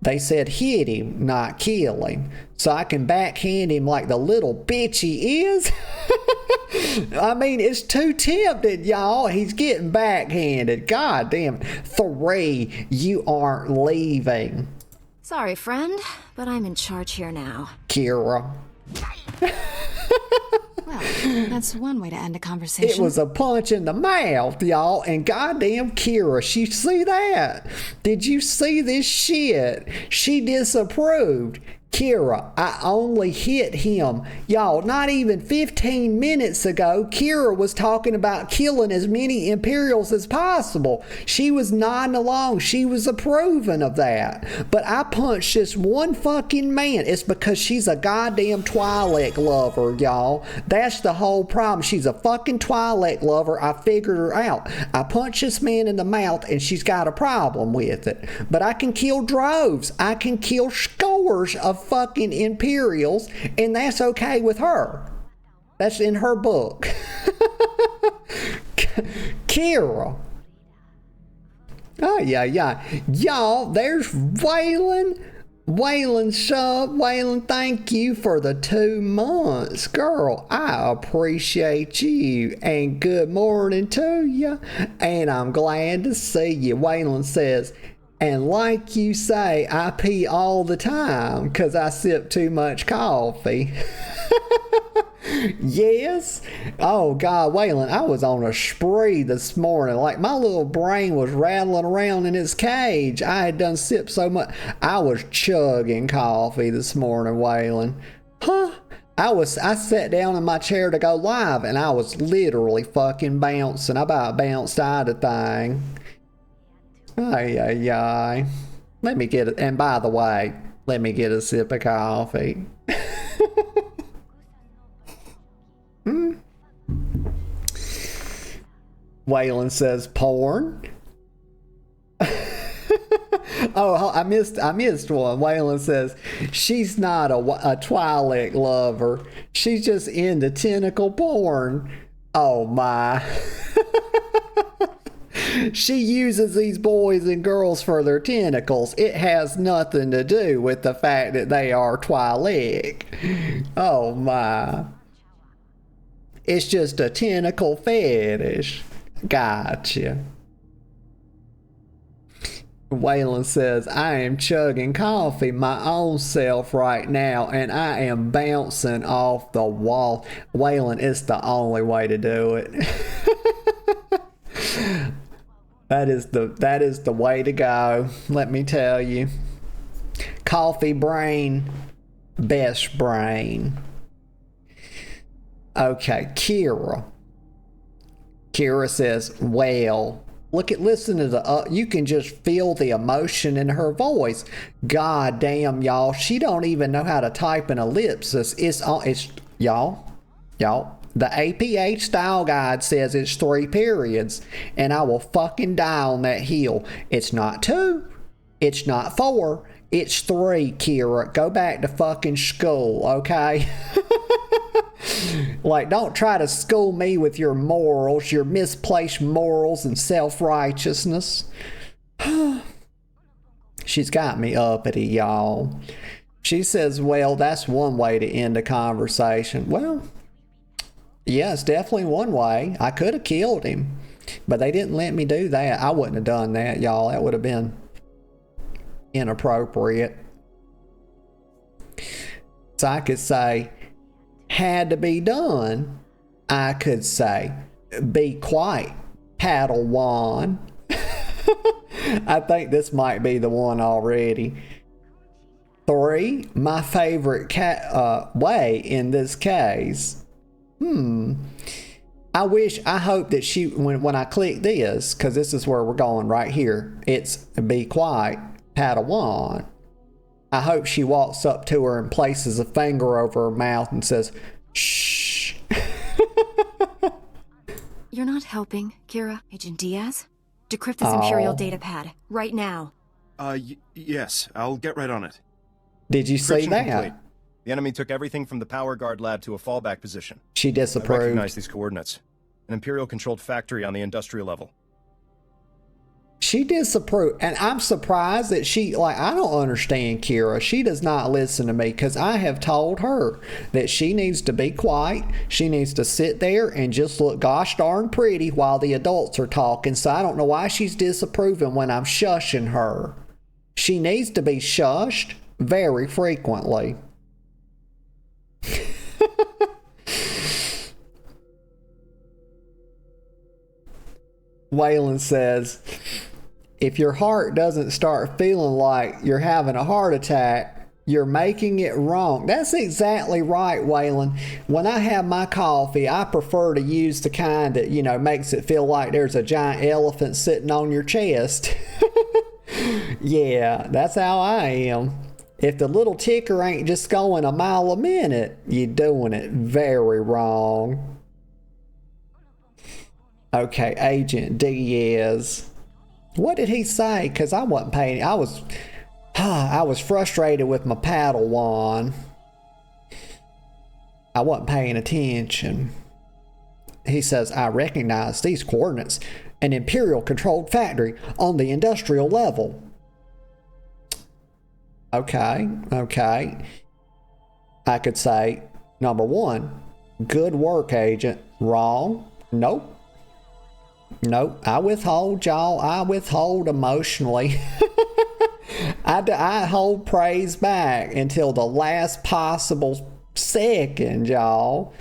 They said hit him, not kill him. So I can backhand him like the little bitch he is. I mean, it's too tempted, y'all. He's getting backhanded. God damn. 3, you aren't leaving. Sorry, friend, but I'm in charge here now. Kira. Well, that's one way to end a conversation. It was a punch in the mouth, y'all, and goddamn Kira, she see that? Did you see this shit? She disapproved. Kira, I only hit him. Y'all, not even 15 minutes ago, Kira was talking about killing as many Imperials as possible. She was nodding along. She was approving of that. But I punched this one fucking man. It's because she's a goddamn Twi'lek lover, y'all. That's the whole problem. She's a fucking Twi'lek lover. I figured her out. I punched this man in the mouth and she's got a problem with it. But I can kill droves. I can kill scores of fucking Imperials, and that's okay with her. That's in her book. Kira. Oh, yeah. Y'all, there's Waylon. Waylon sub. Waylon, thank you for the 2 months. Girl, I appreciate you. And good morning to you. And I'm glad to see you. Waylon says, and like you say, I pee all the time because I sip too much coffee. Yes. Oh God, Waylon, I was on a spree this morning. Like my little brain was rattling around in its cage. I had done sipped so much. I was chugging coffee this morning, Waylon. Huh? I sat down in my chair to go live and I was literally fucking bouncing. I about bounced out of the thing. Ay. Let me get it. And by the way, let me get a sip of coffee. Waylon says porn. Oh, I missed one. Waylon says she's not a Twi'lek lover. She's just into tentacle porn. Oh my. She uses these boys and girls for their tentacles. It has nothing to do with the fact that they are Twi'lek. Oh my. It's just a tentacle fetish. Gotcha. Waylon says, I am chugging coffee my own self right now and I am bouncing off the wall. Waylon, it's the only way to do it. That is the way to go, let me tell you. Coffee brain, best brain. Okay, Kira. Kira says, well, listen to the, you can just feel the emotion in her voice. God damn, y'all, she don't even know how to type an ellipsis. It's y'all, the APH style guide says it's 3 periods, and I will fucking die on that hill. It's not 2, it's not 4, it's 3, Kira. Go back to fucking school, okay? Like, don't try to school me with your morals, your misplaced morals and self-righteousness. She's got me uppity, y'all. She says, well, that's one way to end a conversation. Well, yeah, it's definitely one way. I could have killed him, but they didn't let me do that. I wouldn't have done that, y'all. That would have been inappropriate. So I could say, had to be done. I could say, be quiet, Padawan. I think this might be the one already. 3, my favorite way in this case. I hope that she, when I click this, because this is where we're going right here, it's be quiet, Padawan. I hope she walks up to her and places a finger over her mouth and says, shh. You're not helping, Kira. Agent Diaz? Decrypt this Imperial data pad, right now. Yes, I'll get right on it. Did you see that? Complete. The enemy took everything from the power guard lab to a fallback position. She disapproved. I recognize these coordinates. An Imperial-controlled factory on the industrial level. She disapproved, and I'm surprised that I don't understand Kira. She does not listen to me, because I have told her that she needs to be quiet. She needs to sit there and just look gosh darn pretty while the adults are talking. So I don't know why she's disapproving when I'm shushing her. She needs to be shushed very frequently. Waylon says, if your heart doesn't start feeling like you're having a heart attack, you're making it wrong. That's exactly right, Waylon. When I have my coffee, I prefer to use the kind that, makes it feel like there's a giant elephant sitting on your chest. Yeah, that's how I am. If the little ticker ain't just going a mile a minute, you're doing it very wrong. Okay, Agent Diaz. What did he say? Because I wasn't paying. I was frustrated with my Padawan. I wasn't paying attention. He says, I recognize these coordinates. An Imperial-controlled factory on the industrial level. Okay. I could say, number 1, good work, Agent. Wrong? Nope. I withhold, y'all. I withhold emotionally. I hold praise back until the last possible second, y'all.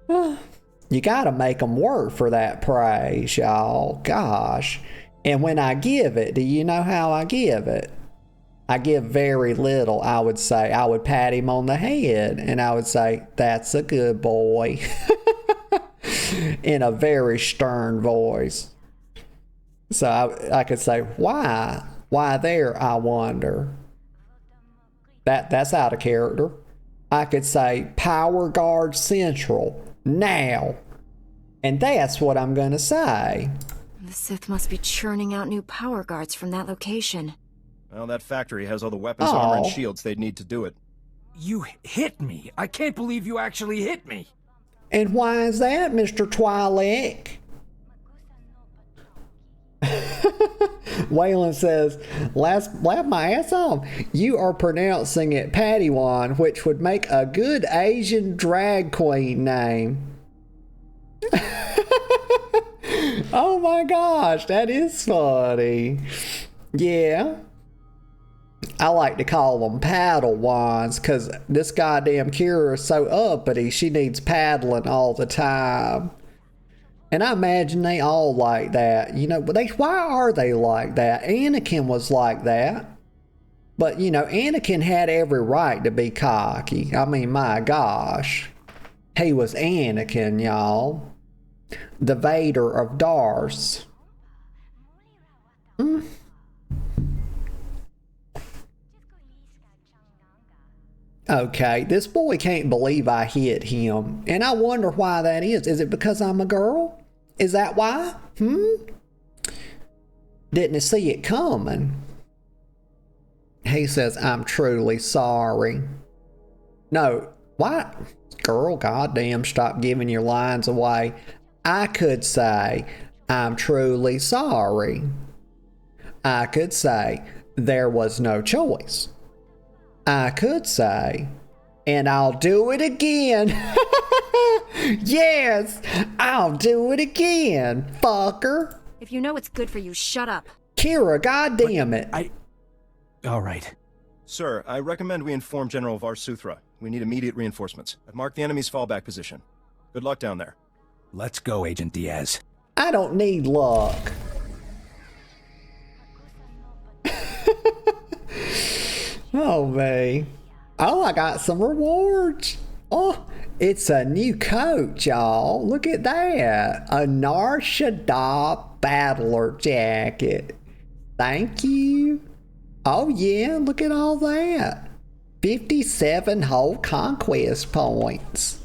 You gotta make them work for that praise, y'all. Gosh. And when I give it, do you know how I give it? I give very little, I would say. I would pat him on the head and I would say, "That's a good boy." In a very stern voice. So I could say, "Why? Why there, I wonder?" That's out of character. I could say, "Power Guard Central, now." And that's what I'm gonna say. The Sith must be churning out new power guards from that location. Well, that factory has all the weapons, armor, and shields they'd need to do it. You hit me. I can't believe you actually hit me. And why is that, Mr. Twi'lek? Waylon says, laugh my ass off. You are pronouncing it Padawan, which would make a good Asian drag queen name. Oh my gosh, that is funny. Yeah. I like to call them Padawans because this goddamn Kira is so uppity, she needs paddling all the time. And I imagine they all like that. You know, but why are they like that? Anakin was like that. But, you know, Anakin had every right to be cocky. I mean, my gosh. He was Anakin, y'all. The Vader of Darth. Okay, this boy can't believe I hit him. And I wonder why that is. Is it because I'm a girl? Is that why? Didn't see it coming. He says, "I'm truly sorry." No, what? Girl, goddamn, stop giving your lines away. I could say, "I'm truly sorry." I could say, "There was no choice." I could say, "And I'll do it again." Yes, I'll do it again, fucker. If you know it's good for you, shut up. Kira, goddamn it. All right. Sir, I recommend we inform General Varsuthra. We need immediate reinforcements. I've marked the enemy's fallback position. Good luck down there. Let's go, Agent Diaz. I don't need luck. Oh, man. Oh, I got some rewards. Oh, it's a new coat, y'all. Look at that. A Nar Shaddaa Battler jacket. Thank you. Oh, yeah, look at all that. 57 whole conquest points.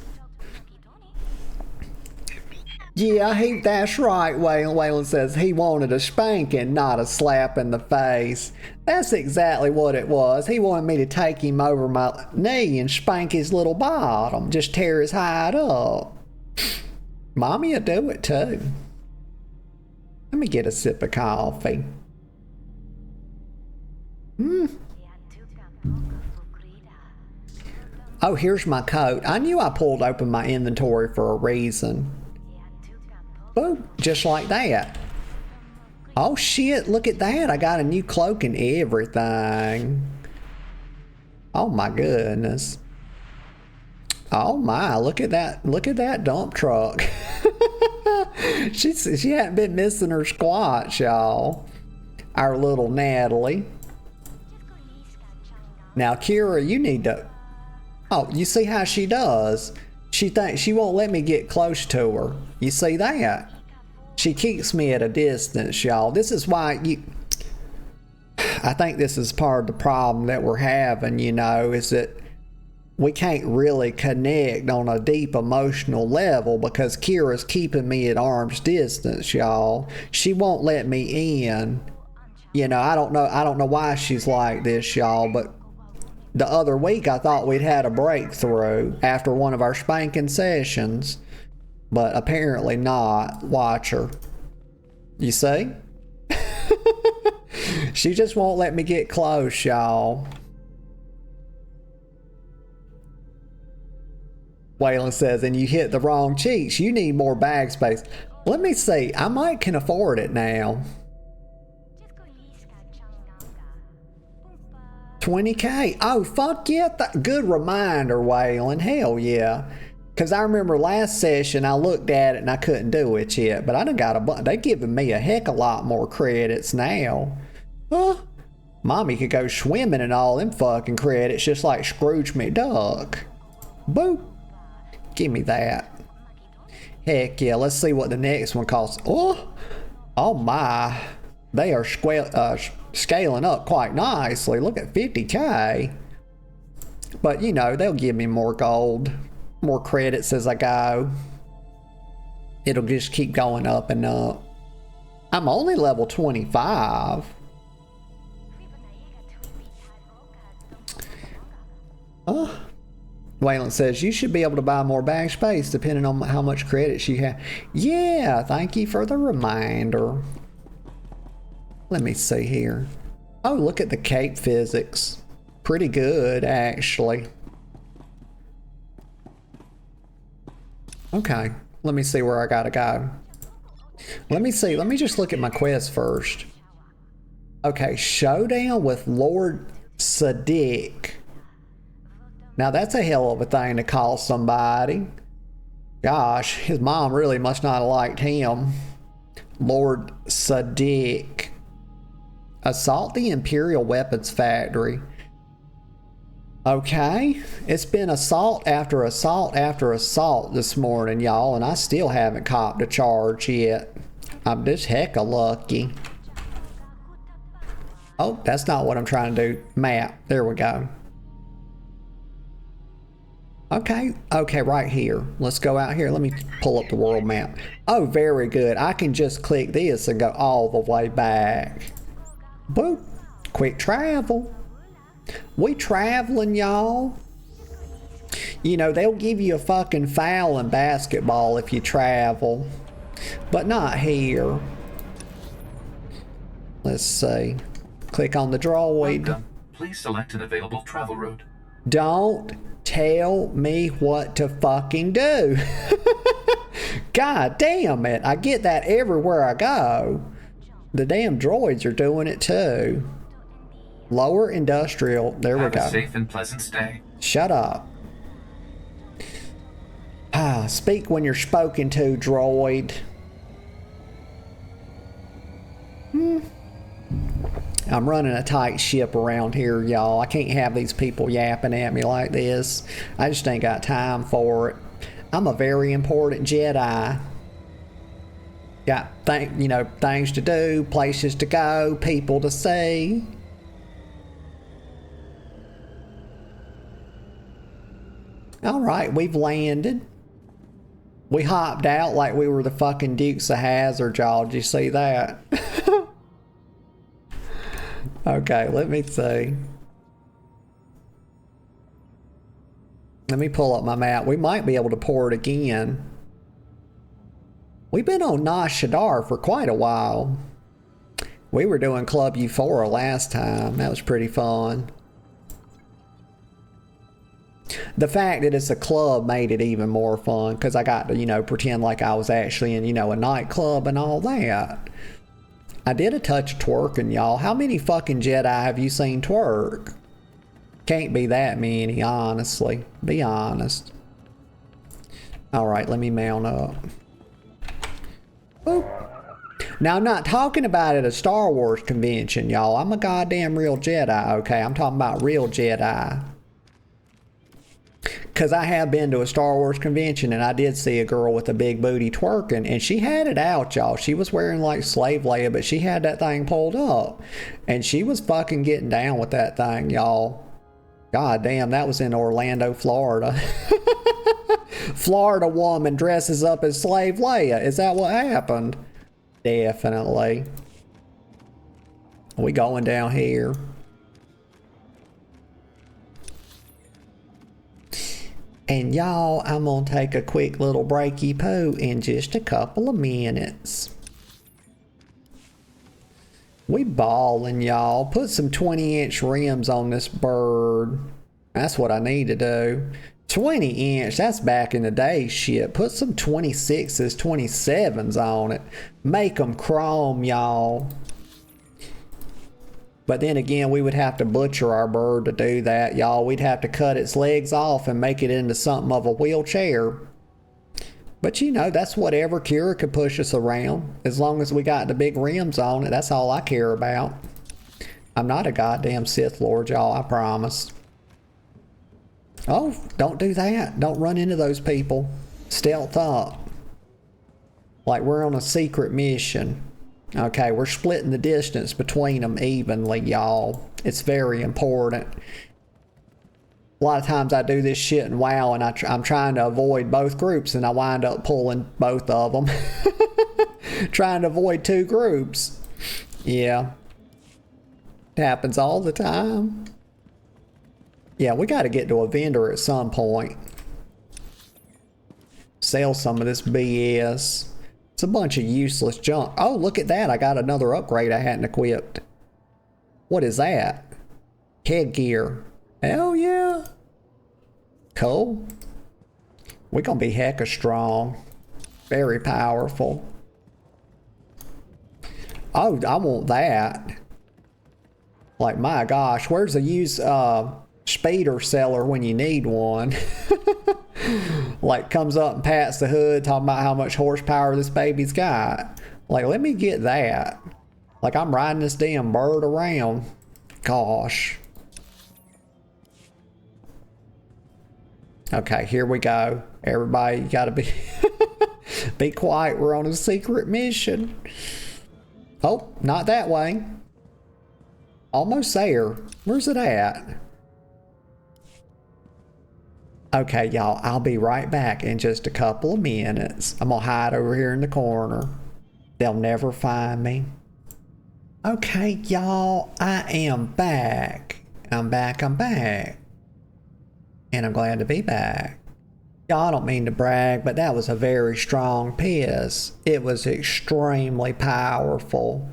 Yeah, that's right, Waylon says he wanted a spanking, not a slap in the face. That's exactly what it was. He wanted me to take him over my knee and spank his little bottom, just tear his hide up. Mommy'll do it too. Let me get a sip of coffee. Oh, here's my coat. I knew I pulled open my inventory for a reason. Boom, just like that. Oh shit, look at that. I got a new cloak and everything. Oh my goodness. Oh my, look at that dump truck. She hadn't been missing her squats, y'all. Our little Natalie. Now Kira, you need to... Oh, you see how she does? She thinks she won't let me get close to her. You see that? She keeps me at a distance, y'all. This is why I think this is part of the problem that we're having, you know, is that we can't really connect on a deep emotional level because Kira's keeping me at arm's distance, y'all. She won't let me in. You know, I don't know why she's like this, y'all, but the other week I thought we'd had a breakthrough after one of our spanking sessions, but apparently not. Watch her. You see? She just won't let me get close, y'all. Waylon says, and you hit the wrong cheeks. You need more bag space. Let me see. I might can afford it now. 20K. Oh, fuck yeah. Good reminder, Waylon. Hell yeah. Because I remember last session I looked at it and I couldn't do it yet. But I done got a bunch. They giving me a heck of a lot more credits now. Huh? Mommy could go swimming and all them fucking credits just like Scrooge McDuck. Boop. Give me that. Heck yeah. Let's see what the next one costs. Oh my. They are scaling up quite nicely. Look at 50K. But you know, they'll give me more gold, more credits as I go. It'll just keep going up and up. I'm only level 25. Wayland says you should be able to buy more bag space depending on how much credits you have. Yeah, thank you for the reminder. Let me see here. Oh, look at the cape physics. Pretty good, actually. Okay, let me see where I gotta go. Let me see. Let me just look at my quest first. Okay, showdown with Lord Sadiq. Now that's a hell of a thing to call somebody. Gosh, his mom really must not have liked him. Lord Sadiq. Assault the Imperial Weapons Factory. Okay, it's been assault after assault after assault this morning, y'all, and I still haven't copped a charge yet. I'm just hecka lucky. Oh, that's not what I'm trying to do. Map. There we go. Okay, right here. Let's go out here. Let me pull up the world map. Oh, very good. I can just click this and go all the way back. Boop. Quick travel. We traveling, y'all. You know, they'll give you a fucking foul in basketball if you travel. But not here. Let's see. Click on the droid. Welcome. Please select an available travel route. Don't tell me what to fucking do. God damn it. I get that everywhere I go. The damn droids are doing it too. Lower industrial. There we go. Have a safe and pleasant stay. Shut up. Speak when you're spoken to, droid. I'm running a tight ship around here, y'all. I can't have these people yapping at me like this. I just ain't got time for it. I'm a very important Jedi. Got things to do, places to go, people to see. All right, we've landed. We hopped out like we were the fucking Dukes of Hazzard, y'all. Did you see that? Okay, let me see. Let me pull up my map. We might be able to pour it again. We've been on Nar Shaddaa for quite a while. We were doing Club Euphora last time. That was pretty fun. The fact that it's a club made it even more fun because I got to, pretend like I was actually in, a nightclub and all that. I did a touch of twerking, y'all. How many fucking Jedi have you seen twerk? Can't be that many, honestly. Be honest. Alright, let me mount up. Boop. Now, I'm not talking about at a Star Wars convention, y'all. I'm a goddamn real Jedi, okay? I'm talking about real Jedi. Because I have been to a Star Wars convention and I did see a girl with a big booty twerking and she had it out, y'all. She was wearing like slave Leia, but she had that thing pulled up. And she was fucking getting down with that thing, y'all. God damn, that was in Orlando, Florida. Florida woman dresses up as slave Leia. Is that what happened? Definitely. We going down here. And y'all, I'm gonna take a quick little breaky poo in just a couple of minutes. We ballin', y'all. Put some 20-inch rims on this bird. That's what I need to do. 20-inch, that's back in the day shit. Put some 26s, 27s on it. Make them chrome, y'all. But then again, we would have to butcher our bird to do that, y'all. We'd have to cut its legs off and make it into something of a wheelchair. But you know, that's whatever Kira could push us around. As long as we got the big rims on it, that's all I care about. I'm not a goddamn Sith Lord, y'all, I promise. Oh, don't do that. Don't run into those people. Stealth up. Like we're on a secret mission. Okay, we're splitting the distance between them evenly, y'all. It's very important. A lot of times I do this shit in WoW and I'm trying to avoid both groups and I wind up pulling both of them. Trying to avoid two groups. Yeah. It happens all the time. Yeah, we got to get to a vendor at some point. Sell some of this BS. It's a bunch of useless junk. Oh, look at that. I got another upgrade I hadn't equipped. What is that? Headgear. Hell yeah. Cool. We're going to be hecka strong. Very powerful. Oh, I want that. Like, my gosh, where's the used speeder seller when you need one? Like, comes up and pats the hood talking about how much horsepower this baby's got. Like, let me get that. Like, I'm riding this damn bird around. Gosh. Okay, here we go. Everybody, you gotta be be quiet. We're on a secret mission. Oh, not that way. Almost there. Where's it at? Okay, y'all, I'll be right back in just a couple of minutes. I'm gonna hide over here in the corner. They'll never find me. Okay, y'all, I am back. I'm back. And I'm glad to be back. Y'all, I don't mean to brag, but that was a very strong piss. It was extremely powerful.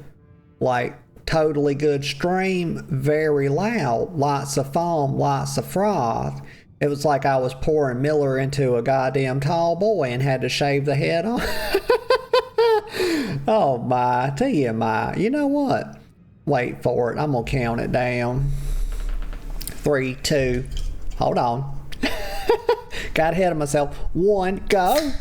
Like, totally good stream, very loud, lots of foam, lots of froth. It was like I was pouring Miller into a goddamn tall boy and had to shave the head off. Oh my, TMI. You know what? Wait for it. I'm gonna count it down. 3, 2, hold on. Got ahead of myself. 1, go.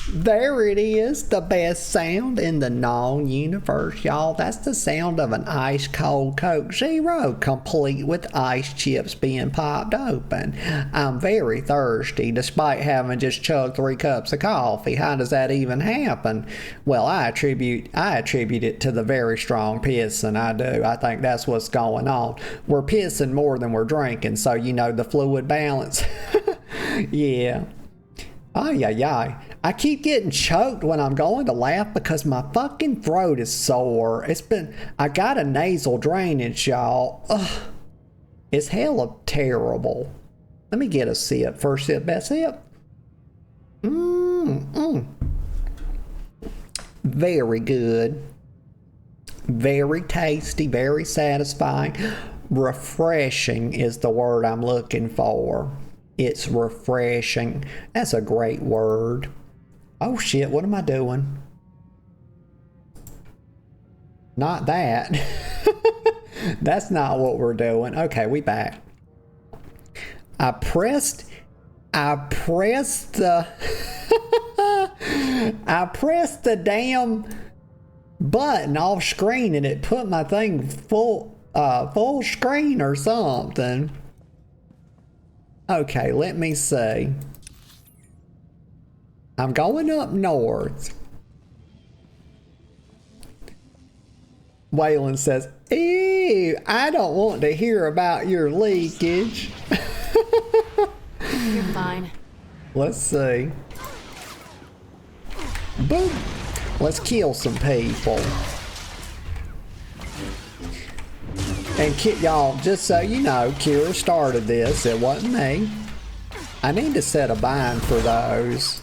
There it is, the best sound in the known universe, y'all. That's the sound of an ice cold Coke Zero, complete with ice chips being popped open. I'm very thirsty, despite having just chugged 3 cups of coffee. How does that even happen? Well, I attribute it to the very strong pissing. I do. I think that's what's going on. We're pissing more than we're drinking, so you know the fluid balance. Yeah. Ay, ay, ay. I keep getting choked when I'm going to laugh because my fucking throat is sore. I got a nasal drainage, y'all. Ugh. It's hella terrible. Let me get a sip. First sip, best sip. Very good. Very tasty, very satisfying. Refreshing is the word I'm looking for. It's refreshing. That's a great word. Oh shit, what am I doing? Not that. That's not what we're doing. Okay, we back. I pressed the I pressed the damn button off screen and it put my thing full screen or something. Okay, let me see. I'm going up north. Waylon says, ew, I don't want to hear about your leakage. You're fine. Let's see. Boom. Let's kill some people. And y'all, just so you know, Kira started this. It wasn't me. I need to set a bind for those.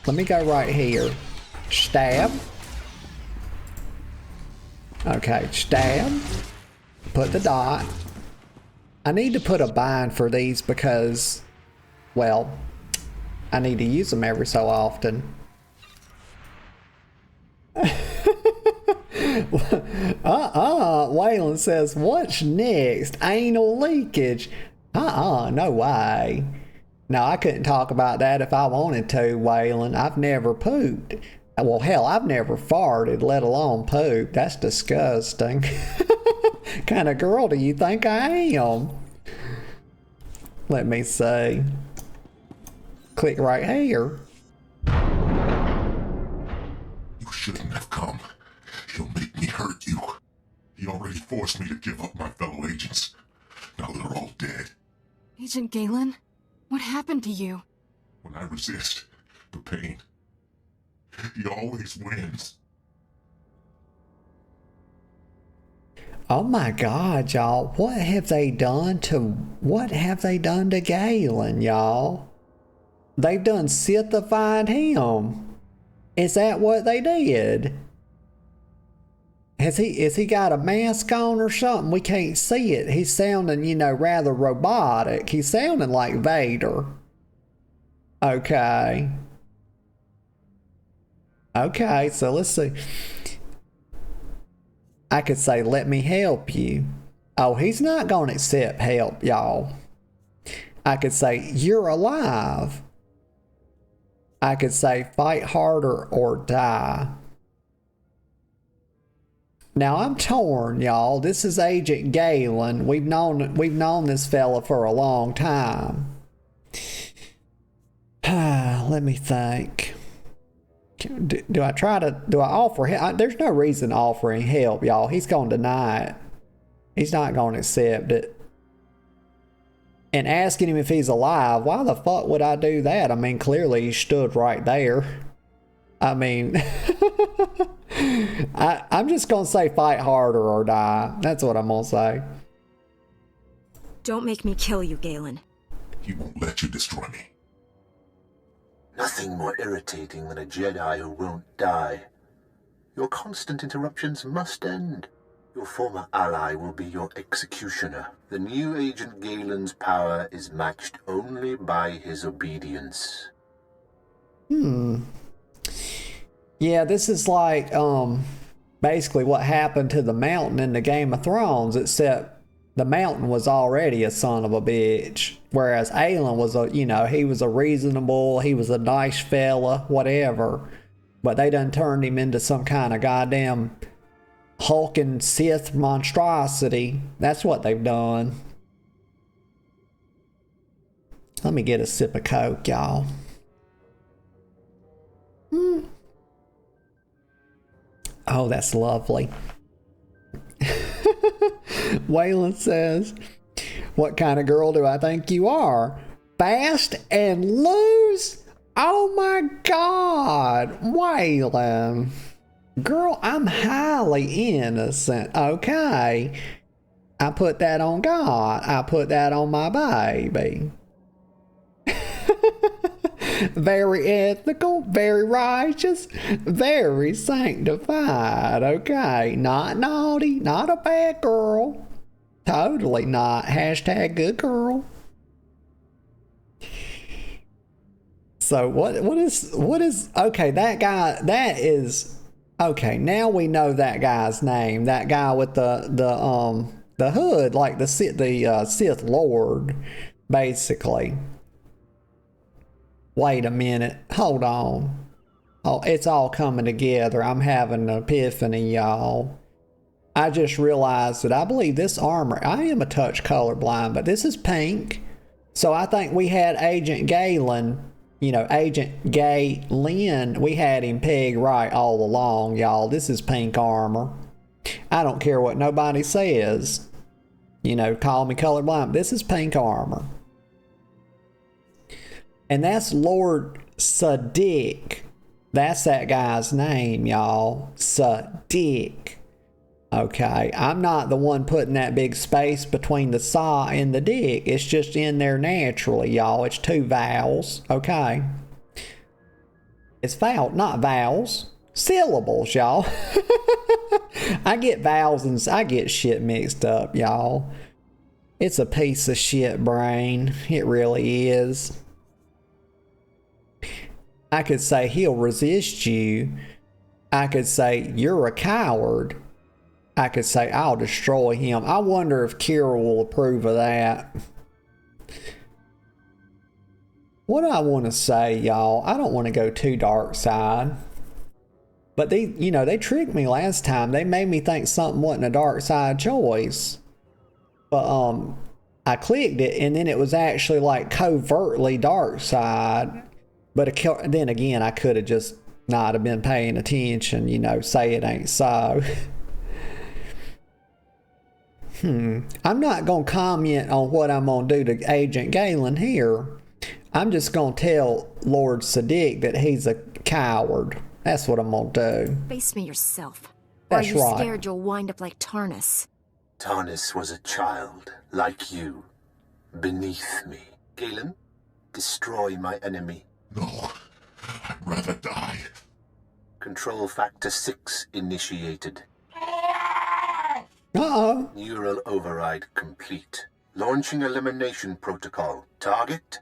Let me go right here. Stab. Okay, stab. Put the dot. I need to put a bind for these because, well, I need to use them every so often. Waylon says, what's next? Anal leakage. No way. Now, I couldn't talk about that if I wanted to, Waylon. I've never pooped. Well, hell, I've never farted, let alone pooped. That's disgusting. Kind of girl do you think I am? Let me see. Click right here. You shouldn't have come. He'll make me hurt you. He already forced me to give up my fellow agents. Now they're all dead. Agent Galen? What happened to you? When I resist the pain, he always wins. Oh my God, y'all. What have they done to Galen, y'all? They've done Sithified him. Is that what they did? Has he got a mask on or something? We can't see it. He's sounding, you know, rather robotic. He's sounding like Vader. Okay. Okay, so let's see. I could say, let me help you. Oh, he's not going to accept help, y'all. I could say, you're alive. I could say, fight harder or die. Now, I'm torn, y'all. This is Agent Galen. We've known this fella for a long time. Let me think. Do I offer him? There's no reason offering help, y'all. He's going to deny it. He's not going to accept it. And asking him if he's alive, why the fuck would I do that? I mean, clearly he stood right there. I mean, I'm just going to say fight harder or die. That's what I'm going to say. Don't make me kill you, Galen. He won't let you destroy me. Nothing more irritating than a Jedi who won't die. Your constant interruptions must end. Your former ally will be your executioner. The new Agent Galen's power is matched only by his obedience. Yeah, this is like basically what happened to the Mountain in the Game of Thrones, except the Mountain was already a son of a bitch, whereas Aelin was he was a reasonable, he was a nice fella, whatever, but they done turned him into some kind of goddamn hulking Sith monstrosity. That's what they've done. Let me get a sip of Coke, y'all. Oh, that's lovely. Waylon says, what kind of girl do I think you are? Fast and loose? Oh my God, Waylon. Girl, I'm highly innocent, okay? I put that on God. I put that on my baby. Very ethical, very righteous, very sanctified, okay? Not naughty, not a bad girl. Totally not. Hashtag good girl. So what is, okay, that guy, that is, okay, now we know that guy's name. That guy with the hood, like the Sith Lord, basically. Wait a minute. Hold on. Oh, it's all coming together. I'm having an epiphany, y'all. I just realized that I believe this armor, I am a touch colorblind, but this is pink. So I think we had Agent Galen, Agent Galen, we had him pegged right all along, y'all. This is pink armor. I don't care what nobody says. Call me colorblind. This is pink armor. And that's Lord Sadiq. That's that guy's name, y'all. Sadiq. Okay, I'm not the one putting that big space between the saw and the dick. It's just in there naturally, y'all. It's two vowels, okay? It's vowel, not vowels. Syllables, y'all. I get vowels and I get shit mixed up, y'all. It's a piece of shit brain. It really is. I could say he'll resist you. I could say you're a coward. I could say I'll destroy him. I wonder if Kira will approve of that. What do I want to say, y'all? I don't want to go too dark side. But they tricked me last time. They made me think something wasn't a dark side choice. But I clicked it and then it was actually like covertly dark side. But then again, I could have just not have been paying attention, say it ain't so. I'm not going to comment on what I'm going to do to Agent Galen here. I'm just going to tell Lord Sadiq that he's a coward. That's what I'm going to do. Face me yourself. That's or are you right. scared you'll wind up like Tarnus? Tarnus was a child, like you, beneath me. Galen, destroy my enemy. No, I'd rather die. Control Factor 6 initiated. Uh-oh. Neural override complete. Launching elimination protocol. Target?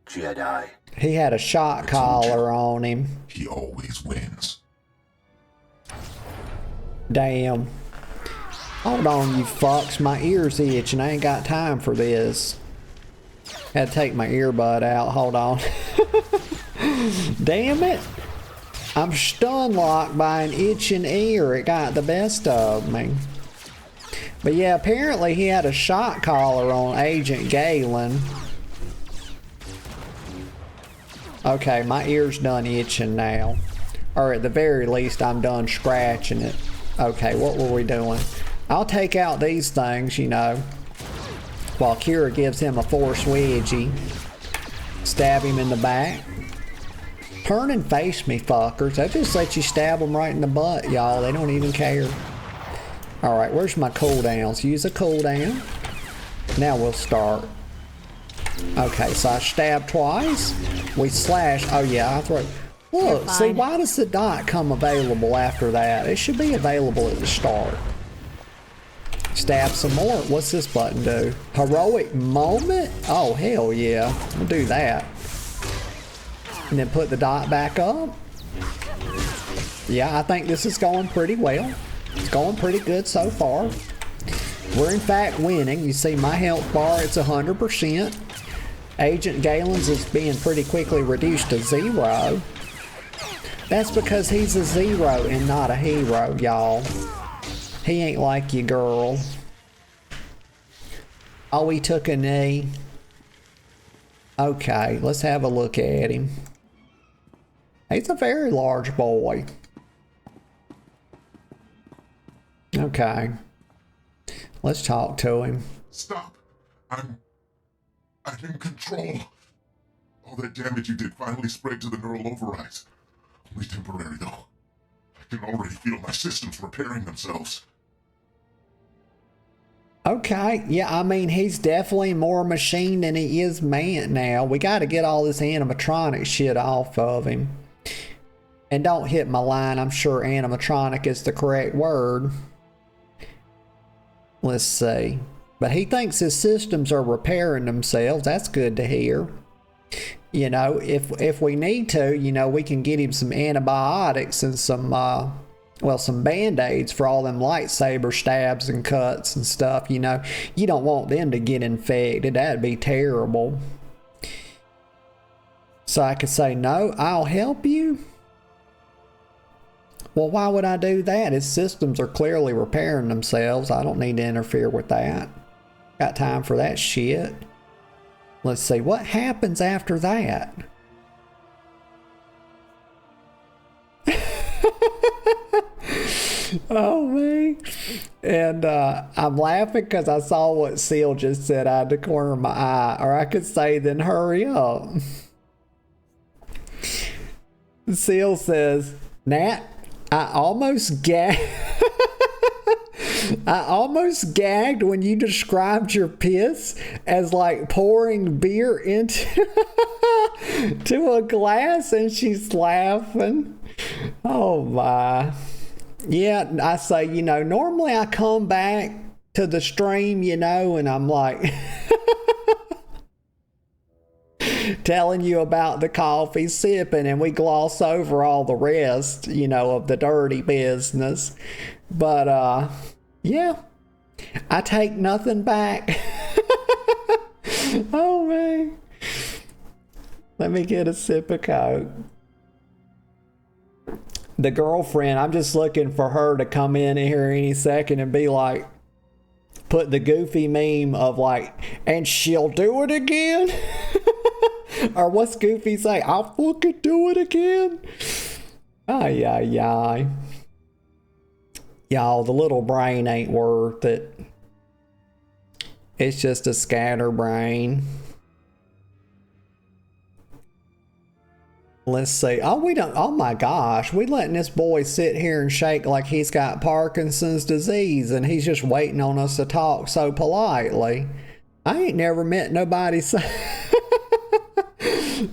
Jedi. He had a shot collar on him. He always wins. Damn. Hold on, you fucks. My ear's itching. I ain't got time for this. Had to take my earbud out. Hold on. Damn it. I'm stun locked by an itching ear. It got the best of me. But yeah, apparently he had a shot collar on Agent Galen. Okay, my ear's done itching now. Or at the very least, I'm done scratching it. Okay, what were we doing? I'll take out these things, while Kira gives him a force wedgie. Stab him in the back. Turn and face me, fuckers. They just let you stab them right in the butt, y'all. They don't even care. Alright, where's my cooldowns? Use a cooldown. Now we'll start. Okay, so I stab twice. We slash. Oh yeah, I throw. Look, see, why does the dot come available after that? It should be available at the start. Stab some more. What's this button do? Heroic moment? Oh, hell yeah. We'll do that. And then put the dot back up. Yeah, I think this is going pretty well. It's going pretty good so far. We're in fact winning. You see my health bar, it's 100%. Agent Galen's is being pretty quickly reduced to 0. That's because he's a 0 and not a hero, y'all. He ain't like you, girl. Oh, he took a knee. Okay, let's have a look at him. He's a very large boy. Okay. Let's talk to him. Stop. I'm in control. All that damage you did finally spread to the neural overrides. Only temporary, though. I can already feel my systems repairing themselves. Okay, yeah, I mean, he's definitely more machine than he is man now. We got to get all this animatronic shit off of him. And don't hit my line, I'm sure animatronic is the correct word. Let's see. But he thinks his systems are repairing themselves. That's good to hear. You know, if we need to, you know, we can get him some antibiotics and some, some Band-Aids for all them lightsaber stabs and cuts and stuff, you know. You don't want them to get infected. That'd be terrible. So I could say, no, I'll help you. Well, why would I do that? His systems are clearly repairing themselves. I don't need to interfere with that. Got time for that shit. Let's see, what happens after that? Oh, man. And I'm laughing because I saw what Seal just said out of the corner of my eye. Or I could say, then hurry up. Seal says, Nat, I almost gagged when you described your piss as like pouring beer into to a glass, and she's laughing. Oh my. Yeah, I say, you know, normally I come back to the stream, you know, and I'm like telling you about the coffee sipping, and we gloss over all the rest, you know, of the dirty business. But yeah, I take nothing back. Oh man. Let me get a sip of Coke. The girlfriend, I'm just looking for her to come in here any second and be like, put the goofy meme of like, and she'll do it again? Or what's Goofy say? I'll fucking do it again? Ay, ay, ay. Y'all, the little brain ain't worth it. It's just a scatterbrain. Let's see. Oh, we don't. Oh my gosh. We letting this boy sit here and shake like he's got Parkinson's disease and he's just waiting on us to talk so politely. I ain't never met nobody so.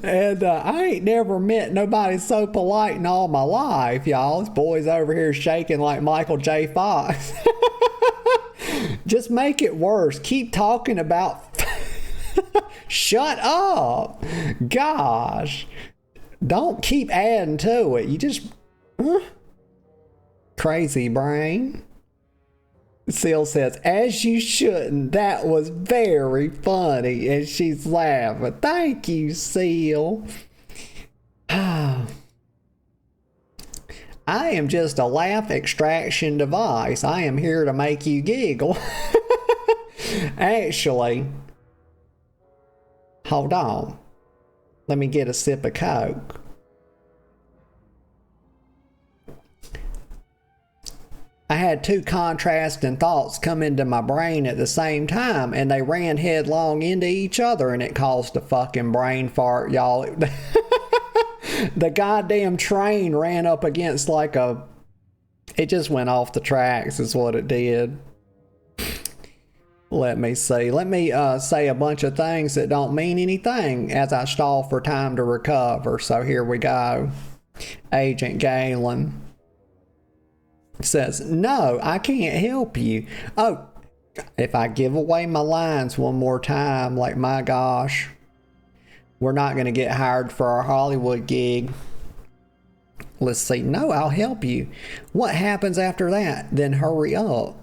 And I ain't never met nobody so polite in all my life, y'all. This boy's over here shaking like Michael J. Fox. Just make it worse. Keep talking about. Shut up. Gosh. Don't keep adding to it. You just... Crazy brain. Seal says, as you shouldn't. That was very funny. And she's laughing. Thank you, Seal. I am just a laugh extraction device. I am here to make you giggle. Actually, hold on. Let me get a sip of Coke. I had two contrasting thoughts come into my brain at the same time, and they ran headlong into each other, and it caused a fucking brain fart, y'all. The goddamn train ran up against like a... It just went off the tracks is what it did. Let me see. Let me say a bunch of things that don't mean anything as I stall for time to recover. So here we go. Agent Galen says, no, I can't help you. Oh, if I give away my lines one more time, like, my gosh, we're not going to get hired for our Hollywood gig. Let's see. No, I'll help you. What happens after that? Then hurry up.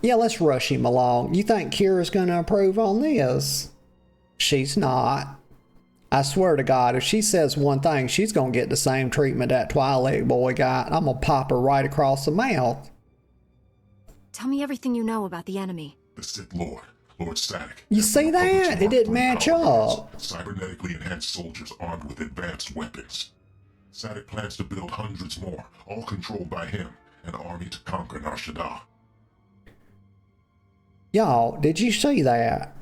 Yeah, let's rush him along. You think Kira's going to approve on this? She's not. I swear to God, if she says one thing, she's going to get the same treatment that Twilight boy got. I'm going to pop her right across the mouth. Tell me everything you know about the enemy. The Sith Lord, Lord Static. You see that? It didn't match up. Cybernetically enhanced soldiers armed with advanced weapons. Static plans to build hundreds more, all controlled by him, an army to conquer Nar Shaddaa. Y'all, did you see that?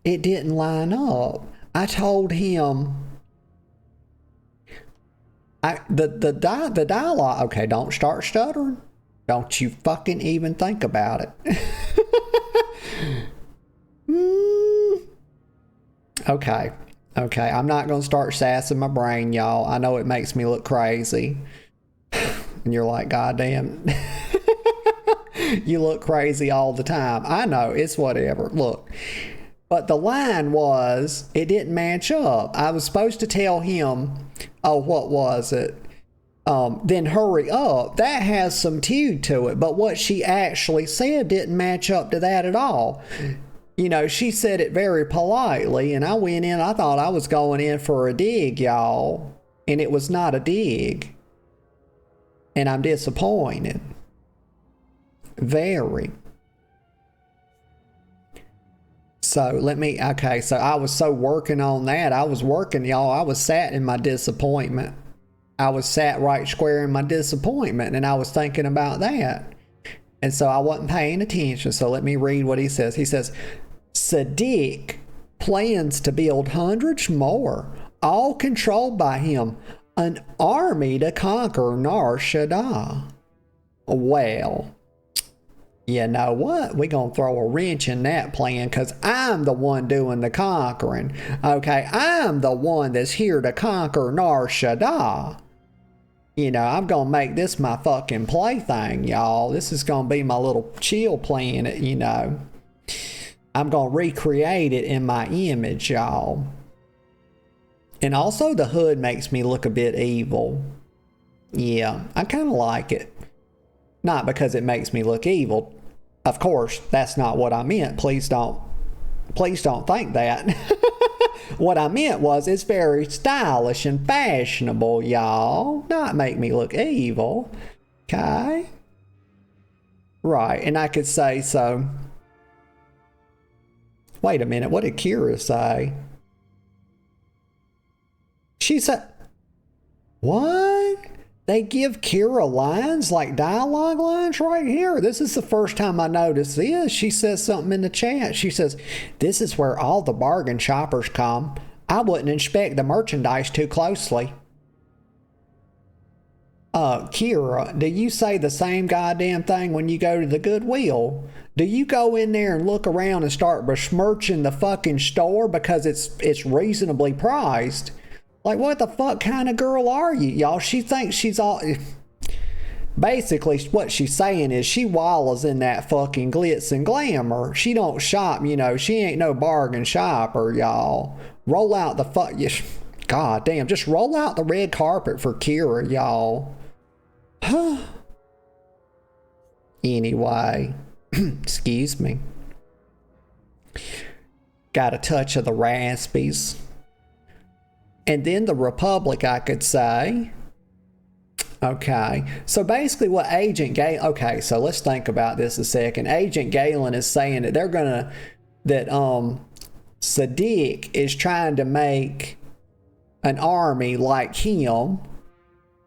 It didn't line up. I told him the dialogue. Okay, don't start stuttering. Don't you fucking even think about it. Okay, I'm not gonna start sassing my brain, y'all. I know it makes me look crazy. And you're like, goddamn. You look crazy all the time. I know, it's whatever. Look. But the line was, it didn't match up. I was supposed to tell him, oh, what was it? Then hurry up. That has some tune to it. But what she actually said didn't match up to that at all. You know, she said it very politely, and I went in, I thought I was going in for a dig, y'all. And it was not a dig. And I'm disappointed. Very. So so I was so working on that. I was working, y'all. I was sat in my disappointment. I was sat right square in my disappointment, and I was thinking about that. And so I wasn't paying attention. So let me read what he says. He says, Sadiq plans to build hundreds more, all controlled by him, an army to conquer Nar Shaddaa. Well, you know what? We're going to throw a wrench in that plan because I'm the one doing the conquering. Okay, I'm the one that's here to conquer Nar Shaddaa. You know, I'm going to make this my fucking plaything, y'all. This is going to be my little chill planet, you know. I'm going to recreate it in my image, y'all. And also the hood makes me look a bit evil. Yeah, I kind of like it. Not because it makes me look evil. Of course, that's not what I meant. Please don't think that. What I meant was it's very stylish and fashionable, y'all. Not make me look evil. Okay? Right, and I could say so. Wait a minute, what did Kira say? She said, what? They give Kira lines, like dialogue lines right here. This is the first time I noticed this. She says something in the chat. She says, this is where all the bargain shoppers come. I wouldn't inspect the merchandise too closely. Kira, do you say the same goddamn thing when you go to the Goodwill? Do you go in there and look around and start besmirching the fucking store because it's reasonably priced? Like, what the fuck kind of girl are you, y'all? She thinks she's all... Basically, what she's saying is she wallows in that fucking glitz and glamour. She don't shop, you know. She ain't no bargain shopper, y'all. Roll out the fuck... God damn, just roll out the red carpet for Kira, y'all. Anyway, excuse me. Got a touch of the raspies. And then the Republic, I could say. Okay, so basically what Agent Galen... Okay, so let's think about this a second. Agent Galen is saying that they're gonna... That, Sadiq is trying to make an army like him,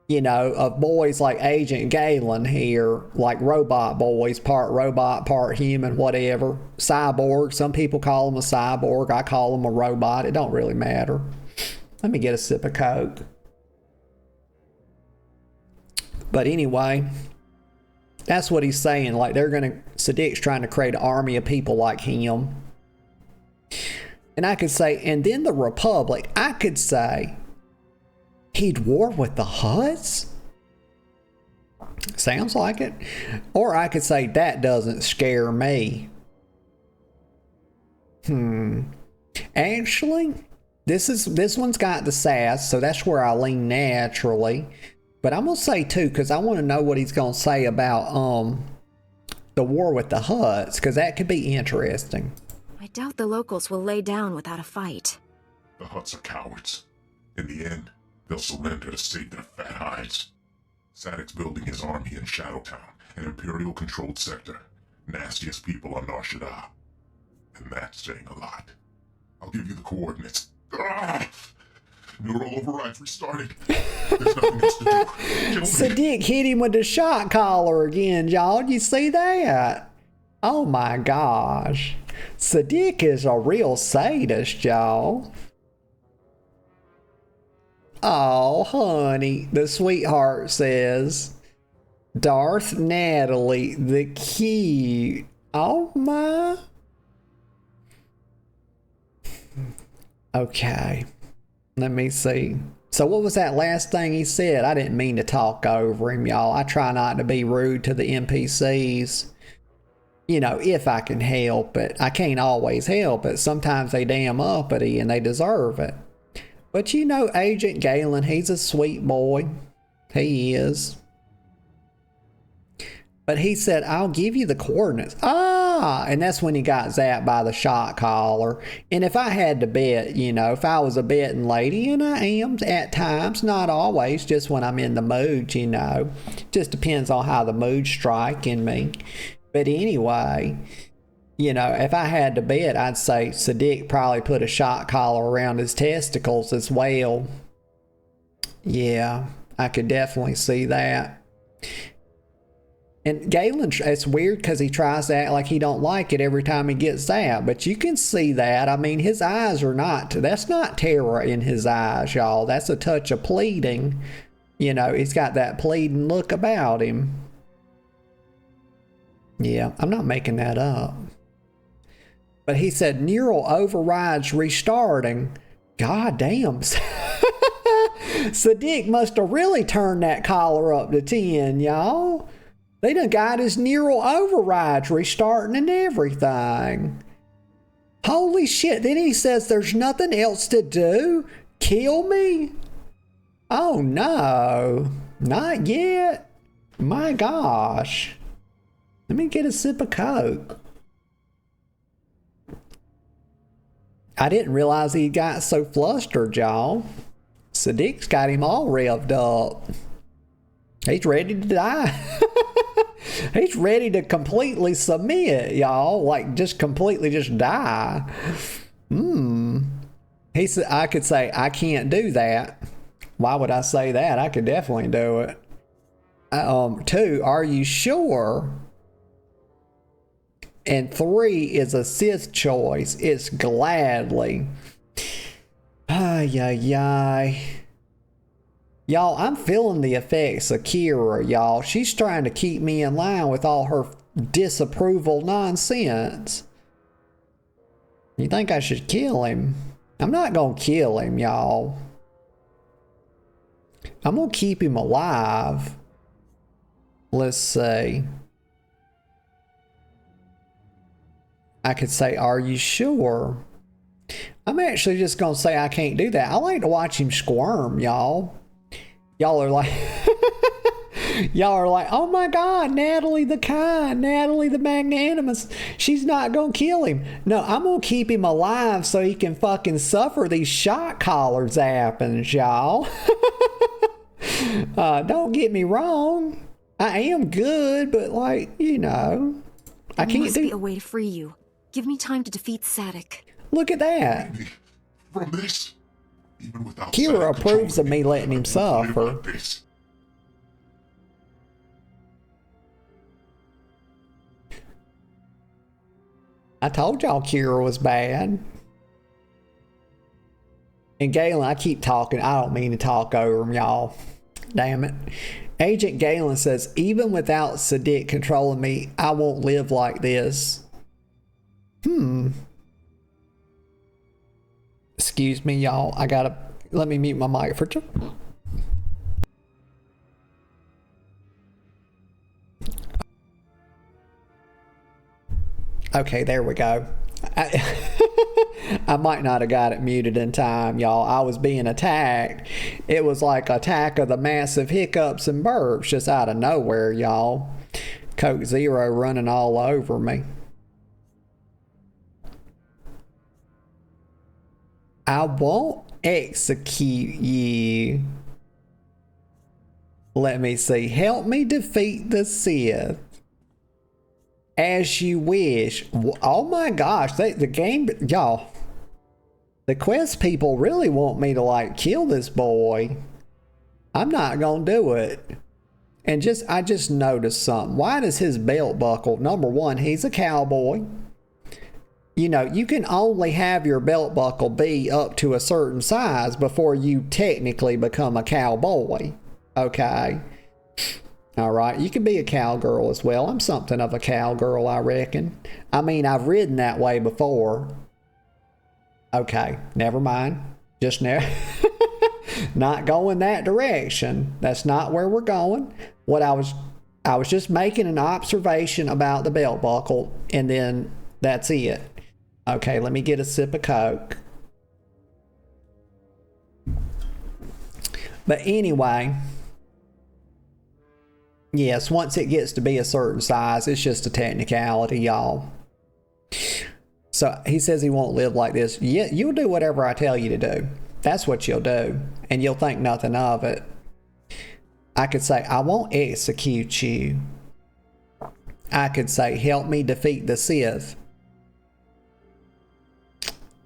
you know, of boys like Agent Galen here, like robot boys, part robot, part human, whatever. Cyborg, some people call him a cyborg, I call him a robot, it don't really matter. Let me get a sip of Coke. But anyway, that's what he's saying, like Sadiq's trying to create an army of people like him. And I could say, and then the Republic, I could say, he'd war with the Hutts? Sounds like it. Or I could say, that doesn't scare me. Actually, this one's got the sass, so that's where I lean naturally. But I'm going to say, too, because I want to know what he's going to say about the war with the Hutts, because that could be interesting. I doubt the locals will lay down without a fight. The Hutts are cowards. In the end, they'll surrender to save their fat hides. Sadic's building his army in SWTOR, an Imperial-controlled sector. Nastiest people on Nar Shaddaa. And that's saying a lot. I'll give you the coordinates. Neural overrides restarted. There's nothing else to do. Kill me. Sadiq hit him with the shot collar again, y'all. You see that? Oh my gosh. Sadiq is a real sadist, y'all. Oh, honey, the sweetheart says, Darth Natalie, the cute. Oh my. Okay, let me see. So what was that last thing he said? I didn't mean to talk over him, y'all. I try not to be rude to the NPCs. You know, if I can help it. I can't always help it. Sometimes they damn uppity and they deserve it. But you know, Agent Galen, he's a sweet boy. He is. But he said, I'll give you the coordinates. And that's when he got zapped by the shot caller. And if I had to bet, you know, if I was a betting lady, and I am at times, not always, just when I'm in the mood, you know. Just depends on how the mood's striking me. But anyway, you know, if I had to bet, I'd say Sadiq probably put a shot collar around his testicles as well. Yeah, I could definitely see that. And Galen, it's weird because he tries to act like he don't like it every time he gets zapped. But you can see that. I mean, his eyes are not, that's not terror in his eyes, y'all. That's a touch of pleading. You know, he's got that pleading look about him. Yeah, I'm not making that up. But he said neural overrides restarting. God damn. Sadiq must have really turned that collar up to 10, y'all. They done got his neural overrides restarting and everything. Holy shit. Then he says there's nothing else to do? Kill me? Oh no. Not yet. My gosh. Let me get a sip of Coke. I didn't realize he got so flustered, y'all. Sadiq's got him all revved up. He's ready to die. He's ready to completely submit, y'all. Like, just completely just die. He said, I could say, I can't do that. Why would I say that? I could definitely do it. 2, are you sure? And 3 is a Sith choice. It's gladly. Ay, ay, ay. Y'all, I'm feeling the effects of Kira, y'all. She's trying to keep me in line with all her disapproval nonsense. You think I should kill him? I'm not gonna kill him, y'all. I'm gonna keep him alive. Let's see. I could say, are you sure? I'm actually just gonna say I can't do that. I like to watch him squirm, y'all. Y'all are like, oh my God, Natalie the kind, Natalie the magnanimous. She's not gonna kill him. No, I'm gonna keep him alive so he can fucking suffer these shot collar zappings, y'all. Don't get me wrong. I am good, but like, you know, I can't do. There must be a way to free you. Give me time to defeat Sadek. Look at that. From this. Even without Kira approves of me letting him suffer. I told y'all Kira was bad. And Galen, I keep talking. I don't mean to talk over him, y'all. Damn it. Agent Galen says, even without Sadiq controlling me, I won't live like this. Excuse me, y'all. Let me mute my mic for you. Okay, there we go. I might not have got it muted in time, y'all. I was being attacked. It was like attack of the massive hiccups and burps just out of nowhere, y'all. Coke Zero running all over me. I won't execute you. Let me see. Help me defeat the Sith. As you wish. Oh my gosh. The game, y'all. The quest people really want me to like kill this boy. I'm not gonna do it. And I just noticed something. Why does his belt buckle? Number one, he's a cowboy. You know, you can only have your belt buckle be up to a certain size before you technically become a cowboy. Okay. All right. You can be a cowgirl as well. I'm something of a cowgirl, I reckon. I mean, I've ridden that way before. Okay. Never mind. Just never. Not going that direction. That's not where we're going. I was just making an observation about the belt buckle, and then that's it. Okay, let me get a sip of Coke. But anyway, yes, once it gets to be a certain size, it's just a technicality, y'all. So he says he won't live like this. Yeah, you'll do whatever I tell you to do. That's what you'll do. And you'll think nothing of it. I could say, I won't execute you. I could say, help me defeat the Sith.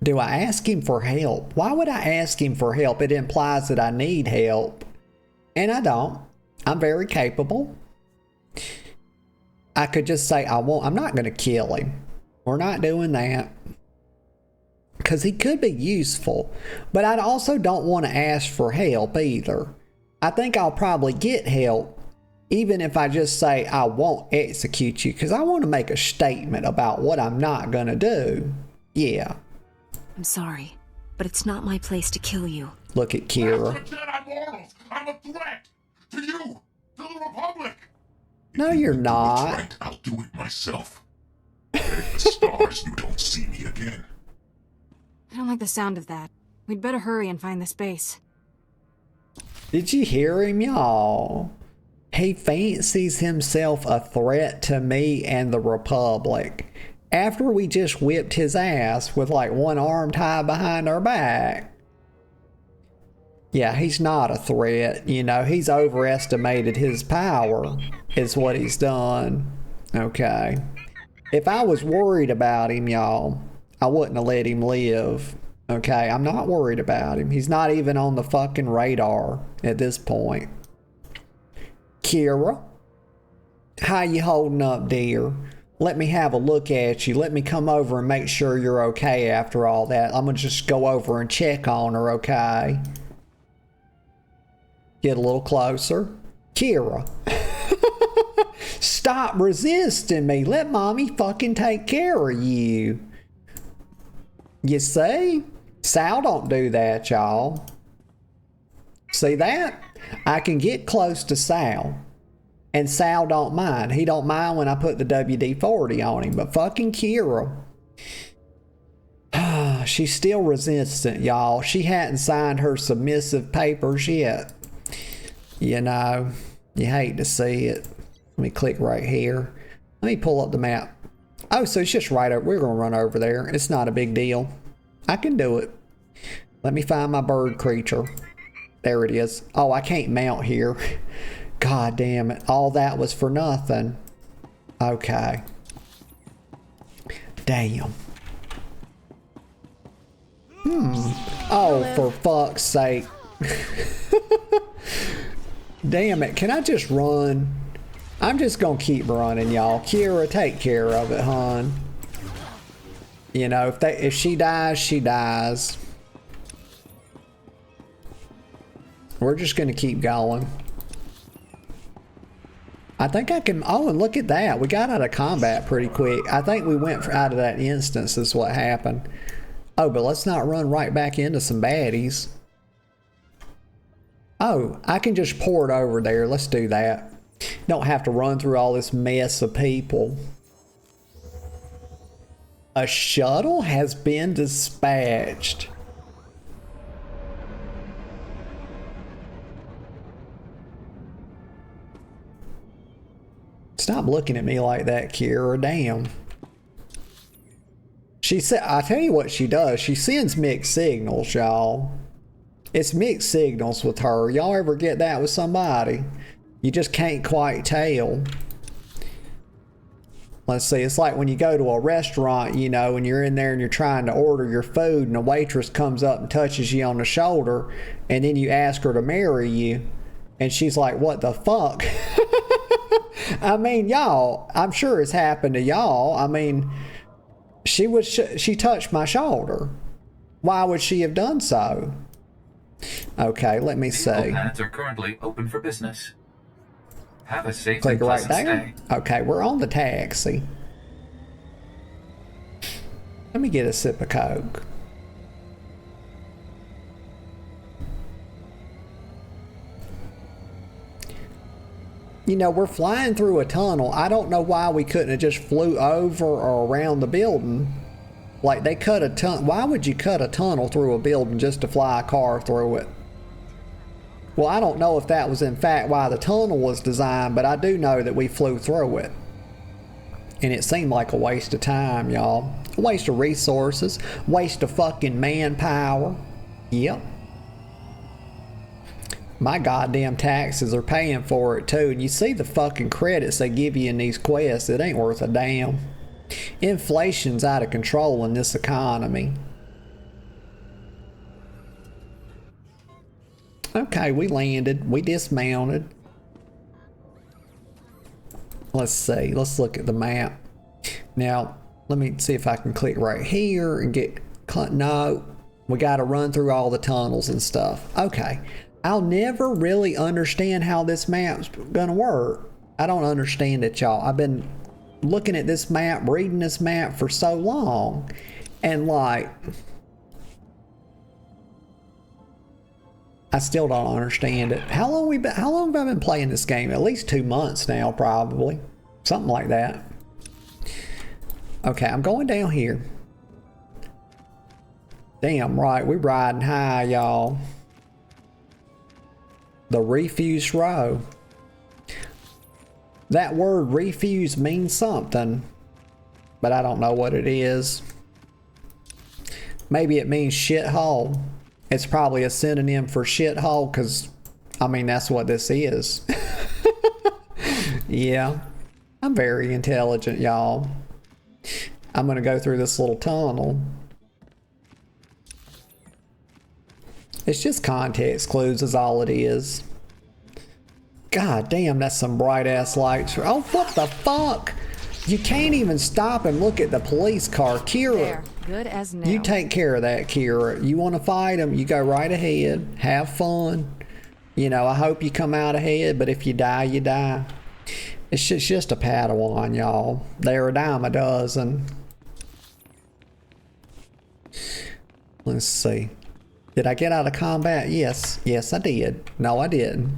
Do I ask him for help? Why would I ask him for help? It implies that I need help. And I don't. I'm very capable. I could just say, I'm not going to kill him. We're not doing that. Because he could be useful. But I also don't want to ask for help either. I think I'll probably get help. Even if I just say, I won't execute you. Because I want to make a statement about what I'm not going to do. Yeah. I'm sorry, but it's not my place to kill you. Look at Kira. Jedi mortals! I'm a threat! To you! To the Republic! No, you're not. Right, I'll do it myself. If the stars, you don't see me again. I don't like the sound of that. We'd better hurry and find this base. Did you hear him, y'all? He fancies himself a threat to me and the Republic. After we just whipped his ass with like one arm tied behind our back. Yeah, he's not a threat. You know, he's overestimated his power, is what he's done. Okay. If I was worried about him, y'all, I wouldn't have let him live. Okay, I'm not worried about him. He's not even on the fucking radar at this point. Kira, how you holding up, dear? Let me have a look at you. Let me come over and make sure you're okay after all that. I'm gonna just go over and check on her, okay? Get a little closer. Kira. Stop resisting me. Let mommy fucking take care of you. You see? Sal don't do that, y'all. See that? I can get close to Sal. And Sal don't mind. He don't mind when I put the WD-40 on him. But fucking Kira. She's still resistant, y'all. She hadn't signed her submissive papers yet. You know, you hate to see it. Let me click right here. Let me pull up the map. Oh, so it's just right over. We're going to run over there. It's not a big deal. I can do it. Let me find my bird creature. There it is. Oh, I can't mount here. God damn it. All that was for nothing. Okay. Damn. Oh, for fuck's sake. Damn it. Can I just run? I'm just gonna keep running, y'all. Kira, take care of it, hon. You know, if she dies, she dies. We're just gonna keep going. I think I can. Oh, and look at that. We got out of combat pretty quick. I think we went out of that instance is what happened. Oh, but let's not run right back into some baddies. Oh, I can just pour it over there. Let's do that. Don't have to run through all this mess of people. A shuttle has been dispatched. Stop looking at me like that, Kira. Damn. She said, I tell you what she does. She sends mixed signals, y'all. It's mixed signals with her. Y'all ever get that with somebody? You just can't quite tell. Let's see. It's like when you go to a restaurant, you know, and you're in there and you're trying to order your food and a waitress comes up and touches you on the shoulder and then you ask her to marry you and she's like, what the fuck? I mean, y'all, I'm sure it's happened to y'all. I mean, she touched my shoulder. Why would she have done so? Okay, let me see. Pads are currently open for business. Have a safe Click and right pleasant there. stay. Okay, we're on the taxi. Let me get a sip of Coke. You know, we're flying through a tunnel. I don't know why we couldn't have just flew over or around the building. Like, they cut a tunnel. Why would you cut a tunnel through a building just to fly a car through it? Well, I don't know if that was in fact why the tunnel was designed, but I do know that we flew through it. And it seemed like a waste of time, y'all. A waste of resources. Waste of fucking manpower. Yep. My goddamn taxes are paying for it too. And you see the fucking credits they give you in these quests. It ain't worth a damn. Inflation's out of control in this economy. Okay, we landed. We dismounted. Let's see. Let's look at the map. Now, let me see if I can click right here and get... No, we got to run through all the tunnels and stuff. Okay. I'll never really understand how this map's gonna work. I don't understand it, y'all. I've been looking at this map, reading this map for so long. And like... I still don't understand it. How long have I been playing this game? At least 2 months now, probably. Something like that. Okay, I'm going down here. Damn right, we riding high, y'all. The refuse row. That word refuse means something. but I don't know what it is. Maybe it means shithole. It's probably a synonym for shithole, because, I mean, that's what this is. Yeah, I'm very intelligent, y'all. I'm gonna go through this little tunnel. It's just context clues is all it is. God damn, that's some bright ass lights. Oh, what the fuck? You can't even stop and look at the police car. Kira, There, good as new. you take care of that, Kira. You want to fight them, you go right ahead. Have fun. You know, I hope you come out ahead, but if you die, you die. It's just a Padawan, y'all. They're a dime a dozen. Let's see. Did I get out of combat? Yes. Yes, I did. No, I didn't.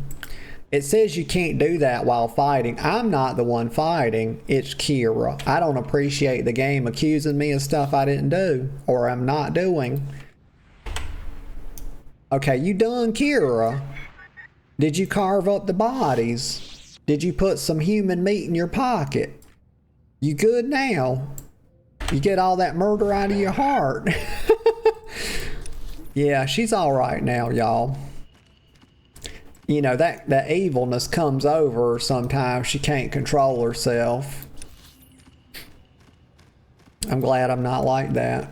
It says you can't do that while fighting. I'm not the one fighting. It's Kira. I don't appreciate the game accusing me of stuff I didn't do or I'm not doing. Okay, you done, Kira? Did you carve up the bodies? Did you put some human meat in your pocket? You good now? You get all that murder out of your heart? Yeah, she's all right now, y'all. You know, that evilness comes over her sometimes. She can't control herself. I'm glad I'm not like that.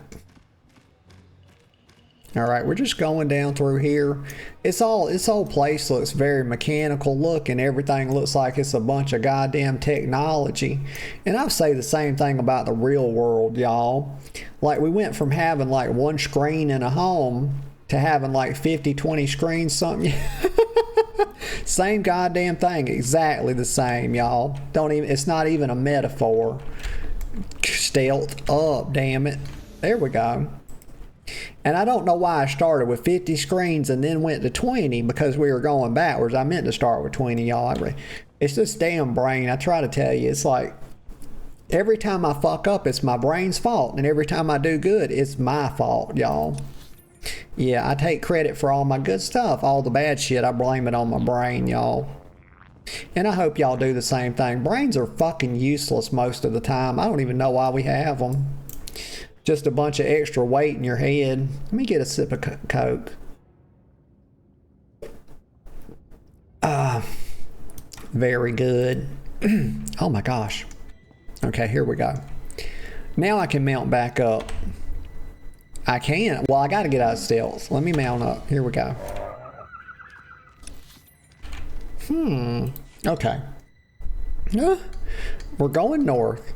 All right, we're just going down through here. This whole place looks very mechanical looking. Everything looks like it's a bunch of goddamn technology. And I say the same thing about the real world, y'all. Like, we went from having like one screen in a home to having like 50, 20 screens, something. Same goddamn thing, exactly the same, y'all. It's not even a metaphor. Stealth up, damn it. There we go. And I don't know why I started with 50 screens and then went to 20, because we were going backwards. I meant to start with 20, y'all. It's this damn brain. I try to tell you, it's like every time I fuck up, it's my brain's fault. And every time I do good, it's my fault, y'all. Yeah, I take credit for all my good stuff. All the bad shit, I blame it on my brain, y'all. And I hope y'all do the same thing. Brains are fucking useless most of the time. I don't even know why we have them. Just a bunch of extra weight in your head. Let me get a sip of Coke. Very good. Oh my gosh. Okay, here we go. Now I can mount back up. I can't. Well, I got to get out of stealth. Let me mount up. Here we go. Okay. We're going north.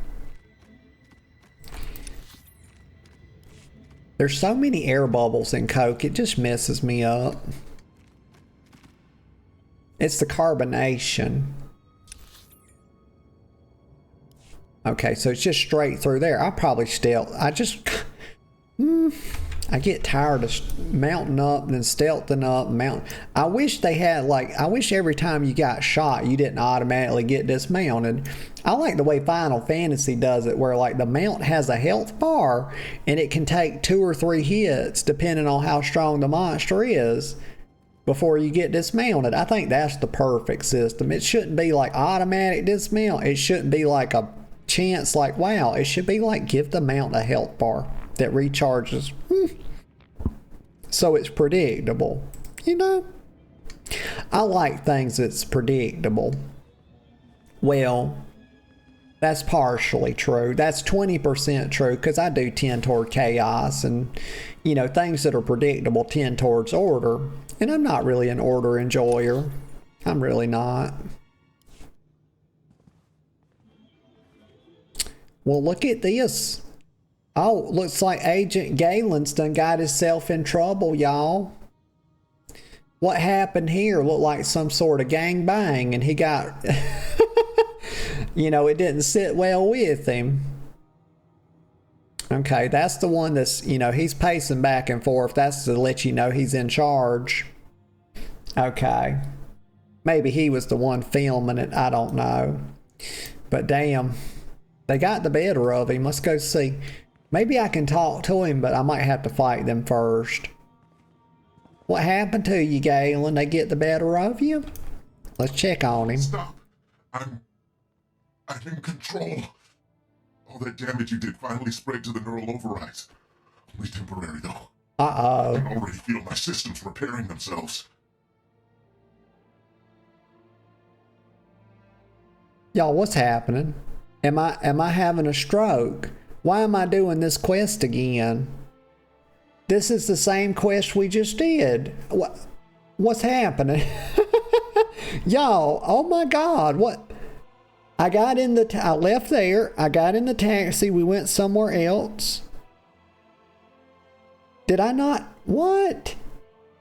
There's so many air bubbles in Coke, it just messes me up. It's the carbonation. Okay, so it's just straight through there. I'll probably stealth. I get tired of mounting up and then stealthing up and I wish they had, like, I wish every time you got shot you didn't automatically get dismounted. I like the way Final Fantasy does it, where like the mount has a health bar and it can take 2 or 3 hits depending on how strong the monster is before you get dismounted. I think that's the perfect system. It shouldn't be like automatic dismount. It shouldn't be like a chance like wow. It should be like give the mount a health bar that recharges. So it's predictable, you know. I like things that's predictable. Well, that's partially true. That's 20% true, because I do tend toward chaos, and you know, things that are predictable tend towards order, and I'm not really an order enjoyer. I'm really not. Well, look at this. Oh, looks like Agent Galen's done got himself in trouble, y'all. What happened here? Looked like some sort of gangbang, and he got, you know, it didn't sit well with him. Okay, that's the one that's, you know, he's pacing back and forth. That's to let you know he's in charge. Okay. Maybe he was the one filming it. I don't know. But damn, they got the better of him. Let's go see. Maybe I can talk to him, but I might have to fight them first. What happened to you, Galen? They get the better of you? Let's check on him. Stop. I'm in control. All that damage you did finally spread to the neural overrides. Only temporary, though. Uh-oh. I can already feel my systems repairing themselves. Y'all, what's happening? Am I having a stroke? Why am I doing this quest again? This is the same quest we just did. What's happening? Y'all, oh my God, what? I got in the, I left there, I got in the taxi, we went somewhere else. Did I not? What?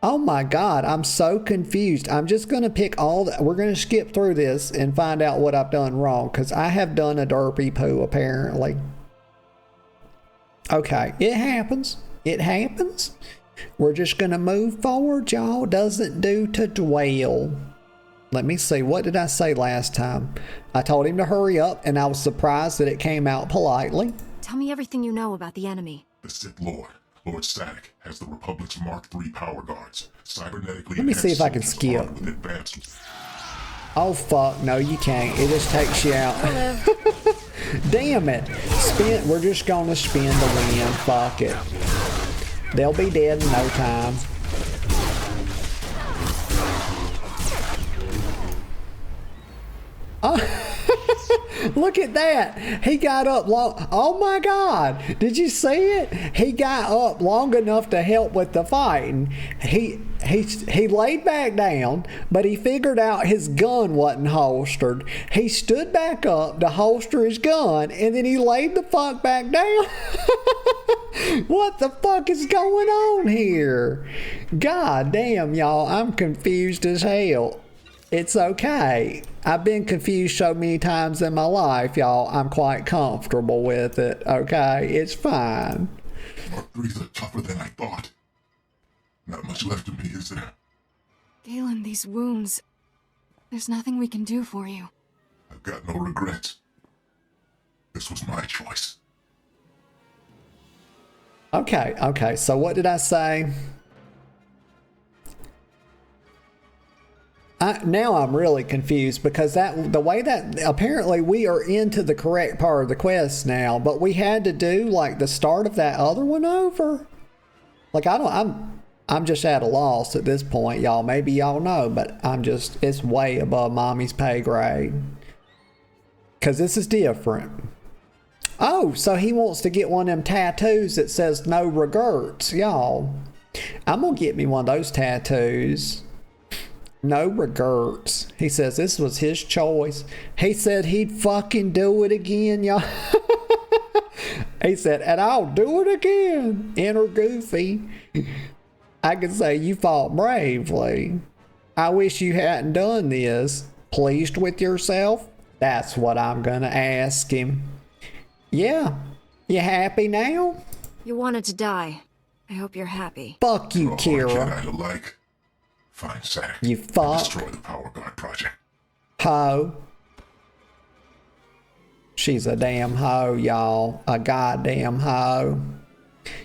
Oh my God, I'm so confused. I'm just going to pick all the, we're going to skip through this and find out what I've done wrong, because I have done a derpy poo apparently. Okay, it happens. It happens. We're just going to move forward, y'all. Doesn't do to dwell. Let me see. What did I say last time? I told him to hurry up, and I was surprised that it came out politely. Tell me everything you know about the enemy. The Sith Lord, Lord Static, has the Republic's Mark III power guards. Cybernetically Let me see if I can skip. Oh, fuck. No, you can't. It just takes you out. Damn it. We're just going to spin the win. Fuck it. They'll be dead in no time. Oh, look at that. He got up long. Oh my God. Did you see it? He got up long enough to help with the fighting. He laid back down, but he figured out his gun wasn't holstered. He stood back up to holster his gun, and then he laid the fuck back down. What the fuck is going on here? God damn, y'all. I'm confused as hell. It's okay. I've been confused so many times in my life, y'all. I'm quite comfortable with it, okay? It's fine. Mark III's are tougher than I thought. Not much left of me, is there? Galen, these wounds... There's nothing we can do for you. I've got no regrets. This was my choice. Okay, so what did I say? Now I'm really confused, because the way that apparently we are into the correct part of the quest now, but we had to do like the start of that other one over. Like I'm just at a loss at this point, y'all. Maybe y'all know, but it's way above mommy's pay grade, because this is different. Oh, so he wants to get one of them tattoos that says no regrets, y'all. I'm gonna get me one of those tattoos. No regrets. He says this was his choice. He said he'd fucking do it again, y'all. He said, and I'll do it again. Enter Goofy. I can say you fought bravely. I wish you hadn't done this. Pleased with yourself? That's what I'm gonna ask him. Yeah. You happy now? You wanted to die. I hope you're happy. Fuck you, Kira. I like. Fine, Sack. You fuck. Destroy the Power Guard project. Ho. She's a damn hoe, y'all. A goddamn hoe.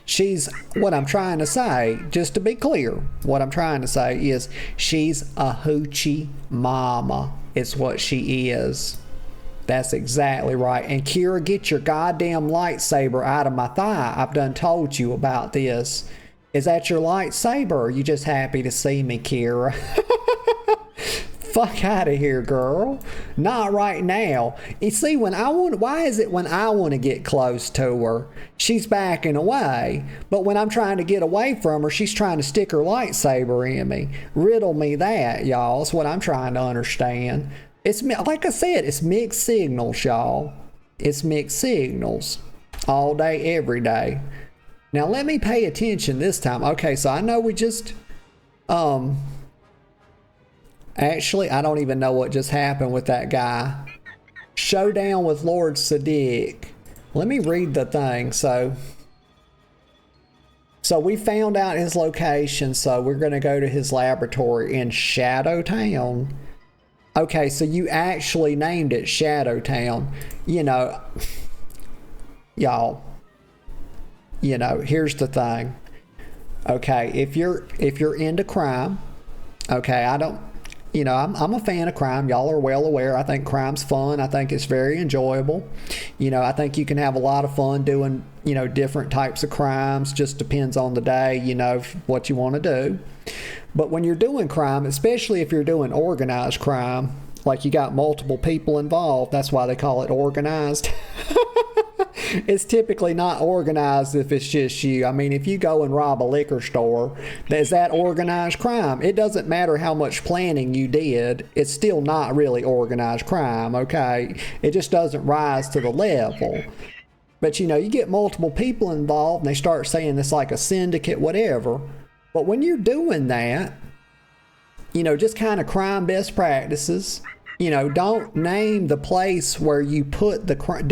She's, what I'm trying to say, just to be clear, what I'm trying to say is she's a hoochie mama. It's what she is. That's exactly right. And Kira, get your goddamn lightsaber out of my thigh. I've done told you about this. Is that your lightsaber, or are you just happy to see me, Kira? Fuck out of here, girl. Not right now. You see, why is it when I want to get close to her, she's backing away, but when I'm trying to get away from her, she's trying to stick her lightsaber in me? Riddle me that, y'all. That's what I'm trying to understand. It's, like I said, it's mixed signals, y'all. It's mixed signals. All day, every day. Now let me pay attention this time. Okay, so I know we just, actually, I don't even know what just happened with that guy. Showdown with Lord Sadiq. Let me read the thing. So we found out his location, so we're going to go to his laboratory in Shadow Town. Okay, so you actually named it Shadow Town. You know, y'all. You know, here's the thing. Okay, if you're into crime, okay, I'm a fan of crime. Y'all are well aware. I think crime's fun. I think it's very enjoyable. You know, I think you can have a lot of fun doing, you know, different types of crimes. Just depends on the day, you know, what you want to do. But when you're doing crime, especially if you're doing organized crime, like you got multiple people involved, that's why they call it organized. It's typically not organized if it's just you. I mean, if you go and rob a liquor store, is that organized crime? It doesn't matter how much planning you did. It's still not really organized crime, okay? It just doesn't rise to the level. But, you know, you get multiple people involved and they start saying it's like a syndicate, whatever. But when you're doing that, you know, just kind of crime best practices, you know, don't name the place where you put the crime.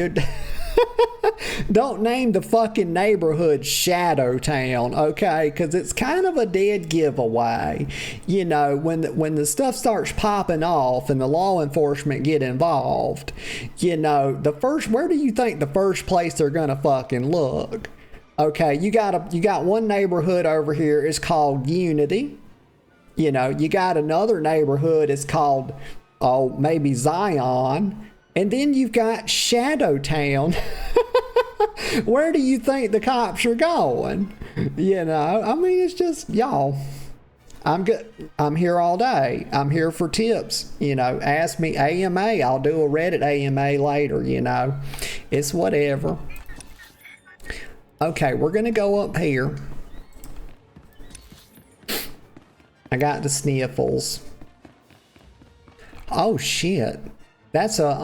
Don't name the fucking neighborhood Shadow Town, okay? Because it's kind of a dead giveaway. You know, when the stuff starts popping off and the law enforcement get involved, you know, where do you think the first place they're gonna fucking look? Okay, you got one neighborhood over here, it's called Unity. You know, you got another neighborhood, it's called, oh, maybe Zion. And then you've got Shadow Town. Where do you think the cops are going? You know, I mean, it's just, y'all, I'm good. I'm here all day. I'm here for tips. You know, ask me AMA. I'll do a Reddit AMA later, you know. It's whatever. Okay, we're going to go up here. I got the sniffles. Oh, shit. That's a,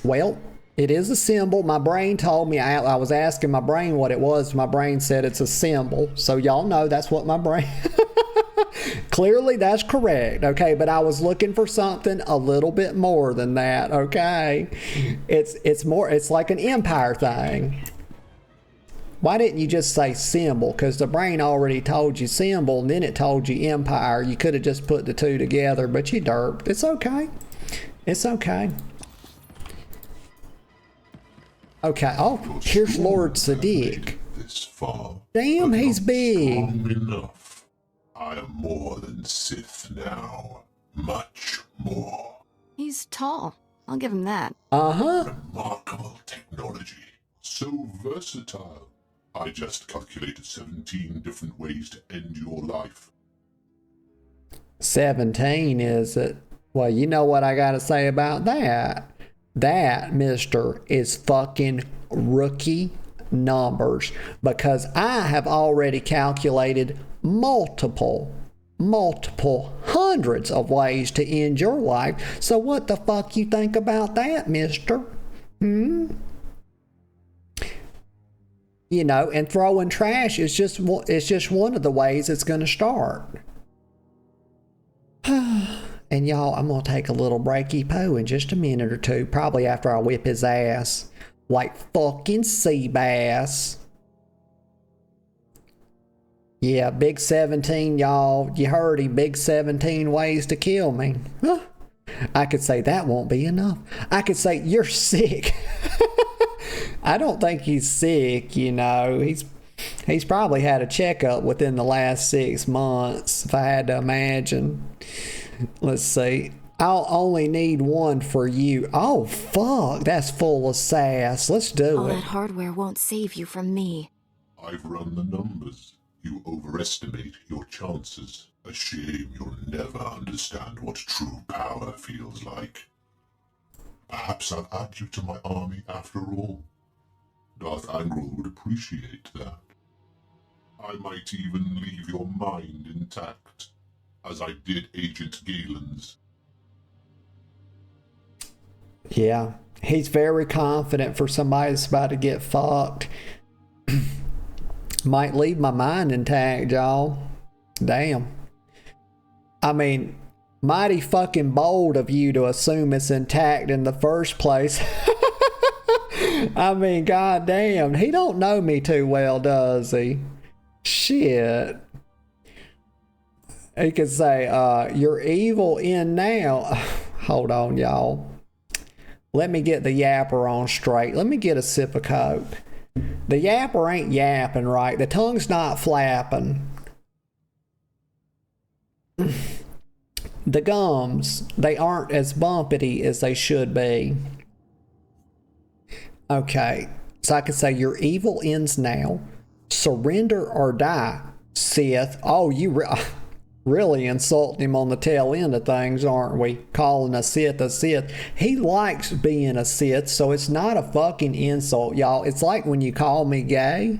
well, it is a symbol. My brain told me, I was asking my brain what it was. My brain said it's a symbol. So y'all know that's what my brain, clearly that's correct. Okay. But I was looking for something a little bit more than that. Okay. It's like an empire thing. Why didn't you just say symbol? Because the brain already told you symbol and then it told you empire. You could have just put the two together, but you derped. It's okay. It's okay. Okay. Oh, here's Lord Sadiq. This far, damn, he's big. Strong enough. I am more than Sith now. Much more. He's tall. I'll give him that. Uh-huh. Remarkable technology. So versatile. I just calculated 17 different ways to end your life. 17, is it? Well, you know what I gotta say about that. That, mister, is fucking rookie numbers. Because I have already calculated multiple hundreds of ways to end your life. So what the fuck you think about that, mister? You know, and throwing trash is just one of the ways it's going to start. And y'all, I'm going to take a little breaky poo in just a minute or two, probably after I whip his ass like fucking sea bass. Yeah, big 17, y'all. You heard him. Big 17 ways to kill me. Huh. I could say that won't be enough. I could say you're sick. I don't think he's sick, you know. He's probably had a checkup within the last 6 months, if I had to imagine. Let's see. I'll only need one for you. Oh, fuck. That's full of sass. Let's do All it. that hardware won't save you from me. I've run the numbers. You overestimate your chances. A shame you'll never understand what true power feels like. Perhaps I'll add you to my army after all. Darth Angral would appreciate that. I might even leave your mind intact, as I did Agent Galen's. Yeah, he's very confident for somebody that's about to get fucked. Might leave my mind intact, y'all. Damn. I mean, mighty fucking bold of you to assume it's intact in the first place. I mean, goddamn, he don't know me too well, does he? Shit. He could say, you're evil in now. Hold on, y'all. Let me get the yapper on straight. Let me get a sip of Coke. The yapper ain't yapping right. The tongue's not flapping. The gums, they aren't as bumpety as they should be. Okay, so I could say your evil ends now. Surrender or die, Sith. Oh, you really insulting him on the tail end of things, aren't we? Calling a Sith a Sith. He likes being a Sith, so it's not a fucking insult, y'all. It's like when you call me gay.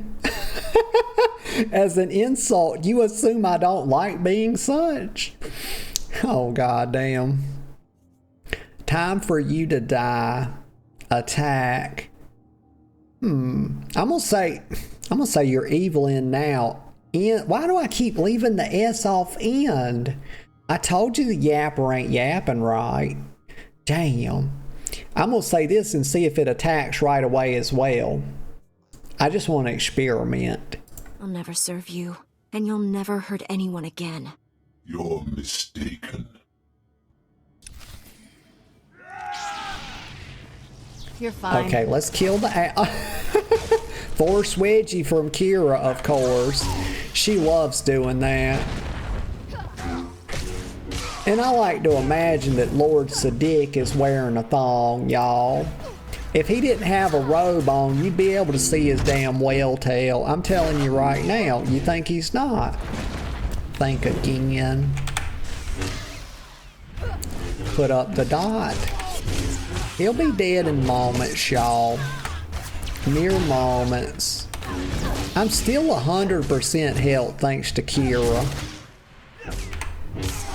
As an insult, you assume I don't like being such. Oh, goddamn. Time for you to die. Attack. I'm gonna say you're evil in now. Why do I keep leaving the S off end? I told you the yapper ain't yapping right. Damn. I'm gonna say this and see if it attacks right away as well. I just want to experiment. I'll never serve you, and you'll never hurt anyone again. You're mistaken. You're fine. Okay, let's kill the Force Wedgie from Kira, of course. She loves doing that. And I like to imagine that Lord Sadiq is wearing a thong, y'all. If he didn't have a robe on, you'd be able to see his damn whale tail. I'm telling you right now, you think he's not. Think again. Put up the dot. He'll be dead in moments, y'all. Mere moments. I'm still 100% health thanks to Kira.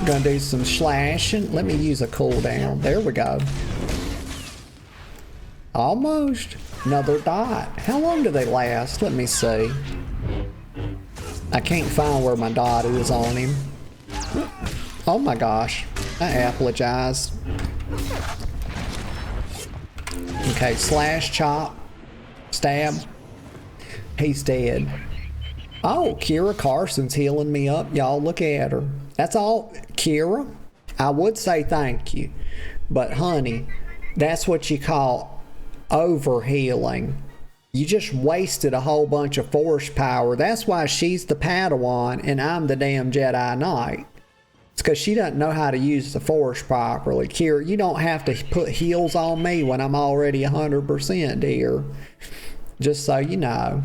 Gonna do some slashing. Let me use a cooldown. There we go. Almost. Another dot. How long do they last? Let me see. I can't find where my dot is on him. Oh my gosh. I apologize. Okay, slash, chop, stab. He's dead. Oh, Kira Carson's healing me up. Y'all look at her. That's all. Kira, I would say thank you. But honey, that's what you call over healing. You just wasted a whole bunch of force power. That's why she's the Padawan and I'm the damn Jedi Knight. It's because she doesn't know how to use the force properly. Kira, you don't have to put heals on me when I'm already 100%, dear. Just so you know.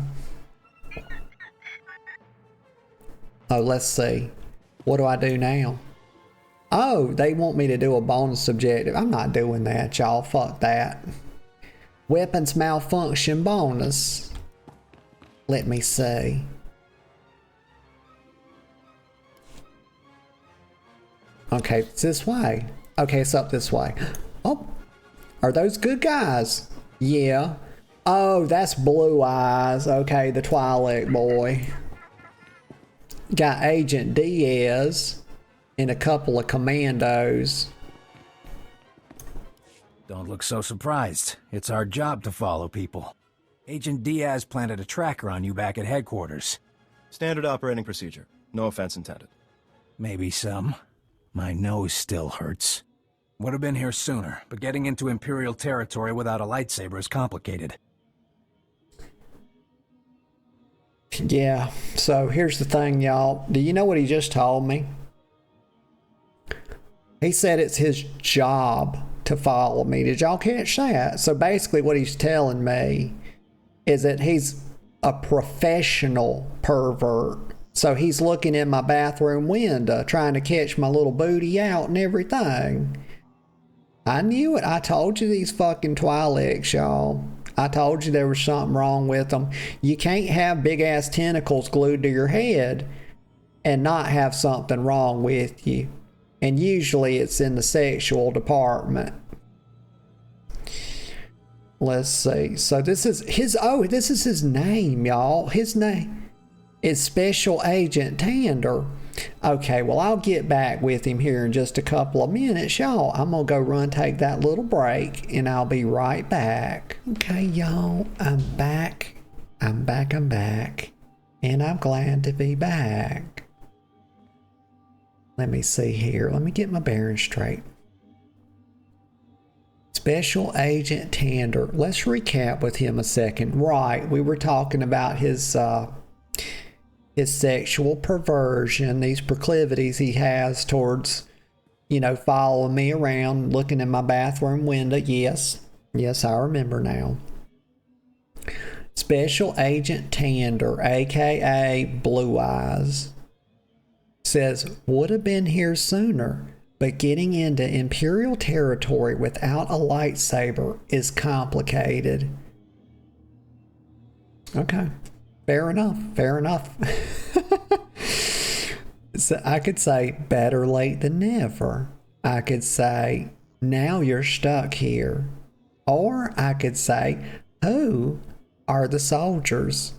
Oh, let's see. What do I do now? Oh, they want me to do a bonus objective. I'm not doing that, y'all. Fuck that. Weapons malfunction bonus. Let me see. Okay, it's this way. Okay, it's up this way. Oh, are those good guys? Yeah. Oh, that's Blue Eyes. Okay, the Twi'lek boy. Got Agent Diaz and a couple of commandos. Don't look so surprised. It's our job to follow people. Agent Diaz planted a tracker on you back at headquarters. Standard operating procedure. No offense intended. Maybe some. My nose still hurts. Would have been here sooner, but getting into Imperial territory without a lightsaber is complicated. Yeah, so here's the thing, y'all. Do you know what he just told me? He said it's his job to follow me. Did y'all catch that? So basically what he's telling me is that he's a professional pervert. So he's looking in my bathroom window trying to catch my little booty out and everything. I knew it. I told you these fucking Twi'leks, y'all. I told you there was something wrong with them. You can't have big ass tentacles glued to your head and not have something wrong with you. And usually it's in the sexual department. Let's see. So this is his name, y'all. His name is Special Agent Tander. Okay, well, I'll get back with him here in just a couple of minutes, y'all. I'm gonna go run take that little break, and I'll be right back. Okay, y'all, I'm back. I'm back. And I'm glad to be back. Let me see here. Let me get my bearings straight. Special Agent Tander. Let's recap with him a second. Right, we were talking about his sexual perversion, these proclivities he has towards, following me around, looking in my bathroom window. Yes, I remember now. Special Agent Tander, aka Blue Eyes, says, would have been here sooner, but getting into Imperial territory without a lightsaber is complicated. Okay, fair enough, fair enough. So I could say better late than never. I could say now you're stuck here. Or I could say, who are the soldiers?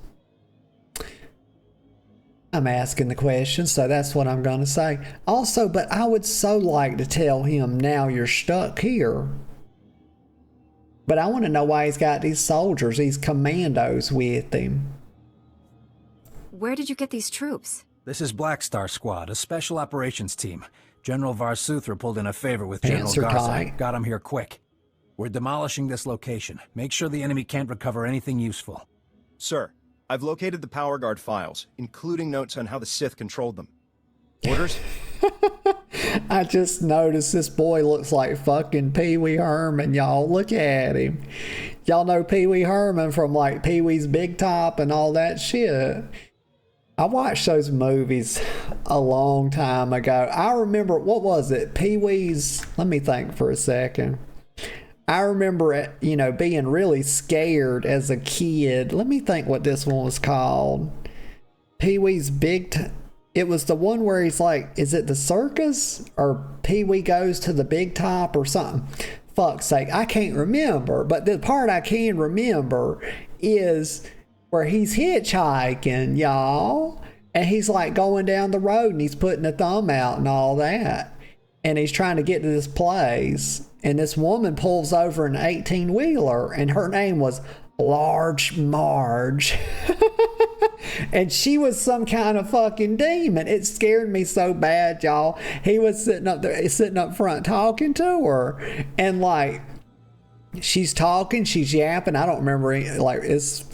I'm asking the question, so that's what I'm going to say. Also, but I would so like to tell him now you're stuck here. But I want to know why he's got these soldiers, these commandos with him. Where did you get these troops? This is Black Star Squad, a special operations team. General Varsuthra pulled in a favor with General Garza. Got him here quick. We're demolishing this location. Make sure the enemy can't recover anything useful. Sir, I've located the Power Guard files, including notes on how the Sith controlled them. Orders? I just noticed this boy looks like fucking Pee Wee Herman, y'all. Look at him. Y'all know Pee Wee Herman from like Pee Wee's Big Top and all that shit. I watched those movies a long time ago. I remember, what was it? Pee Wee's, let me think for a second. I remember it, you know, being really scared as a kid. Let me think what this one was called. Pee Wee's it was the one where he's like, is it the circus? Or Pee Wee goes to the big top or something? Fuck's sake, I can't remember. But the part I can remember is where he's hitchhiking, y'all. And he's like going down the road and he's putting a thumb out and all that. And he's trying to get to this place. And this woman pulls over an 18-wheeler and her name was Large Marge. And she was some kind of fucking demon. It scared me so bad, y'all. He was sitting up front talking to her. And like, she's talking, she's yapping. I don't remember any, like, it's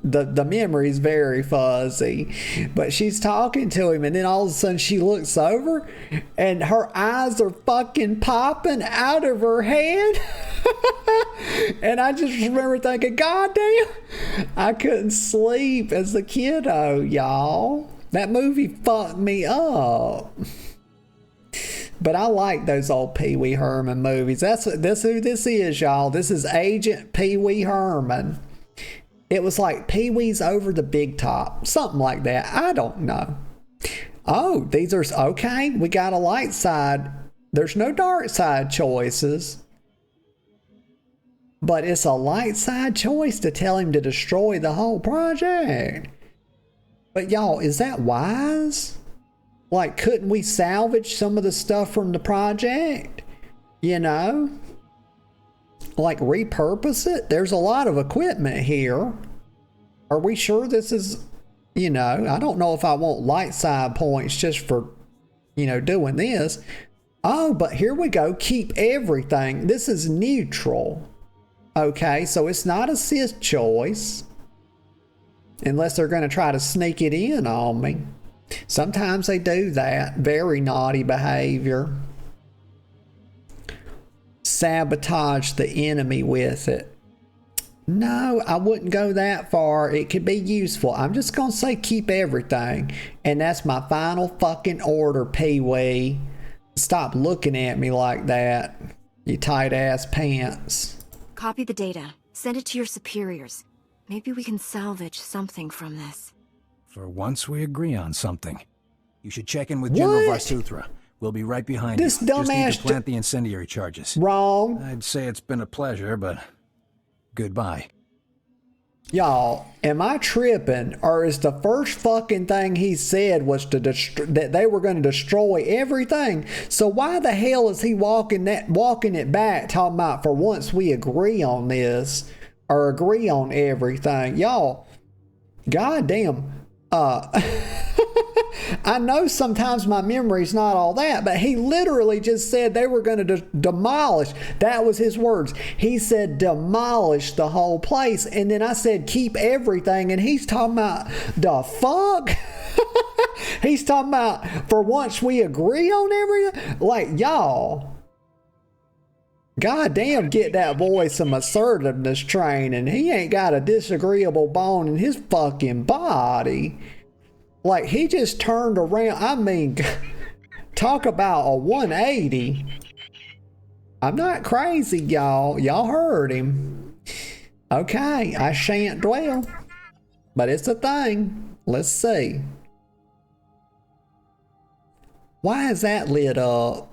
the memory's very fuzzy, but she's talking to him, and then all of a sudden she looks over and her eyes are fucking popping out of her head. And I just remember thinking, God damn, I couldn't sleep as a kiddo, y'all. That movie fucked me up. But I like those old Pee Wee Herman movies. That's who this is, y'all. This is Agent Pee Wee Herman. It was like Pee Wee's Over the Big Top. Something like that. I don't know. Oh, these are... Okay, we got a light side. There's no dark side choices. But it's a light side choice to tell him to destroy the whole project. But y'all, is that wise? Like, couldn't we salvage some of the stuff from the project? You know? Like, repurpose it? There's a lot of equipment here. Are we sure this is, you know, I don't know if I want light side points just for, you know, doing this. Oh, but here we go. Keep everything. This is neutral. Okay, so it's not a Sith choice. Unless they're going to try to sneak it in on me. Sometimes they do that. Very naughty behavior. Sabotage the enemy with it. No, I wouldn't go that far. It could be useful. I'm just going to say keep everything. And that's my final fucking order, Pee Wee. Stop looking at me like that, you tight ass pants. Copy the data. Send it to your superiors. Maybe we can salvage something from this. For once we agree on something. You should check in with General Varsuthra. We'll be right behind you. This dumbass just need to plant the incendiary charges. Wrong. I'd say it's been a pleasure, but goodbye. Y'all, am I tripping, or is the first fucking thing he said was that they were going to destroy everything? So why the hell is he walking it back, talking about for once we agree on this or agree on everything? Y'all, goddamn. I know sometimes my memory's not all that, but he literally just said they were going to demolish. That was his words. He said demolish the whole place. And then I said keep everything. And he's talking about the fuck? He's talking about for once we agree on everything? Like, y'all. God damn, get that boy some assertiveness training. He ain't got a disagreeable bone in his fucking body. Like, he just turned around. I mean, talk about a 180. I'm not crazy, y'all. Y'all heard him. Okay, I shan't dwell. But it's a thing. Let's see. Why is that lit up?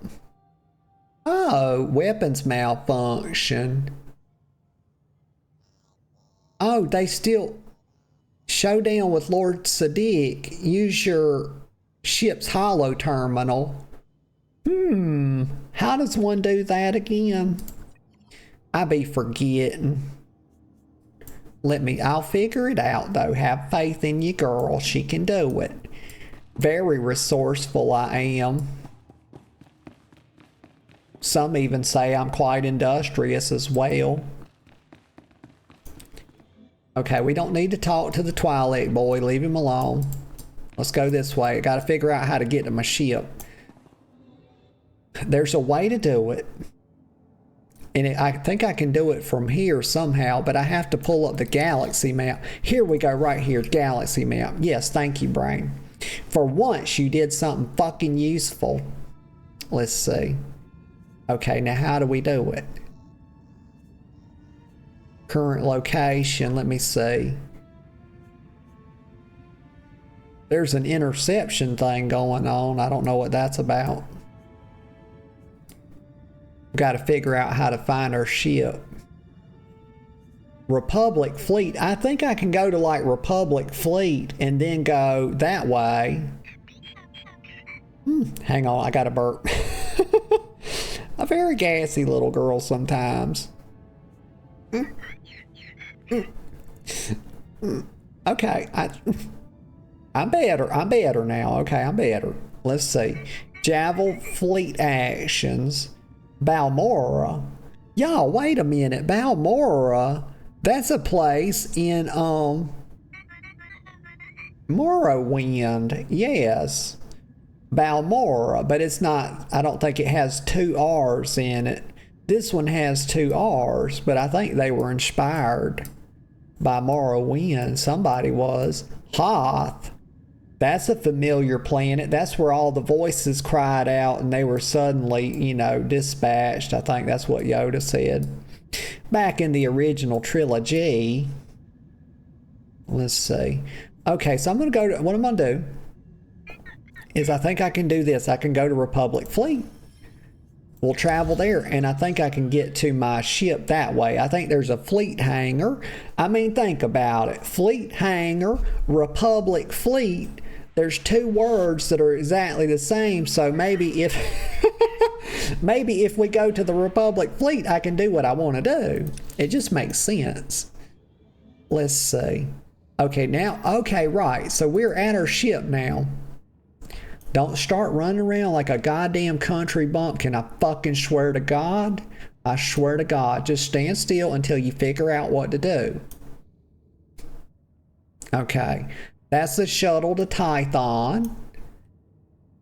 Oh, weapons malfunction. Oh, they still... Showdown with Lord Sadiq. Use your ship's holo terminal. How does one do that again? I be forgetting. I'll figure it out though. Have faith in your girl. She can do it. Very resourceful I am. Some even say I'm quite industrious as well. Okay, we don't need to talk to the Twilight boy. Leave him alone. Let's go this way. I gotta figure out how to get to my ship. There's a way to do it. And I think I can do it from here somehow, but I have to pull up the galaxy map. Here we go, right here, galaxy map. Yes, thank you, brain. For once, you did something fucking useful. Let's see. Okay, now how do we do it? Current location, let me see. There's an interception thing going on. I don't know what that's about. Got to figure out how to find our ship. Republic Fleet. I think I can go to like Republic Fleet and then go that way. Hang on, I got to burp. A very gassy little girl sometimes. Okay, I'm better now. Okay, I'm better. Let's see. Javel Fleet Actions. Balmora. Y'all, wait a minute. Balmora, that's a place in Morrowind. Yes. Balmora, but it's not, I don't think it has 2 R's in it. This one has 2 R's, but I think they were inspired by Morrowind. Somebody was. Hoth. That's a familiar planet. That's where all the voices cried out and they were suddenly, you know, dispatched. I think that's what Yoda said. Back in the original trilogy. Let's see. Okay, so I'm going to go to, what I'm going to do is I think I can do this. I can go to Republic Fleet. We'll travel there, and I think I can get to my ship that way. I think there's a fleet hangar. I mean, think about it. Fleet hangar, Republic Fleet. There's 2 words that are exactly the same, so maybe if maybe if we go to the Republic Fleet, I can do what I want to do. It just makes sense. Let's see. Okay, now, okay, right. So we're at our ship now. Don't start running around like a goddamn country bumpkin. I fucking swear to God. I swear to God. Just stand still until you figure out what to do. Okay. That's the shuttle to Tython.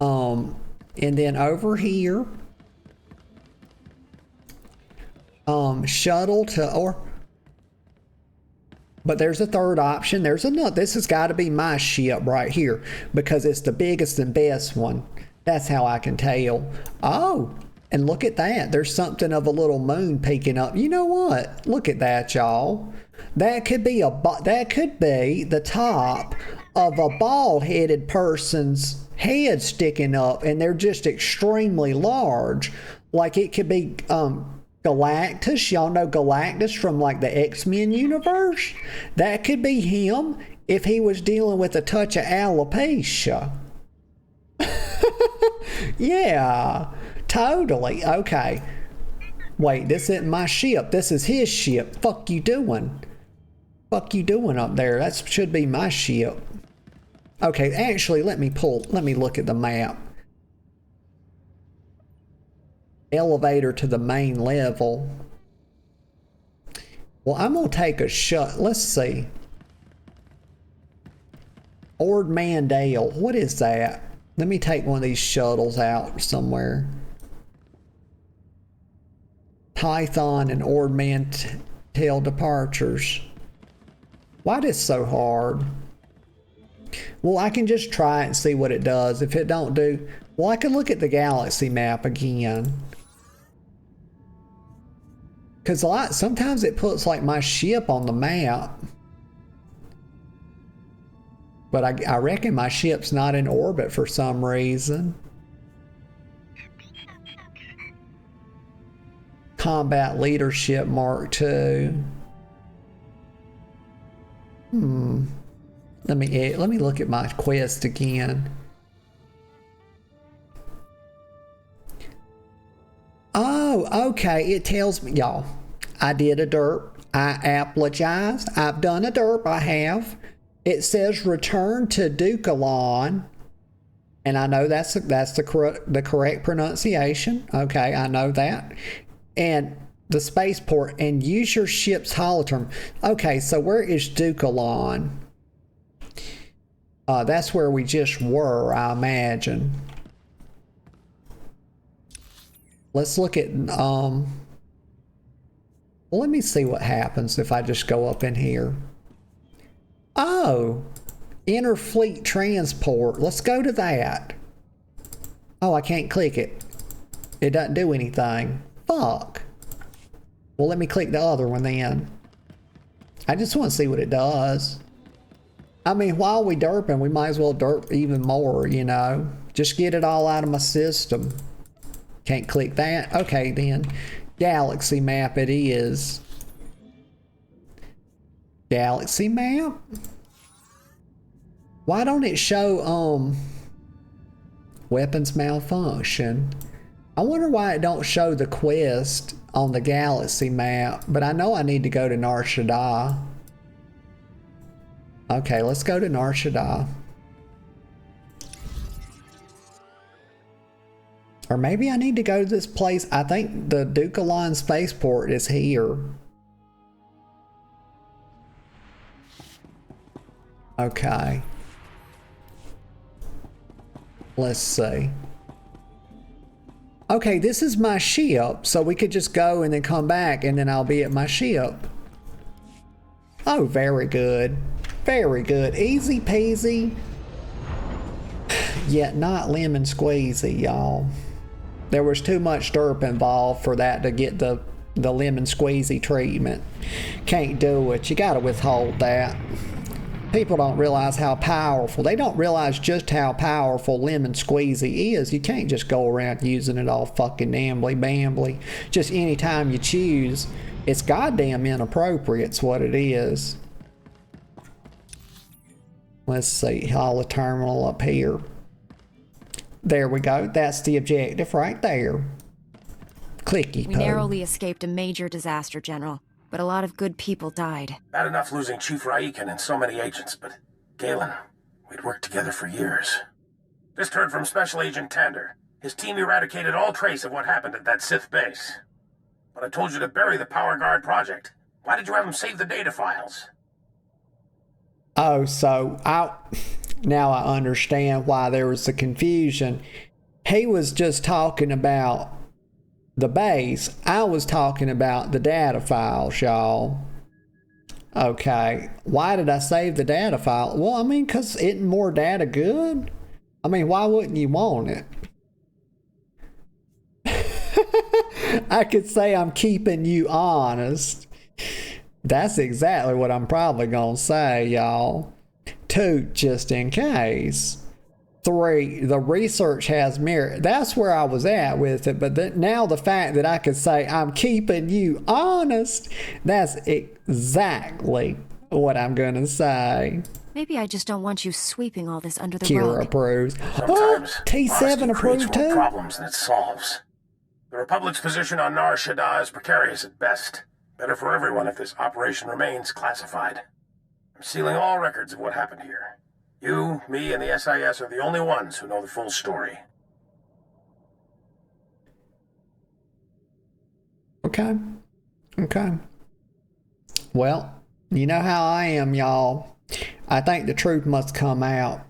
And then over here. Shuttle to, or... But there's a third option. There's another. This has got to be my ship right here because it's the biggest and best one. That's how I can tell. Oh, and look at that. There's something of a little moon peeking up. You know what? Look at that, y'all. That could be the top of a bald-headed person's head sticking up, and they're just extremely large. Like it could be Galactus. Y'all know Galactus from like the X-Men universe? That could be him if he was dealing with a touch of alopecia. Yeah, totally. Okay. Wait, this isn't my ship. This is his ship. Fuck you doing? Fuck you doing up there? That should be my ship. Okay, actually, let me look at the map. Elevator to the main level. Well, I'm gonna take a shot. Let's see. Ord Mandale. What is that? Let me take one of these shuttles out somewhere. Python and Ordman tail departures. Why this so hard? Well, I can just try it and see what it does. If it don't do, well, I can look at the galaxy map again. Because sometimes it puts like my ship on the map. But I reckon my ship's not in orbit for some reason. Combat Leadership Mark II. Let me look at my quest again. Oh, okay. It tells me, y'all, I did a derp. I apologize. I've done a derp. I have. It says return to Dukalon. And I know that's the correct pronunciation. Okay, I know that. And the spaceport, and use your ship's holoterm. Okay, so where is Dukalon? That's where we just were, I imagine. Let's look at, well, let me see what happens if I just go up in here. Oh, Interfleet Transport. Let's go to that. Oh, I can't click it. It doesn't do anything. Fuck. Well, let me click the other one then. I just want to see what it does. I mean, while we derping, we might as well derp even more, you know. Just get it all out of my system. Can't click that. Okay, then. Galaxy map it is. Galaxy map? Why don't it show, weapons malfunction? I wonder why it don't show the quest on the galaxy map, but I know I need to go to Nar Shaddaa. Okay, let's go to Nar Shaddaa. Or maybe I need to go to this place. I think the Dukalon spaceport is here. Okay. Let's see. Okay, this is my ship, so we could just go and then come back and then I'll be at my ship. Oh, very good. Very good. Easy peasy. Yet not lemon squeezy, y'all. There was too much derp involved for that to get the lemon squeezy treatment. Can't do it. You gotta withhold that. People don't realize how powerful. They don't realize just how powerful lemon squeezy is. You can't just go around using it all fucking ambly-bambly. Just anytime you choose. It's goddamn inappropriate. It's what it is. Let's see. Holo terminal up here. There we go. That's the objective right there. Clicky-po. We narrowly escaped a major disaster, General. But a lot of good people died. Bad enough losing Chief Raiken and so many agents, but Galen, we'd worked together for years. Just heard from Special Agent Tander. His team eradicated all trace of what happened at that Sith base. But I told you to bury the Power Guard project. Why did you have him save the data files? Oh, so now I understand why there was the confusion. He was just talking about the base. I was talking about the data files, y'all. Okay. Why did I save the data file? Well, I mean, because isn't more data good? I mean, why wouldn't you want it? I could say I'm keeping you honest. That's exactly what I'm probably gonna say, y'all. 2, just in case. 3, the research has merit. That's where I was at with it, but now the fact that I could say I'm keeping you honest, that's exactly what I'm gonna say. Maybe I just don't want you sweeping all this under the Kira rug. approves. Sometimes T7 approved too? problems than it solves. The Republic's position on Nar Shaddaa is precarious at best. Better for everyone if this operation remains classified. I'm sealing all records of what happened here. You, me, and the SIS are the only ones who know the full story. Okay. Okay. Well, you know how I am, y'all. I think the truth must come out.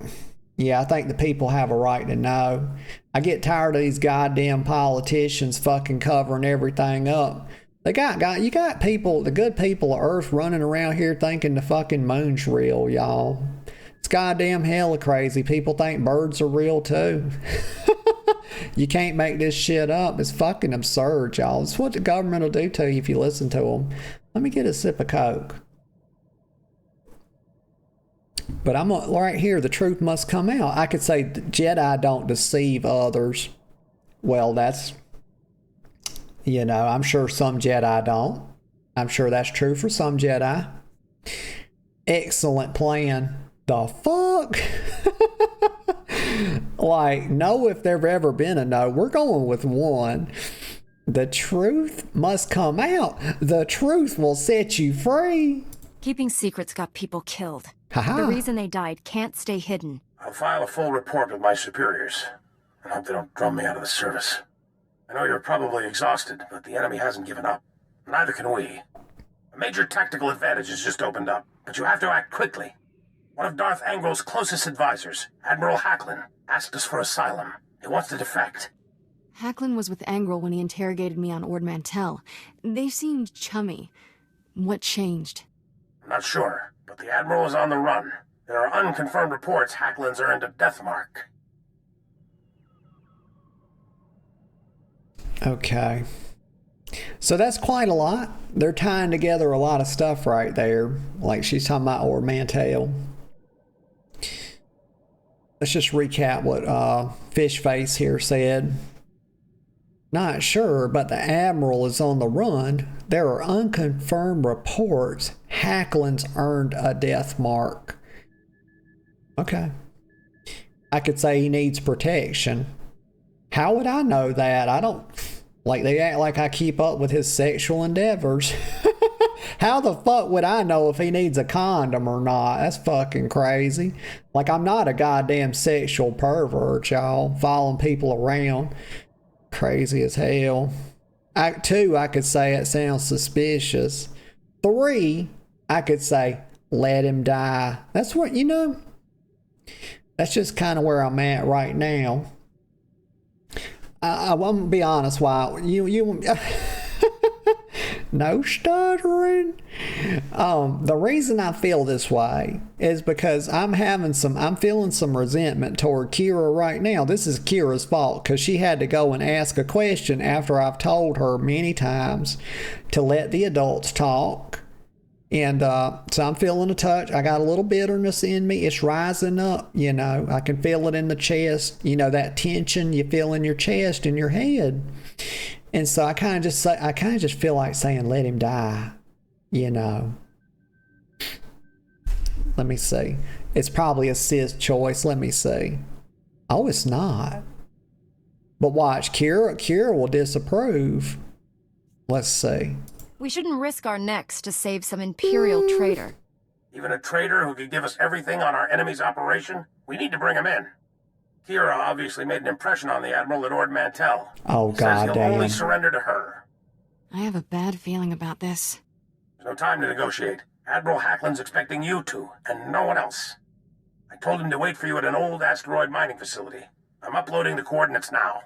Yeah, I think the people have a right to know. I get tired of these goddamn politicians fucking covering everything up. You got people, the good people of Earth running around here thinking the fucking moon's real, y'all. It's goddamn hella crazy. People think birds are real too. You can't make this shit up. It's fucking absurd, y'all. It's what the government will do to you if you listen to them. Let me get a sip of Coke. But I'm right here. The truth must come out. I could say Jedi don't deceive others. Well, that's, you know, I'm sure some Jedi don't. I'm sure that's true for some Jedi. Excellent plan. The fuck? Like, no, if there've ever been a no. We're going with one. The truth must come out. The truth will set you free. Keeping secrets got people killed. Ha-ha. The reason they died can't stay hidden. I'll file a full report with my superiors, and hope they don't drum me out of the service. I know you're probably exhausted, but the enemy hasn't given up. Neither can we. A major tactical advantage has just opened up, but you have to act quickly. One of Darth Angrel's closest advisors, Admiral Hacklin, asked us for asylum. He wants to defect. Hacklin was with Angrel when he interrogated me on Ord Mantell. They seemed chummy. What changed? I'm not sure, but the Admiral is on the run. There are unconfirmed reports Hacklin's earned a death mark. Okay. So that's quite a lot. They're tying together a lot of stuff right there. Like she's talking about Ord Mantell. Let's just recap what Fishface here said. Not sure, but the Admiral is on the run. There are unconfirmed reports Hacklin's earned a death mark. Okay. I could say he needs protection. How would I know that? I don't... Like, they act like I keep up with his sexual endeavors. How the fuck would I know if he needs a condom or not? That's fucking crazy. Like, I'm not a goddamn sexual pervert, y'all. Following people around. Crazy as hell. Act 2, I could say it sounds suspicious. 3, I could say, let him die. That's what, you know, that's just kind of where I'm at right now. I won't be honest, why you no stuttering. The reason I feel this way is because I'm feeling some resentment toward Kira right now. This is Kira's fault because she had to go and ask a question after I've told her many times to let the adults talk. And so I'm feeling a touch. I got a little bitterness in me. It's rising up, you know. I can feel it in the chest. You know, that tension you feel in your chest and your head. And so I kind of just feel like saying, let him die, you know. Let me see. It's probably a cis choice. Let me see. Oh, it's not. But watch, Kira will disapprove. Let's see. We shouldn't risk our necks to save some Imperial traitor. Even a traitor who could give us everything on our enemy's operation? We need to bring him in. Kira obviously made an impression on the Admiral at Ord Mantell. Oh, goddamn. He'll only surrender to her. I have a bad feeling about this. There's no time to negotiate. Admiral Hacklin's expecting you two, and no one else. I told him to wait for you at an old asteroid mining facility. I'm uploading the coordinates now.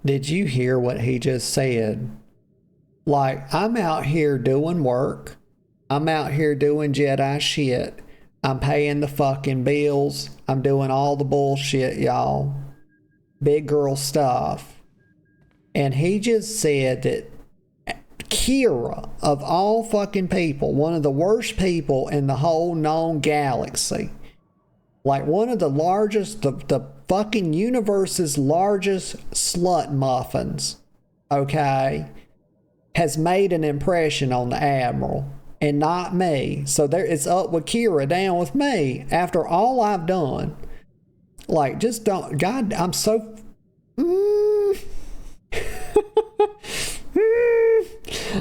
Did you hear what he just said? Like, I'm out here doing work. I'm out here doing Jedi shit. I'm paying the fucking bills. I'm doing all the bullshit, y'all. Big girl stuff. And he just said that Kira, of all fucking people, one of the worst people in the whole known galaxy, like one of the largest, the fucking universe's largest slut muffins, okay, has made an impression on the Admiral and not me. So there, it's up with Kira, down with me after all I've done. Like, just don't, God, I'm so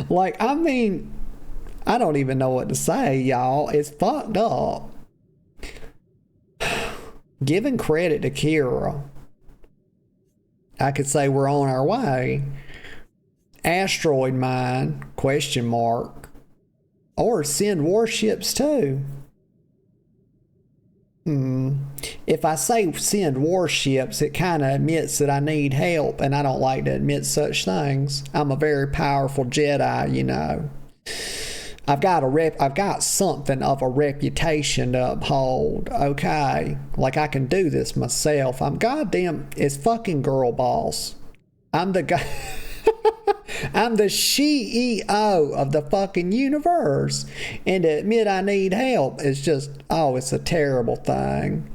like, I mean, I don't even know what to say, y'all. It's fucked up. Giving credit to Kira, I could say we're on our way. Asteroid mine, question mark. Or send warships too. If I say send warships, it kind of admits that I need help, and I don't like to admit such things. I'm a very powerful Jedi, you know. I've got something of a reputation to uphold, okay? Like I can do this myself. It's fucking girl boss. I'm the guy. I'm the CEO of the fucking universe. And to admit I need help is just, it's a terrible thing.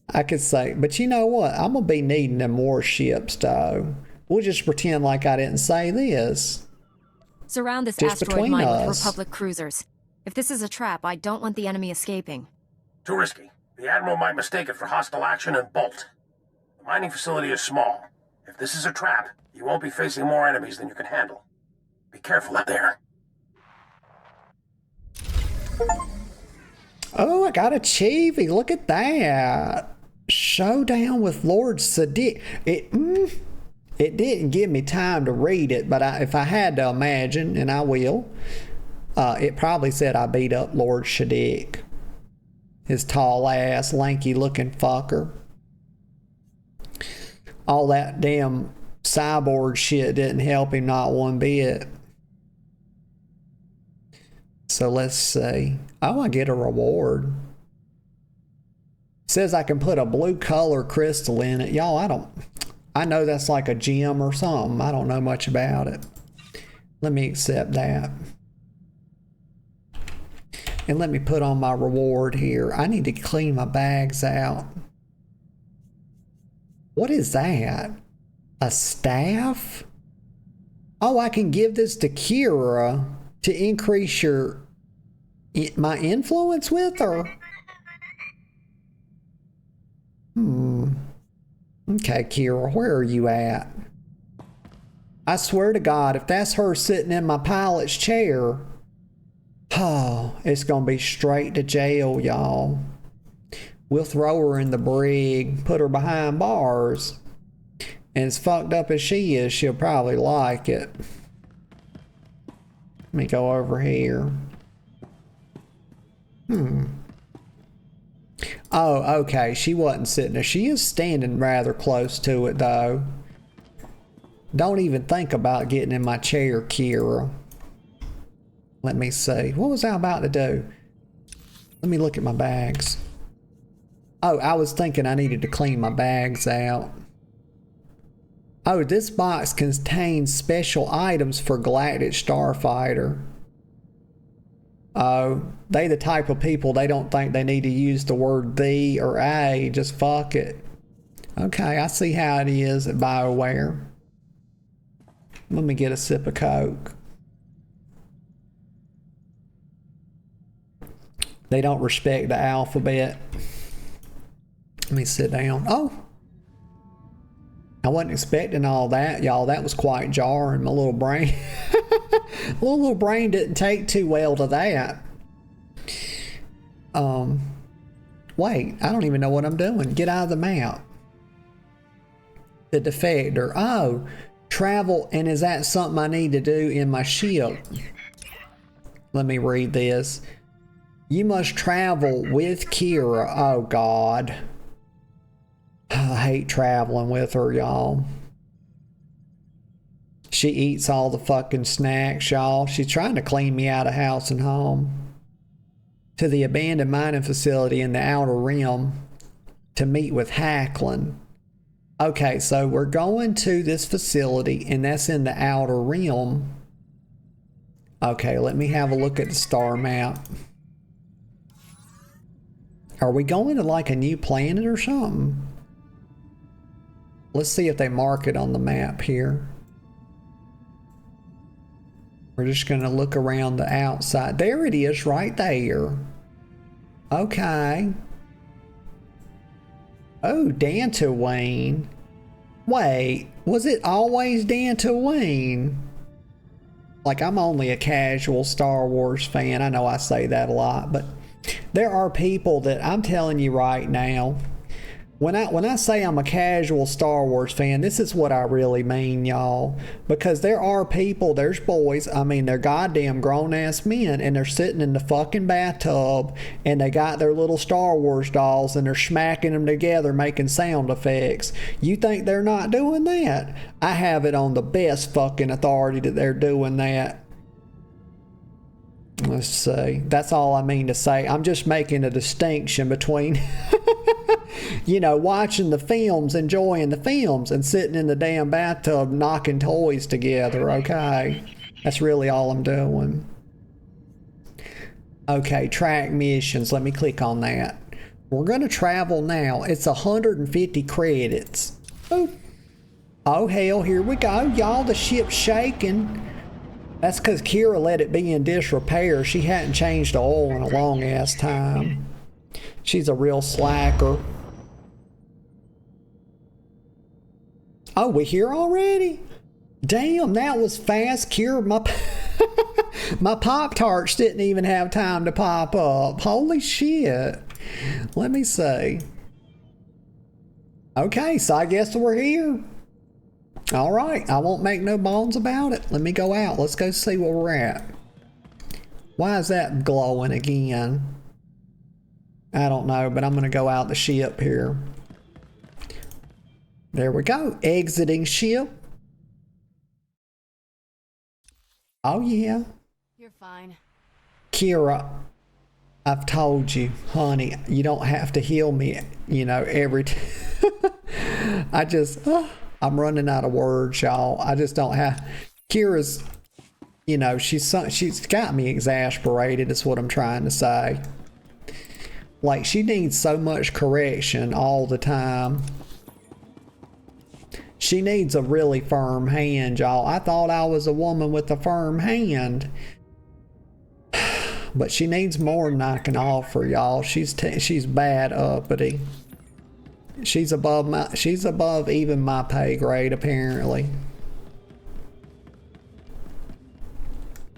I could say, but you know what? I'm going to be needing them warships, though. We'll just pretend like I didn't say this. Surround this Just asteroid mine with us. Republic cruisers. If this is a trap, I don't want the enemy escaping. Too risky. The Admiral might mistake it for hostile action and bolt. The mining facility is small. If this is a trap, you won't be facing more enemies than you can handle. Be careful out there. Oh, I got a Chibi. Look at that. Showdown with Lord Sadiq. It didn't give me time to read it, but if I had to imagine, and I will, it probably said I beat up Lord Shaddaa. His tall ass, lanky looking fucker. All that damn cyborg shit didn't help him not one bit. So let's see. Oh, I get a reward. It says I can put a blue color crystal in it. Y'all, I know that's like a gem or something. I don't know much about it. Let me accept that. And let me put on my reward here. I need to clean my bags out. What is that? A staff? Oh, I can give this to Kira to increase my influence with her? Okay, Kira, where are you at? I swear to God, if that's her sitting in my pilot's chair, it's gonna be straight to jail, y'all. We'll throw her in the brig, put her behind bars. And as fucked up as she is, she'll probably like it. Let me go over here. Oh, okay, she wasn't sitting there. She is standing rather close to it, though. Don't even think about getting in my chair, Kira. Let me see. What was I about to do? Let me look at my bags. Oh, I was thinking I needed to clean my bags out. Oh, this box contains special items for Galactic Starfighter. Oh, they the type of people, they don't think they need to use the word "the" or "a", just fuck it. Okay, I see how it is at BioWare. Let me get a sip of Coke. They don't respect the alphabet. Let me sit down. Oh! I wasn't expecting all that, y'all. That was quite jarring. My little brain... little brain didn't take too well to that. Wait, I don't even know what I'm doing. Get out of the map. The defector. Oh, travel, and is that something I need to do in my ship? Let me read this. You must travel with Kira. Oh, God. I hate traveling with her, y'all. She eats all the fucking snacks, y'all. She's trying to clean me out of house and home. To the abandoned mining facility in the Outer Rim to meet with Hacklin. Okay, so we're going to this facility, and that's in the Outer Rim. Okay, let me have a look at the star map. Are we going to like a new planet or something? Let's see if they mark it on the map here. We're just going to look around the outside. There it is, right there. Okay. Oh, Dantooine. Wait, was it always Dantooine? Like, I'm only a casual Star Wars fan. I know I say that a lot, but there are people that I'm telling you right now, When I say I'm a casual Star Wars fan, this is what I really mean, y'all. Because there are people, there's boys, I mean, they're goddamn grown-ass men, and they're sitting in the fucking bathtub, and they got their little Star Wars dolls, and they're smacking them together, making sound effects. You think they're not doing that? I have it on the best fucking authority that they're doing that. Let's see. That's all I mean to say. I'm just making a distinction between... you know, watching the films, enjoying the films, and sitting in the damn bathtub knocking toys together, okay? That's really all I'm doing. Okay, track missions. Let me click on that. We're going to travel now. It's 150 credits. Boop. Oh, hell, here we go. Y'all, the ship's shaking. That's because Kira let it be in disrepair. She hadn't changed the oil in a long-ass time. She's a real slacker. Oh, we here already? Damn, that was fast. Kira, my Pop-Tarts didn't even have time to pop up. Holy shit. Let me see. Okay, so I guess we're here. All right, I won't make no bones about it. Let me go out. Let's go see where we're at. Why is that glowing again? I don't know, but I'm going to go out the ship here. There we go. Exiting ship. Oh, yeah. You're fine. Kira, I've told you, honey, you don't have to heal me, you know, every time. I just, I'm running out of words, y'all. I just don't have. Kira's, you know, she's got me exasperated, is what I'm trying to say. Like, she needs so much correction all the time. She needs a really firm hand, y'all. I thought I was a woman with a firm hand. But she needs more than I can offer, y'all. She's bad uppity. She's above even my pay grade, apparently.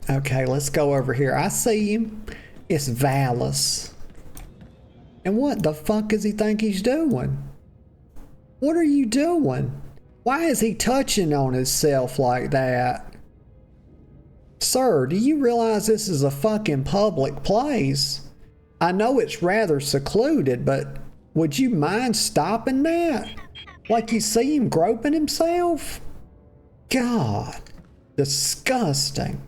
Okay, let's go over here. I see him. It's Valis. And what the fuck does he think he's doing? What are you doing? Why is he touching on himself like that? Sir, do you realize this is a fucking public place? I know it's rather secluded, but would you mind stopping that? Like you see him groping himself? God, disgusting.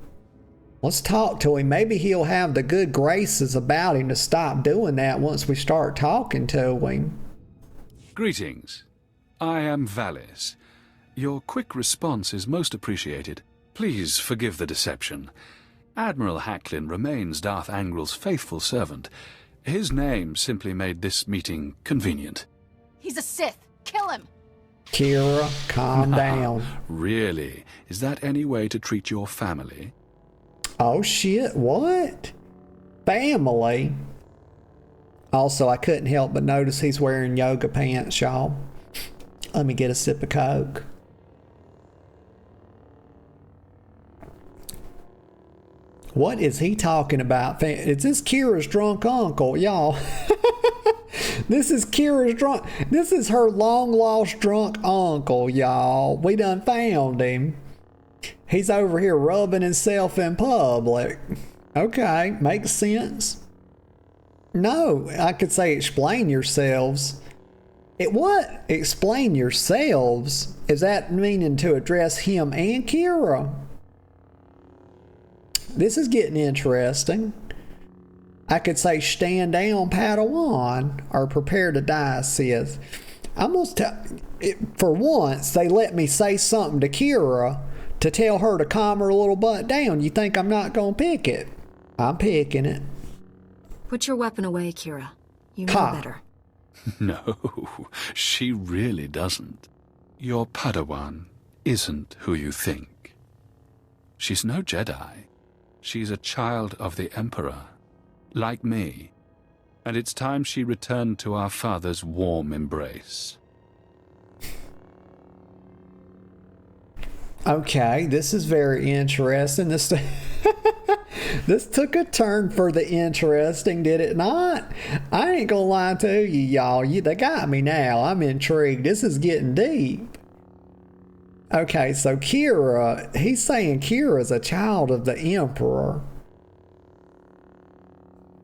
Let's talk to him. Maybe he'll have the good graces about him to stop doing that once we start talking to him. Greetings. I am Valis. Your quick response is most appreciated. Please forgive the deception. Admiral Hacklin remains Darth Angrel's faithful servant. His name simply made this meeting convenient. He's a Sith. Kill him. Kira, calm down. Really? Is that any way to treat your family? Oh shit, what? Family? Also, I couldn't help but notice he's wearing yoga pants, y'all. Let me get a sip of Coke. What is he talking about? Is this Kira's drunk uncle, y'all? This is Kira's drunk. This is her long-lost drunk uncle, y'all. We done found him. He's over here rubbing himself in public. Okay, makes sense. No, I could say explain yourselves. What? Explain yourselves? Is that meaning to address him and Kira? This is getting interesting. I could say stand down, Padawan, or prepare to die, Sith. I'm gonna tell. For once, they let me say something to Kira to tell her to calm her little butt down. You think I'm not gonna pick it? I'm picking it. Put your weapon away, Kira. You know better. No, she really doesn't. Your Padawan isn't who you think. She's no Jedi. She's a child of the Emperor, like me. And it's time she returned to our father's warm embrace. Okay, this is very interesting. This took a turn for the interesting, did it not? I ain't gonna lie to you, y'all. They got me now. I'm intrigued. This is getting deep. Okay, so Kira, he's saying Kira's a child of the Emperor.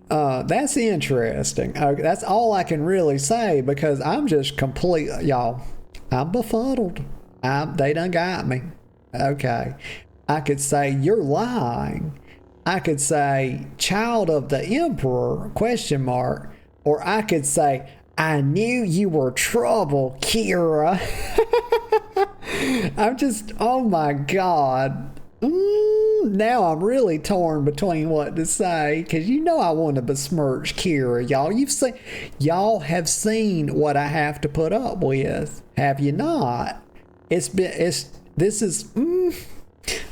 That's interesting. Okay, that's all I can really say because I'm just y'all, I'm befuddled. They done got me. Okay. I could say you're lying. I could say child of the Emperor, question mark. Or I could say, I knew you were trouble, Kira. I'm just, oh my God. Now I'm really torn between what to say because you know I want to besmirch Kira, y'all. Y'all have seen what I have to put up with, have you not? This is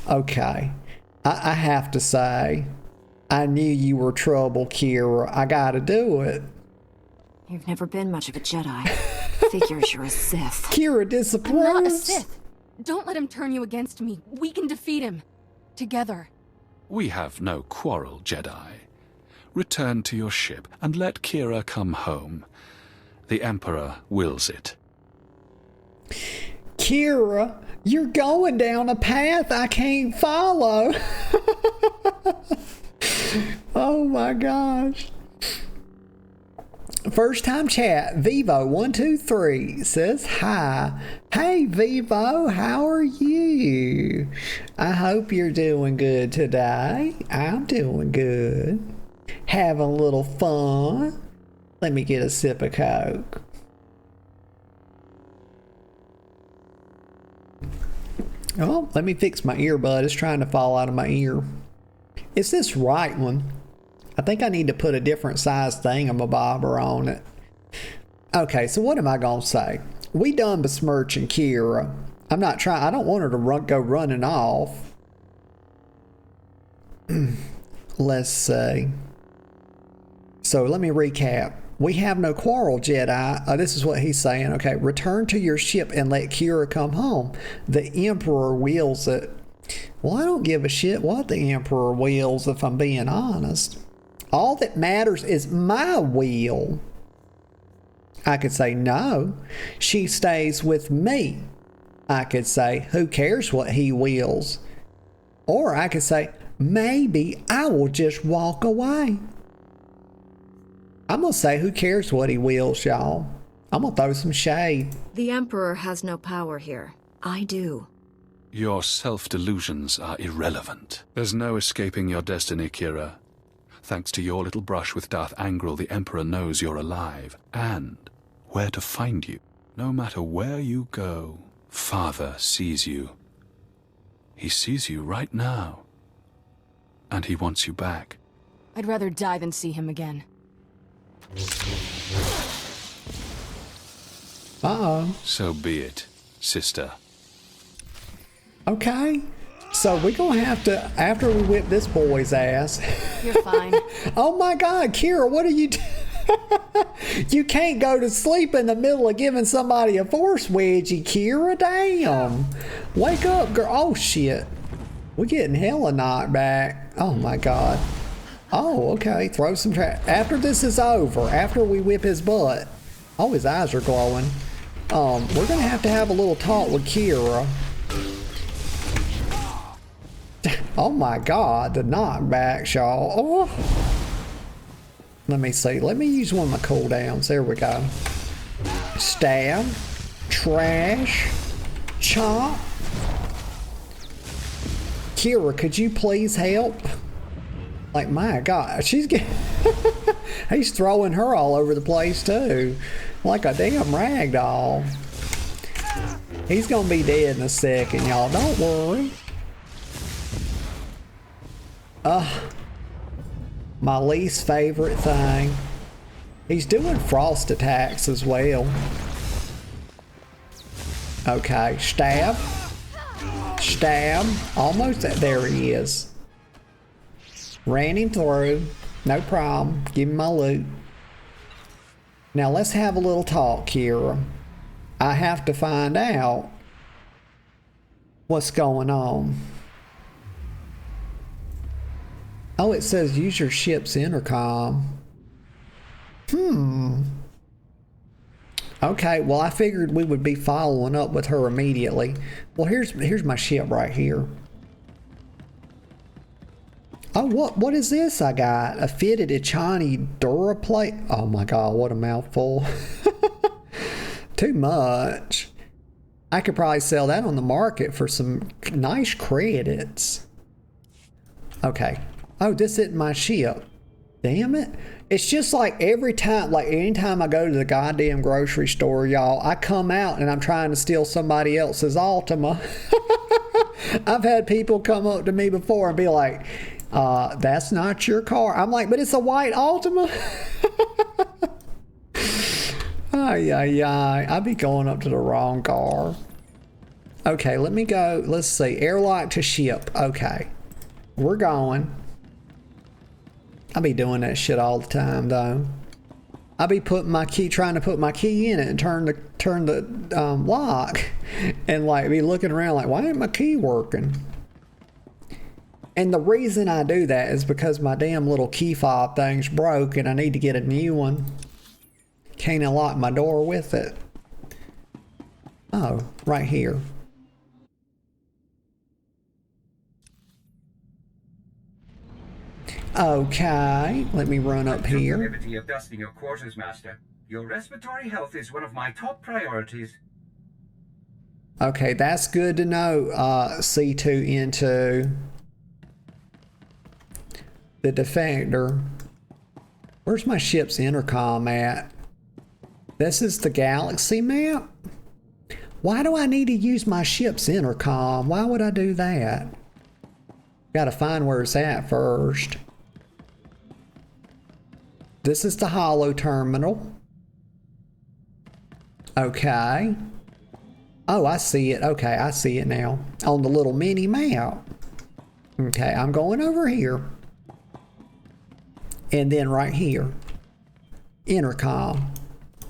okay. I have to say, I knew you were trouble, Kira. I gotta do it. You've never been much of a Jedi. Figures you're a Sith. Kira disapproves. I'm not a Sith. Don't let him turn you against me. We can defeat him. Together. We have no quarrel, Jedi. Return to your ship and let Kira come home. The Emperor wills it. Kira, you're going down a path I can't follow. Oh my gosh. First time chat, Vivo123 says hi. Hey Vivo, how are you? I hope you're doing good today. I'm doing good. Having a little fun. Let me get a sip of Coke. Oh, let me fix my earbud. It's trying to fall out of my ear. It's this right one. I think I need to put a different size thingamabobber on it. Okay, so what am I going to say? We done besmirching Kira. I don't want her to go running off. Let's see. So let me recap. We have no quarrel, Jedi. This is what he's saying. Okay, return to your ship and let Kira come home. The Emperor wills it. Well, I don't give a shit what the Emperor wills, if I'm being honest. All that matters is my will. I could say, no, she stays with me. I could say, who cares what he wills? Or I could say, maybe I will just walk away. I'm going to say, who cares what he wills, y'all? I'm going to throw some shade. The Emperor has no power here. I do. Your self-delusions are irrelevant. There's no escaping your destiny, Kira. Thanks to your little brush with Darth Angral, the Emperor knows you're alive, and where to find you. No matter where you go, Father sees you. He sees you right now, and he wants you back. I'd rather die than see him again. Uh-oh. So be it, sister. Okay. So we're going to have to, after we whip this boy's ass. You're fine. Oh my God, Kira, what are you doing? You can't go to sleep in the middle of giving somebody a force wedgie, Kira. Damn. Wake up, girl. Oh shit. We're getting hella knocked back. Oh my God. Oh, okay. Throw some trash. After this is over, after we whip his butt. Oh, his eyes are glowing. We're going to have a little talk with Kira. Oh my God, the knockback, y'all. Oh. Let me see. Let me use one of my cooldowns. There we go. Stab. Trash. Chop. Kira, could you please help? Like, my God, she's getting... He's throwing her all over the place, too. Like a damn rag doll. He's gonna be dead in a second, y'all. Don't worry. My least favorite thing. He's doing frost attacks as well. Okay, stab. Stab. Almost there he is. Ran him through. No problem. Give me my loot. Now let's have a little talk, Kira. I have to find out what's going on. Oh, it says use your ship's intercom. Okay, well, I figured we would be following up with her immediately. Well, here's my ship right here. Oh, what is this I got? A fitted Ichani Duraplate? Oh my god, what a mouthful. Too much. I could probably sell that on the market for some nice credits. Okay. Oh, this isn't my ship. Damn it. It's just like every time, like anytime I go to the goddamn grocery store, y'all, I come out and I'm trying to steal somebody else's Altima. I've had people come up to me before and be like, that's not your car. I'm like, but it's a white Altima. Ay, ay, ay. I be going up to the wrong car. Okay, let me go. Let's see. Airlock to ship. Okay. We're going. I be doing that shit all the time, though. I be putting my key, trying to put my key in it and turn the lock, and like be looking around like, why ain't my key working? And the reason I do that is because my damn little key fob thing's broke and I need to get a new one. Can't unlock my door with it. Oh, right here. Okay, let me run up here. I took the liberty of dusting your quarters, Master. Your respiratory health is one of my top priorities. Okay, that's good to know, C2N2. The defector. Where's my ship's intercom at? This is the galaxy map? Why do I need to use my ship's intercom? Why would I do that? Gotta find where it's at first. This is the holo terminal. Okay. Oh, I see it. Okay, I see it now. On the little mini map. Okay, I'm going over here. And then right here. Intercom.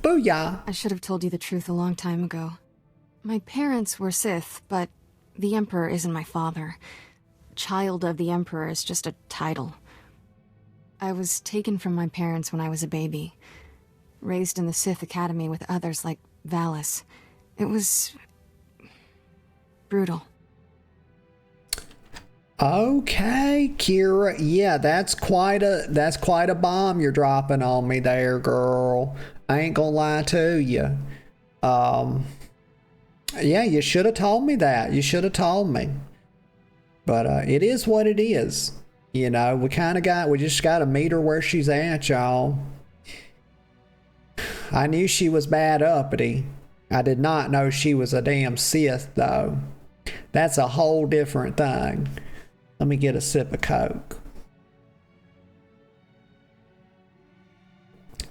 Booyah! I should have told you the truth a long time ago. My parents were Sith, but the Emperor isn't my father. Child of the Emperor is just a title. I was taken from my parents when I was a baby. Raised in the Sith Academy with others like Valis. It was brutal. Okay, Kira. Yeah, that's quite a bomb you're dropping on me there, girl. I ain't gonna lie to you. Yeah, you should have told me that. You should have told me. But it is what it is. You know, we just got to meet her where she's at, y'all. I knew she was bad uppity. I did not know she was a damn Sith, though. That's a whole different thing. Let me get a sip of Coke.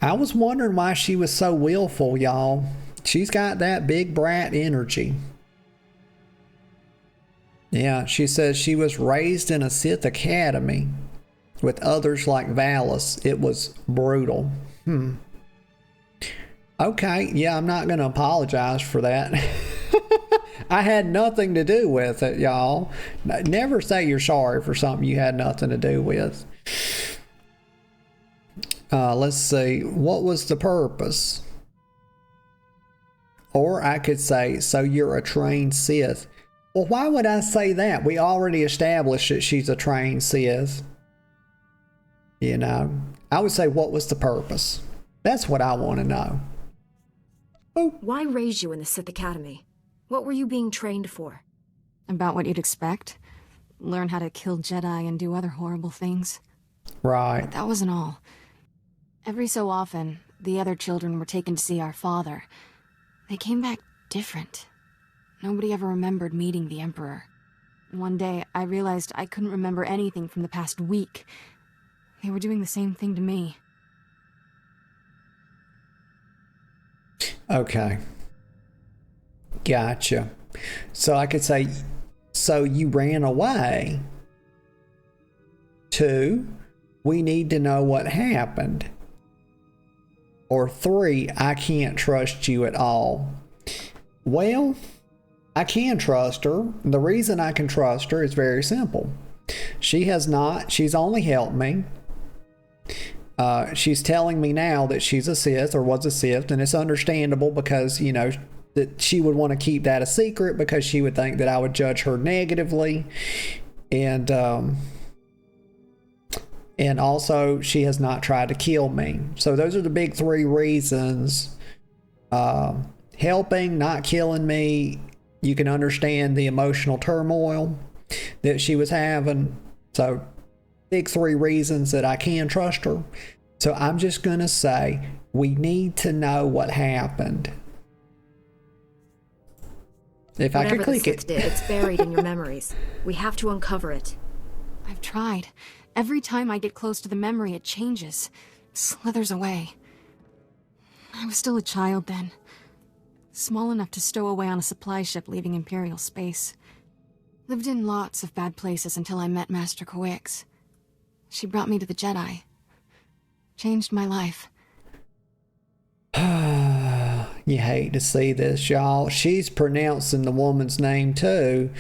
I was wondering why she was so willful, y'all. She's got that big brat energy. Yeah, she says she was raised in a Sith academy with others like Valis. It was brutal. Okay, yeah, I'm not going to apologize for that. I had nothing to do with it, y'all. Never say you're sorry for something you had nothing to do with. Let's see. What was the purpose? Or I could say, so you're a trained Sith. Well, why would I say that? We already established that she's a trained Sith. You know, I would say, what was the purpose? That's what I want to know. Oh. Why raise you in the Sith Academy? What were you being trained for? About what you'd expect. Learn how to kill Jedi and do other horrible things. Right. But that wasn't all. Every so often, the other children were taken to see our father. They came back different. Nobody ever remembered meeting the Emperor. One day, I realized I couldn't remember anything from the past week. They were doing the same thing to me. Okay. Gotcha. So I could say, so you ran away. 2, we need to know what happened. Or 3, I can't trust you at all. Well, I can trust her. The reason I can trust her is very simple. She's only helped me. She's telling me now that she's a Sith or was a Sith, and it's understandable because, you know, that she would want to keep that a secret because she would think that I would judge her negatively. And also she has not tried to kill me. So those are the big three reasons. Helping, not killing me. You can understand the emotional turmoil that she was having. So big three reasons that I can trust her. So I'm just going to say we need to know what happened. If I could click it. It's buried in your memories. We have to uncover it. I've tried. Every time I get close to the memory, it changes. Slithers away. I was still a child then. Small enough to stow away on a supply ship leaving Imperial space. Lived in lots of bad places until I met Master Coix. She brought me to the Jedi. Changed my life. You hate to see this, y'all. She's pronouncing the woman's name too.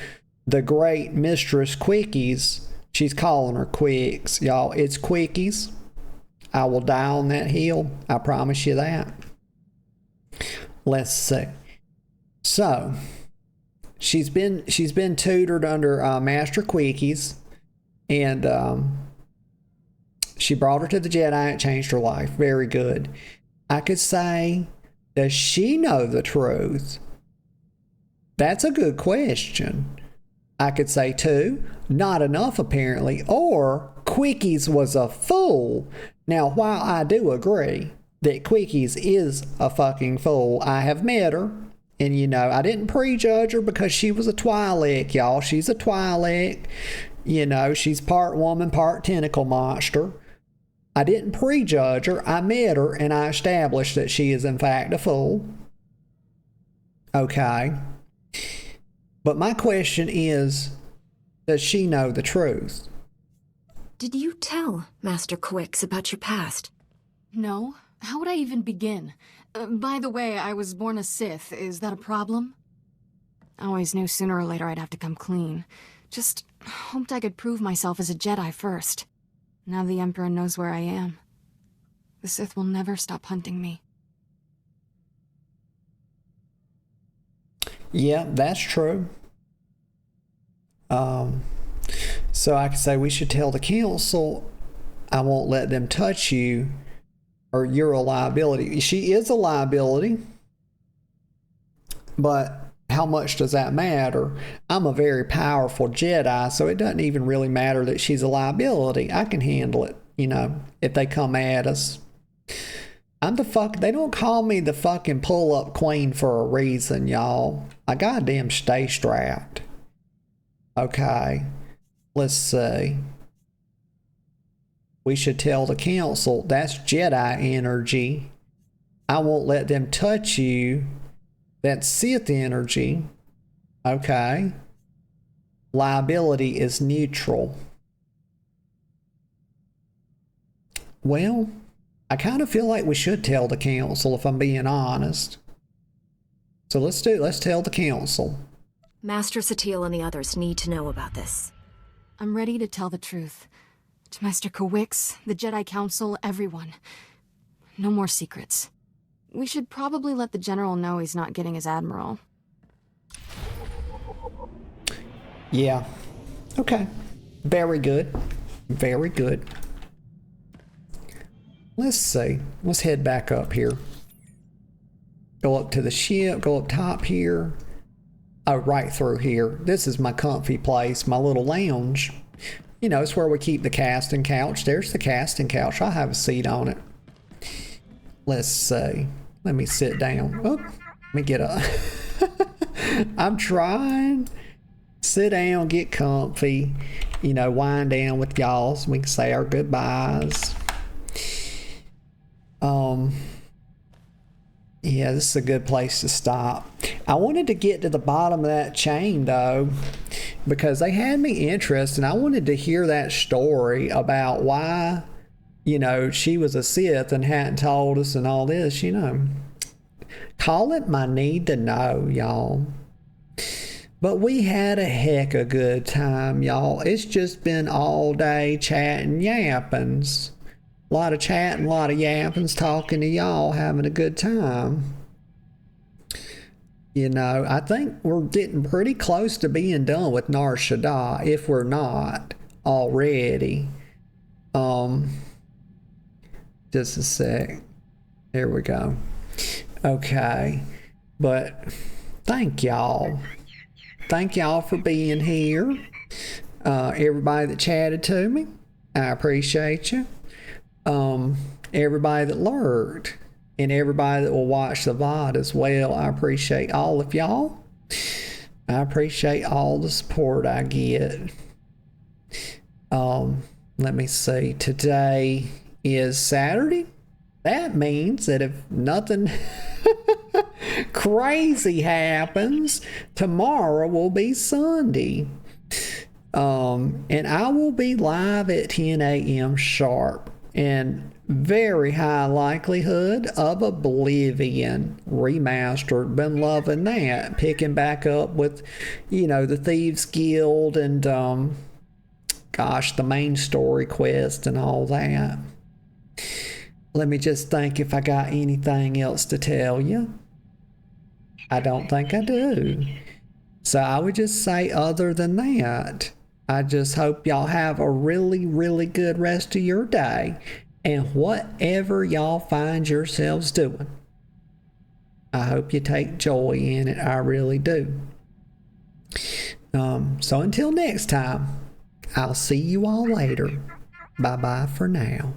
The great Mistress Quickies. She's calling her Quicks. Y'all, it's Quickies. I will die on that hill. I promise you that. Let's see. So, she's been tutored under Master Quickies, and she brought her to the Jedi. It changed her life. Very good. I could say, does she know the truth? That's a good question. I could say too, not enough apparently, or Quickies was a fool. Now, while I do agree that Quickies is a fucking fool, I have met her, and you know, I didn't prejudge her because she was a Twi'lek, y'all. She's a Twi'lek. You know, she's part woman, part tentacle monster. I didn't prejudge her. I met her, and I established that she is in fact a fool. Okay. But my question is, does she know the truth? Did you tell Master Coix about your past? No. How would I even begin? By the way, I was born a Sith. Is that a problem? I always knew sooner or later I'd have to come clean. Just hoped I could prove myself as a Jedi first. Now the Emperor knows where I am. The Sith will never stop hunting me. Yeah, that's true. So I could say we should tell the council I won't let them touch you, or you're a liability. She is a liability, but how much does that matter? I'm a very powerful Jedi, so it doesn't even really matter that she's a liability. I can handle it, you know, if they come at us. They don't call me the fucking pull-up queen for a reason, y'all. I goddamn stay strapped. Okay, let's see. We should tell the council that's Jedi energy. I won't let them touch you. That's Sith energy. Okay. Liability is neutral. Well, I kind of feel like we should tell the council if I'm being honest. So let's tell the council. Master SWTOR and the others need to know about this. I'm ready to tell the truth. To Master Coix, the Jedi Council, everyone. No more secrets. We should probably let the General know he's not getting his Admiral. Yeah. Okay. Very good. Very good. Let's see. Let's head back up here. Go up to the ship. Go up top here. Oh, right through here. This is my comfy place, my little lounge. You know, it's where we keep the casting couch. There's the casting couch. I'll have a seat on it. Let's see. Let me sit down. Oh, let me get up. I'm trying. Sit down, get comfy. You know, wind down with y'all so we can say our goodbyes. Yeah, this is a good place to stop. I wanted to get to the bottom of that chain, though, because they had me interested, and I wanted to hear that story about why, you know, she was a Sith and hadn't told us and all this, you know. Call it my need to know, y'all. But we had a heck of a good time, y'all. It's just been all day chatting yappings. A lot of chatting, a lot of yappings, talking to y'all, having a good time. You know, I think we're getting pretty close to being done with Nar Shaddaa, if we're not already. Just a sec. There we go. Okay. But thank y'all. Thank y'all for being here. Everybody that chatted to me, I appreciate you. Everybody that lurked, and everybody that will watch the VOD as well, I appreciate all of y'all. I appreciate all the support I get. Let me see. Today is Saturday. That means that if nothing crazy happens, tomorrow will be Sunday. And I will be live at 10 a.m. sharp, and very high likelihood of Oblivion remastered. Been loving that. Picking back up with, you know, the Thieves Guild and gosh, the main story quest and all that. Let me just think if I got anything else to tell you. I don't think I do. So I would just say, other than that, I just hope y'all have a really, really good rest of your day. And whatever y'all find yourselves doing, I hope you take joy in it. I really do. So until next time, I'll see you all later. Bye-bye for now.